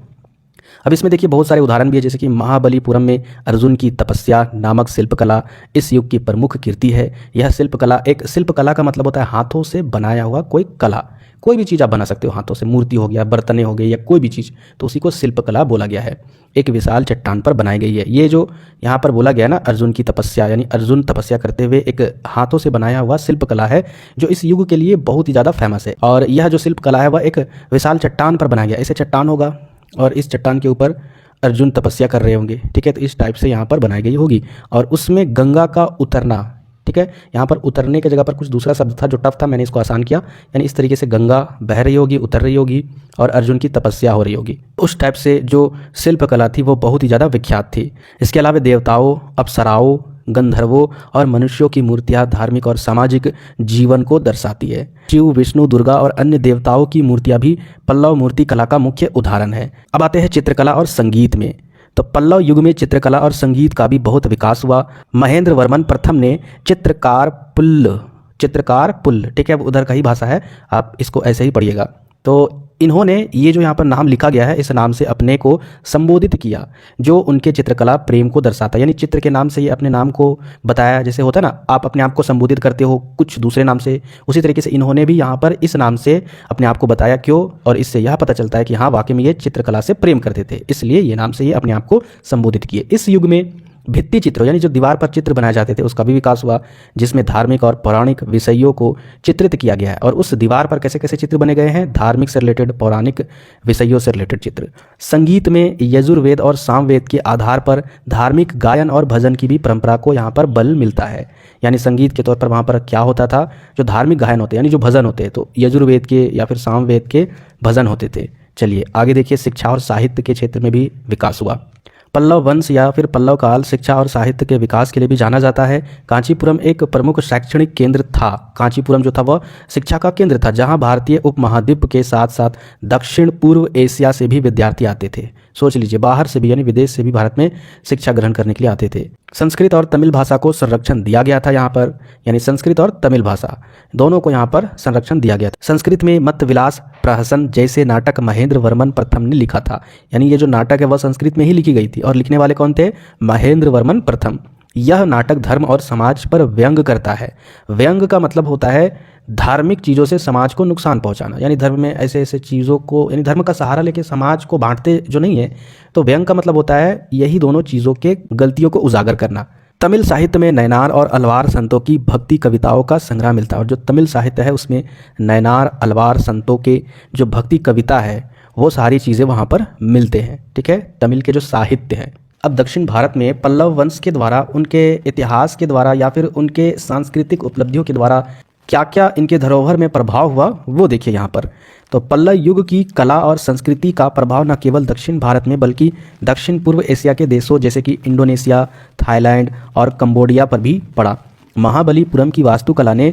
[SPEAKER 1] अब इसमें देखिए बहुत सारे उदाहरण भी है, जैसे कि महाबलीपुरम में अर्जुन की तपस्या नामक शिल्पकला इस युग की प्रमुख कीर्ति है। यह शिल्पकला, एक शिल्पकला का मतलब होता है हाथों से बनाया हुआ कोई कला। कोई भी चीज़ आप बना सकते हो हाथों से, मूर्ति हो गया, बर्तने हो गए, या कोई भी चीज़, तो उसी को शिल्पकला बोला गया है। एक विशाल चट्टान पर बनाई गई है। ये जो यहाँ पर बोला गया ना अर्जुन की तपस्या, यानी अर्जुन तपस्या करते हुए एक हाथों से बनाया हुआ शिल्पकला है जो इस युग के लिए बहुत ही ज़्यादा फेमस है। और यह जो शिल्पकला है वह एक विशाल चट्टान पर बनाया गया। ऐसे चट्टान होगा और इस चट्टान के ऊपर अर्जुन तपस्या कर रहे होंगे, ठीक है, तो इस टाइप से यहाँ पर बनाई गई होगी। और उसमें गंगा का उतरना, ठीक है, यहाँ पर उतरने की जगह पर कुछ दूसरा शब्द था जो टफ था, मैंने इसको आसान किया। यानी इस तरीके से गंगा बह रही होगी, उतर रही होगी, और अर्जुन की तपस्या हो रही होगी। उस टाइप से जो शिल्पकला थी वो बहुत ही ज़्यादा विख्यात थी। इसके अलावा देवताओं, अप्सराओं, गंधर्वों और मनुष्यों की मूर्तियां धार्मिक और सामाजिक जीवन को दर्शाती है। शिव, विष्णु, दुर्गा और अन्य देवताओं की मूर्तियां भी पल्लव मूर्ति कला का मुख्य उदाहरण है। अब आते हैं चित्रकला और संगीत में। तो पल्लव युग में चित्रकला और संगीत का भी बहुत विकास हुआ। महेंद्र वर्मन प्रथम ने चित्रकार पुल, ठीक है, उधर का ही भाषा है, आप इसको ऐसे ही पढ़िएगा। तो इन्होंने ये जो यहाँ पर नाम लिखा गया है, इस नाम से अपने को संबोधित किया, जो उनके चित्रकला प्रेम को दर्शाता है। यानी चित्र के नाम से ये अपने नाम को बताया, जैसे होता है ना आप अपने आप को संबोधित करते हो कुछ दूसरे नाम से, उसी तरीके से इन्होंने भी यहाँ पर इस नाम से अपने आप को बताया। क्यों? और इससे यह पता चलता है कि हाँ वाकई में ये चित्रकला से प्रेम करते थे, इसलिए ये नाम से ये अपने आप को संबोधित किए। इस युग में भित्ति चित्रों यानी जो दीवार पर चित्र बनाए जाते थे उसका भी विकास हुआ, जिसमें धार्मिक और पौराणिक विषयों को चित्रित किया गया है। और उस दीवार पर कैसे कैसे चित्र बने गए हैं, धार्मिक से रिलेटेड, पौराणिक विषयों से रिलेटेड चित्र। संगीत में यजुर्वेद और सामवेद के आधार पर धार्मिक गायन और भजन की भी परंपरा को यहाँ पर बल मिलता है। यानी संगीत के तौर पर वहाँ पर क्या होता था, जो धार्मिक गायन होते यानी जो भजन होते हैं तो यजुर्वेद के या फिर सामवेद के भजन होते थे। चलिए आगे देखिए, शिक्षा और साहित्य के क्षेत्र में भी विकास हुआ। पल्लव वंश या फिर पल्लव काल शिक्षा और साहित्य के विकास के लिए भी जाना जाता है। कांचीपुरम एक प्रमुख शैक्षणिक केंद्र था। कांचीपुरम जो था वह शिक्षा का केंद्र था, जहां भारतीय उपमहाद्वीप के साथ साथ दक्षिण पूर्व एशिया से भी विद्यार्थी आते थे। सोच लीजिए, बाहर से भी यानी विदेश से भी भारत में शिक्षा ग्रहण करने के लिए आते थे। संस्कृत और तमिल भाषा को संरक्षण दिया गया था यहाँ पर, यानी संस्कृत और तमिल भाषा दोनों को यहाँ पर संरक्षण दिया गया था। संस्कृत में मत्त विलास प्रहसन जैसे नाटक महेंद्र वर्मन प्रथम ने लिखा था। यानी ये जो नाटक है वह संस्कृत में ही लिखी गई थी और लिखने वाले कौन थे, महेंद्र वर्मन प्रथम। यह नाटक धर्म और समाज पर व्यंग करता है। व्यंग का मतलब होता है धार्मिक चीज़ों से समाज को नुकसान पहुंचाना, यानी धर्म में ऐसे ऐसे चीज़ों को, यानी धर्म का सहारा लेके समाज को बांटते जो नहीं है, तो व्यंग का मतलब होता है यही दोनों चीज़ों के गलतियों को उजागर करना। तमिल साहित्य में नयनार और अलवार संतों की भक्ति कविताओं का संग्रह मिलता है, और जो तमिल साहित्य है उसमें नयनार अलवार संतों के जो भक्ति कविता है वो सारी चीज़ें वहाँ पर मिलते हैं। ठीक है, तमिल के जो साहित्य हैं। अब दक्षिण भारत में पल्लव वंश के द्वारा, उनके इतिहास के द्वारा या फिर उनके सांस्कृतिक उपलब्धियों के द्वारा क्या क्या इनके धरोहर में प्रभाव हुआ वो देखिए यहाँ पर। तो पल्लव युग की कला और संस्कृति का प्रभाव न केवल दक्षिण भारत में बल्कि दक्षिण पूर्व एशिया के देशों जैसे कि इंडोनेशिया, थाईलैंड और कंबोडिया पर भी पड़ा। महाबलीपुरम की वास्तुकला ने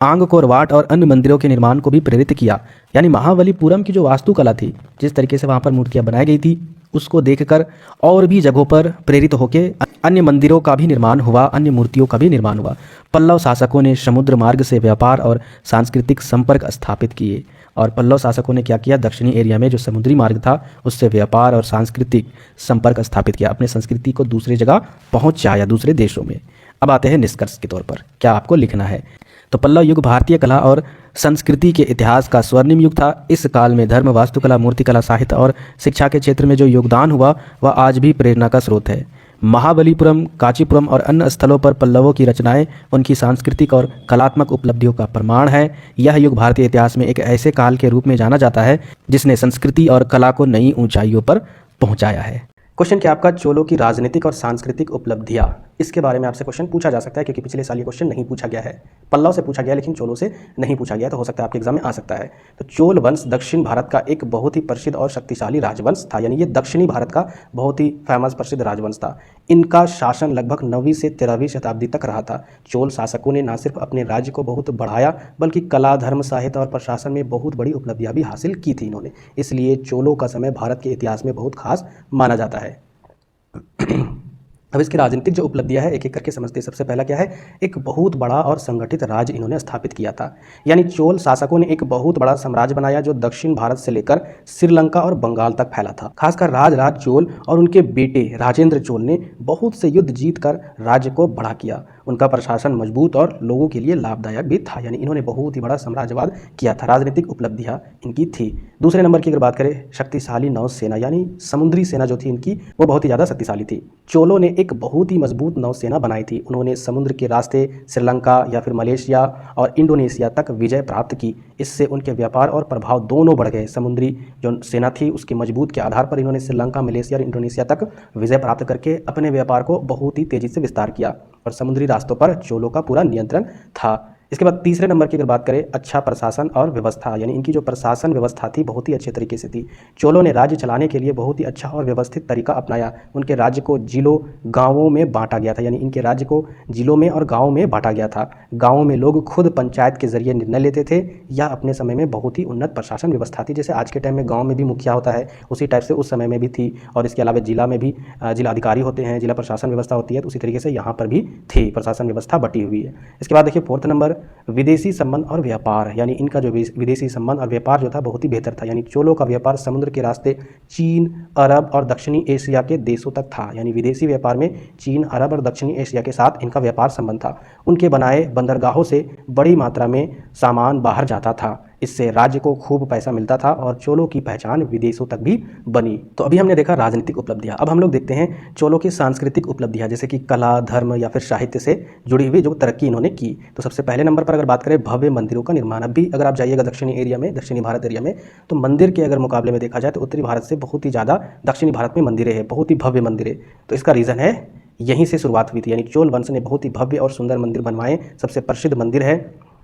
[SPEAKER 1] आंगकोर वाट और अन्य मंदिरों के निर्माण को भी प्रेरित किया। यानी महाबलीपुरम की जो वास्तुकला थी, जिस तरीके से वहाँ पर मूर्तियाँ बनाई गई थी, उसको देखकर और भी जगहों पर प्रेरित होकर अन्य मंदिरों का भी निर्माण हुआ, अन्य मूर्तियों का भी निर्माण हुआ। पल्लव शासकों ने समुद्र मार्ग से व्यापार और सांस्कृतिक संपर्क स्थापित किए। और पल्लव शासकों ने क्या किया, दक्षिणी एरिया में जो समुद्री मार्ग था उससे व्यापार और सांस्कृतिक संपर्क स्थापित किया, अपने संस्कृति को दूसरी जगह पहुँचाया, दूसरे देशों में। अब आते हैं निष्कर्ष के तौर पर, क्या आपको लिखना है। तो पल्लव युग भारतीय कला और संस्कृति के इतिहास का स्वर्णिम युग था। इस काल में धर्म, वास्तुकला, मूर्तिकला, साहित्य और शिक्षा के क्षेत्र में जो योगदान हुआ वह आज भी प्रेरणा का स्रोत है। महाबलीपुरम, कांचीपुरम और अन्य स्थलों पर पल्लवों की रचनाएं उनकी सांस्कृतिक और कलात्मक उपलब्धियों का प्रमाण है। यह युग भारतीय इतिहास में एक ऐसे काल के रूप में जाना जाता है जिसने संस्कृति और कला को नई ऊंचाइयों पर पहुंचाया है। क्वेश्चन क्या आपका, चोलों की राजनीतिक और सांस्कृतिक उपलब्धियां, इसके बारे में आपसे क्वेश्चन पूछा जा सकता है, क्योंकि पिछले साल ये क्वेश्चन नहीं पूछा गया है। पल्लव से पूछा गया लेकिन चोलों से नहीं पूछा गया, तो हो सकता है आपके एग्जाम में आ सकता है। तो चोल वंश दक्षिण भारत का एक बहुत ही प्रसिद्ध और शक्तिशाली राजवंश था, यानी ये दक्षिणी भारत का बहुत ही फेमस प्रसिद्ध राजवंश था। इनका शासन लगभग 9वीं से 13वीं शताब्दी तक रहा था। चोल शासकों ने न सिर्फ अपने राज्य को बहुत बढ़ाया बल्कि कला, धर्म, साहित्य और प्रशासन में बहुत बड़ी उपलब्धियां भी हासिल की थी इन्होंने। इसलिए चोलों का समय भारत के इतिहास में बहुत खास माना जाता है। अब इसकी राजनीतिक जो उपलब्धियां है एक एक करके समझते हैं। सबसे पहला क्या है, एक बहुत बड़ा और संगठित राज्य इन्होंने स्थापित किया था। यानी चोल शासकों ने एक बहुत बड़ा साम्राज्य बनाया जो दक्षिण भारत से लेकर श्रीलंका और बंगाल तक फैला था। खासकर राज चोल और उनके बेटे राजेंद्र चोल ने बहुत से युद्ध जीतकर राज्य को बड़ा किया। उनका प्रशासन मजबूत और लोगों के लिए लाभदायक भी था, यानी इन्होंने बहुत ही बड़ा साम्राज्यवाद किया था। राजनीतिक उपलब्धियां इनकी थी। दूसरे नंबर की अगर बात करें, शक्तिशाली नौसेना, यानी समुद्री सेना जो थी इनकी वो बहुत ही ज़्यादा शक्तिशाली थी। चोलों ने एक बहुत ही मजबूत नौसेना बनाई थी। उन्होंने समुद्र के रास्ते श्रीलंका या फिर मलेशिया और इंडोनेशिया तक विजय प्राप्त की। इससे उनके व्यापार और प्रभाव दोनों बढ़ गए। समुद्री जो सेना थी उसकी मजबूत के आधार पर इन्होंने श्रीलंका, मलेशिया और इंडोनेशिया तक विजय प्राप्त करके अपने व्यापार को बहुत ही तेजी से विस्तार किया और समुद्री रास्तों पर चोलों का पूरा नियंत्रण था। इसके बाद तीसरे नंबर की अगर बात करें, अच्छा प्रशासन और व्यवस्था, यानी इनकी जो प्रशासन व्यवस्था थी बहुत ही अच्छे तरीके से थी। चोलों ने राज्य चलाने के लिए बहुत ही अच्छा और व्यवस्थित तरीका अपनाया। उनके राज्य को जिलों, गांवों में बांटा गया था, यानी इनके राज्य को जिलों में और गांवों में बांटा गया था। गांवों में लोग खुद पंचायत के जरिए निर्णय लेते थे। यह अपने समय में बहुत ही उन्नत प्रशासन व्यवस्था थी। जैसे आज के टाइम में गाँव में भी मुखिया होता है, उसी टाइप से उस समय में भी थी। और इसके अलावा जिला में भी जिला अधिकारी होते हैं, जिला प्रशासन व्यवस्था होती है, तो उसी तरीके से यहाँ पर भी थी, प्रशासन व्यवस्था बटी हुई है। इसके बाद देखिए फोर्थ नंबर, विदेशी संबंध और व्यापार, यानी इनका जो विदेशी संबंध और व्यापार जो था बहुत ही बेहतर था। यानी चोलों का व्यापार समुद्र के रास्ते चीन, अरब और दक्षिणी एशिया के देशों तक था। यानी विदेशी व्यापार में चीन, अरब और दक्षिणी एशिया के साथ इनका व्यापार संबंध था। उनके बनाए बंदरगाहों से बड़ी मात्रा में सामान बाहर जाता था। इससे राज्य को खूब पैसा मिलता था और चोलों की पहचान विदेशों तक भी बनी। तो अभी हमने देखा राजनीतिक उपलब्धियां, अब हम लोग देखते हैं चोलों की सांस्कृतिक उपलब्धियां, जैसे कि कला, धर्म या फिर साहित्य से जुड़ी हुई जो तरक्की इन्होंने की। तो सबसे पहले नंबर पर अगर बात करें भव्य मंदिरों का निर्माण, अब भी अगर आप जाइएगा दक्षिणी एरिया में, दक्षिणी भारत एरिया में, तो मंदिर के अगर मुकाबले में देखा जाए तो उत्तरी भारत से बहुत ही ज़्यादा दक्षिणी भारत में मंदिरें हैं, बहुत ही भव्य मंदिरें। तो इसका रीज़न है यहीं से शुरुआत हुई थी, यानी चोल वंश ने बहुत ही भव्य और सुंदर मंदिर बनवाए। सबसे प्रसिद्ध मंदिर है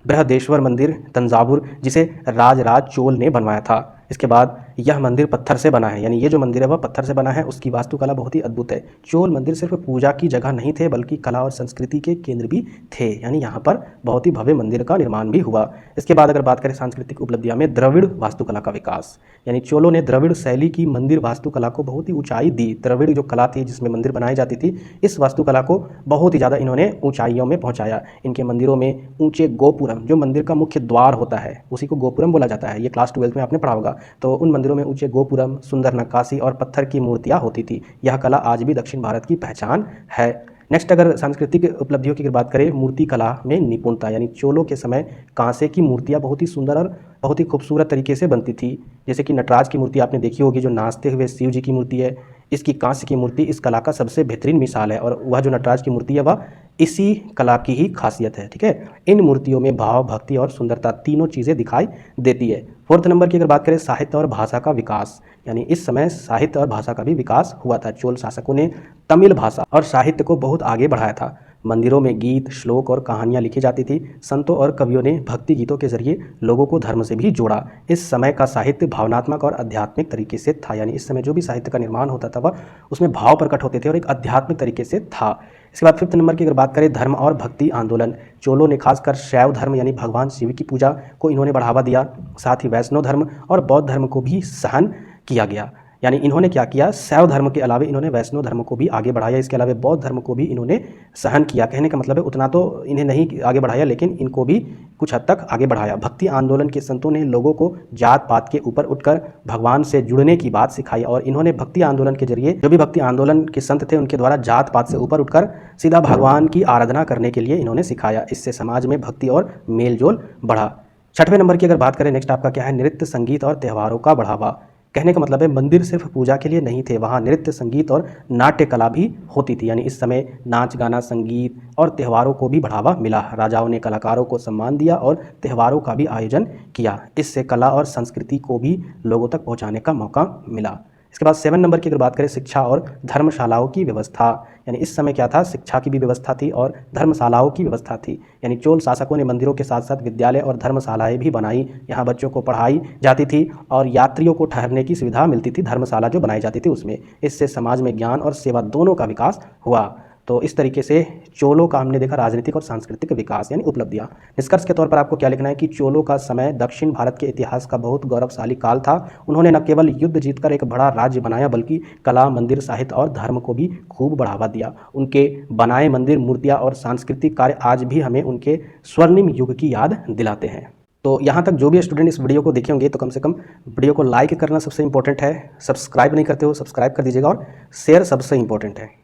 [SPEAKER 1] बृहदेश्वर मंदिर तंजावुर, जिसे राजराज चोल ने बनवाया था। इसके बाद यह मंदिर पत्थर से बना है, यानी ये जो मंदिर है वह पत्थर से बना है, उसकी वास्तुकला बहुत ही अद्भुत है। चोल मंदिर सिर्फ पूजा की जगह नहीं थे बल्कि कला और संस्कृति के केंद्र भी थे, यानी यहाँ पर बहुत ही भव्य मंदिर का निर्माण भी हुआ। इसके बाद अगर बात करें सांस्कृतिक उपलब्धियां में द्रविड़ वास्तुकला का विकास, यानी चोलों ने द्रविड़ शैली की मंदिर वास्तुकला को बहुत ही ऊंचाई दी। द्रविड़ जो कला थी जिसमें मंदिर बनाई जाती थी, इस वास्तुकला को बहुत ही ज़्यादा इन्होंने ऊंचाइयों में पहुँचाया। इनके मंदिरों में ऊंचे गोपुरम, जो मंदिर का मुख्य द्वार होता है उसी को गोपुरम बोला जाता है, ये क्लास 12 में आपने पढ़ा होगा। तो उन मंदिरों में ऊंचे गोपुरम, सुंदर नक्काशी और पत्थर की मूर्तियां होती थी। यह कला आज भी दक्षिण भारत की पहचान है। नेक्स्ट अगर सांस्कृतिक उपलब्धियों की बात करें, मूर्ति कला में निपुणता, यानी चोलों के समय कांसे की मूर्तियां बहुत ही सुंदर और बहुत ही खूबसूरत तरीके से बनती थी। जैसे कि नटराज की मूर्ति आपने देखी होगी, जो नाचते हुए शिव जी की मूर्ति है, इसकी कांस्य की मूर्ति इस कला का सबसे बेहतरीन मिसाल है, और वह जो नटराज की मूर्ति है वह इसी कला की ही खासियत है। ठीक है, इन मूर्तियों में भाव, भक्ति और सुंदरता तीनों चीज़ें दिखाई देती है। फोर्थ नंबर की अगर बात करें साहित्य और भाषा का विकास, यानी इस समय साहित्य और भाषा का भी विकास हुआ था। चोल शासकों ने तमिल भाषा और साहित्य को बहुत आगे बढ़ाया था। मंदिरों में गीत, श्लोक और कहानियाँ लिखी जाती थी। संतों और कवियों ने भक्ति गीतों के जरिए लोगों को धर्म से भी जोड़ा। इस समय का साहित्य भावनात्मक और आध्यात्मिक तरीके से था, यानी इस समय जो भी साहित्य का निर्माण होता था वह उसमें भाव प्रकट होते थे और एक आध्यात्मिक तरीके से था। इसके बाद फिफ्थ नंबर की अगर बात करें धर्म और भक्ति आंदोलन, चोलों ने खासकर शैव धर्म यानी भगवान शिव की पूजा को इन्होंने बढ़ावा दिया। साथ ही वैष्णव धर्म और बौद्ध धर्म को भी सहन किया गया, यानी इन्होंने क्या किया, शैव धर्म के अलावा इन्होंने वैष्णव धर्म को भी आगे बढ़ाया। इसके अलावा बौद्ध धर्म को भी इन्होंने सहन किया। कहने का मतलब है उतना तो इन्हें नहीं आगे बढ़ाया, लेकिन इनको भी कुछ हद तक आगे बढ़ाया। भक्ति आंदोलन के संतों ने लोगों को जात पात के ऊपर उठकर भगवान से जुड़ने की बात सिखाई, और इन्होंने भक्ति आंदोलन के जरिए जो भी भक्ति आंदोलन के संत थे उनके द्वारा जात पात से ऊपर उठकर सीधा भगवान की आराधना करने के लिए इन्होंने सिखाया। इससे समाज में भक्ति और मेल जोल बढ़ा। छठवें नंबर की अगर बात करें, नेक्स्ट आपका क्या है, नृत्य, संगीत और त्योहारों का बढ़ावा। कहने का मतलब है मंदिर सिर्फ पूजा के लिए नहीं थे, वहाँ नृत्य, संगीत और नाट्य कला भी होती थी। यानी इस समय नाच गाना, संगीत और त्योहारों को भी बढ़ावा मिला। राजाओं ने कलाकारों को सम्मान दिया और त्योहारों का भी आयोजन किया। इससे कला और संस्कृति को भी लोगों तक पहुँचाने का मौका मिला। इसके बाद 7 नंबर की अगर बात करें, शिक्षा और धर्मशालाओं की व्यवस्था, यानी इस समय क्या था, शिक्षा की भी व्यवस्था थी और धर्मशालाओं की व्यवस्था थी। यानी चोल शासकों ने मंदिरों के साथ साथ विद्यालय और धर्मशालाएं भी बनाई। यहाँ बच्चों को पढ़ाई जाती थी और यात्रियों को ठहरने की सुविधा मिलती थी धर्मशाला जो बनाई जाती थी उसमें। इससे समाज में ज्ञान और सेवा दोनों का विकास हुआ। तो इस तरीके से चोलों का हमने देखा राजनीतिक और सांस्कृतिक विकास यानी उपलब्धियां। निष्कर्ष के तौर पर आपको क्या लिखना है कि चोलों का समय दक्षिण भारत के इतिहास का बहुत गौरवशाली काल था। उन्होंने न केवल युद्ध जीतकर एक बड़ा राज्य बनाया, बल्कि कला, मंदिर, साहित्य और धर्म को भी खूब बढ़ावा दिया। उनके बनाए मंदिर, मूर्तियाँ और सांस्कृतिक कार्य आज भी हमें उनके स्वर्णिम युग की याद दिलाते हैं। तो यहाँ तक जो भी स्टूडेंट इस वीडियो को देखे होंगे तो कम से कम वीडियो को लाइक करना सबसे इंपॉर्टेंट है। सब्सक्राइब नहीं करते हो, सब्सक्राइब कर दीजिएगा और शेयर सबसे इंपॉर्टेंट है।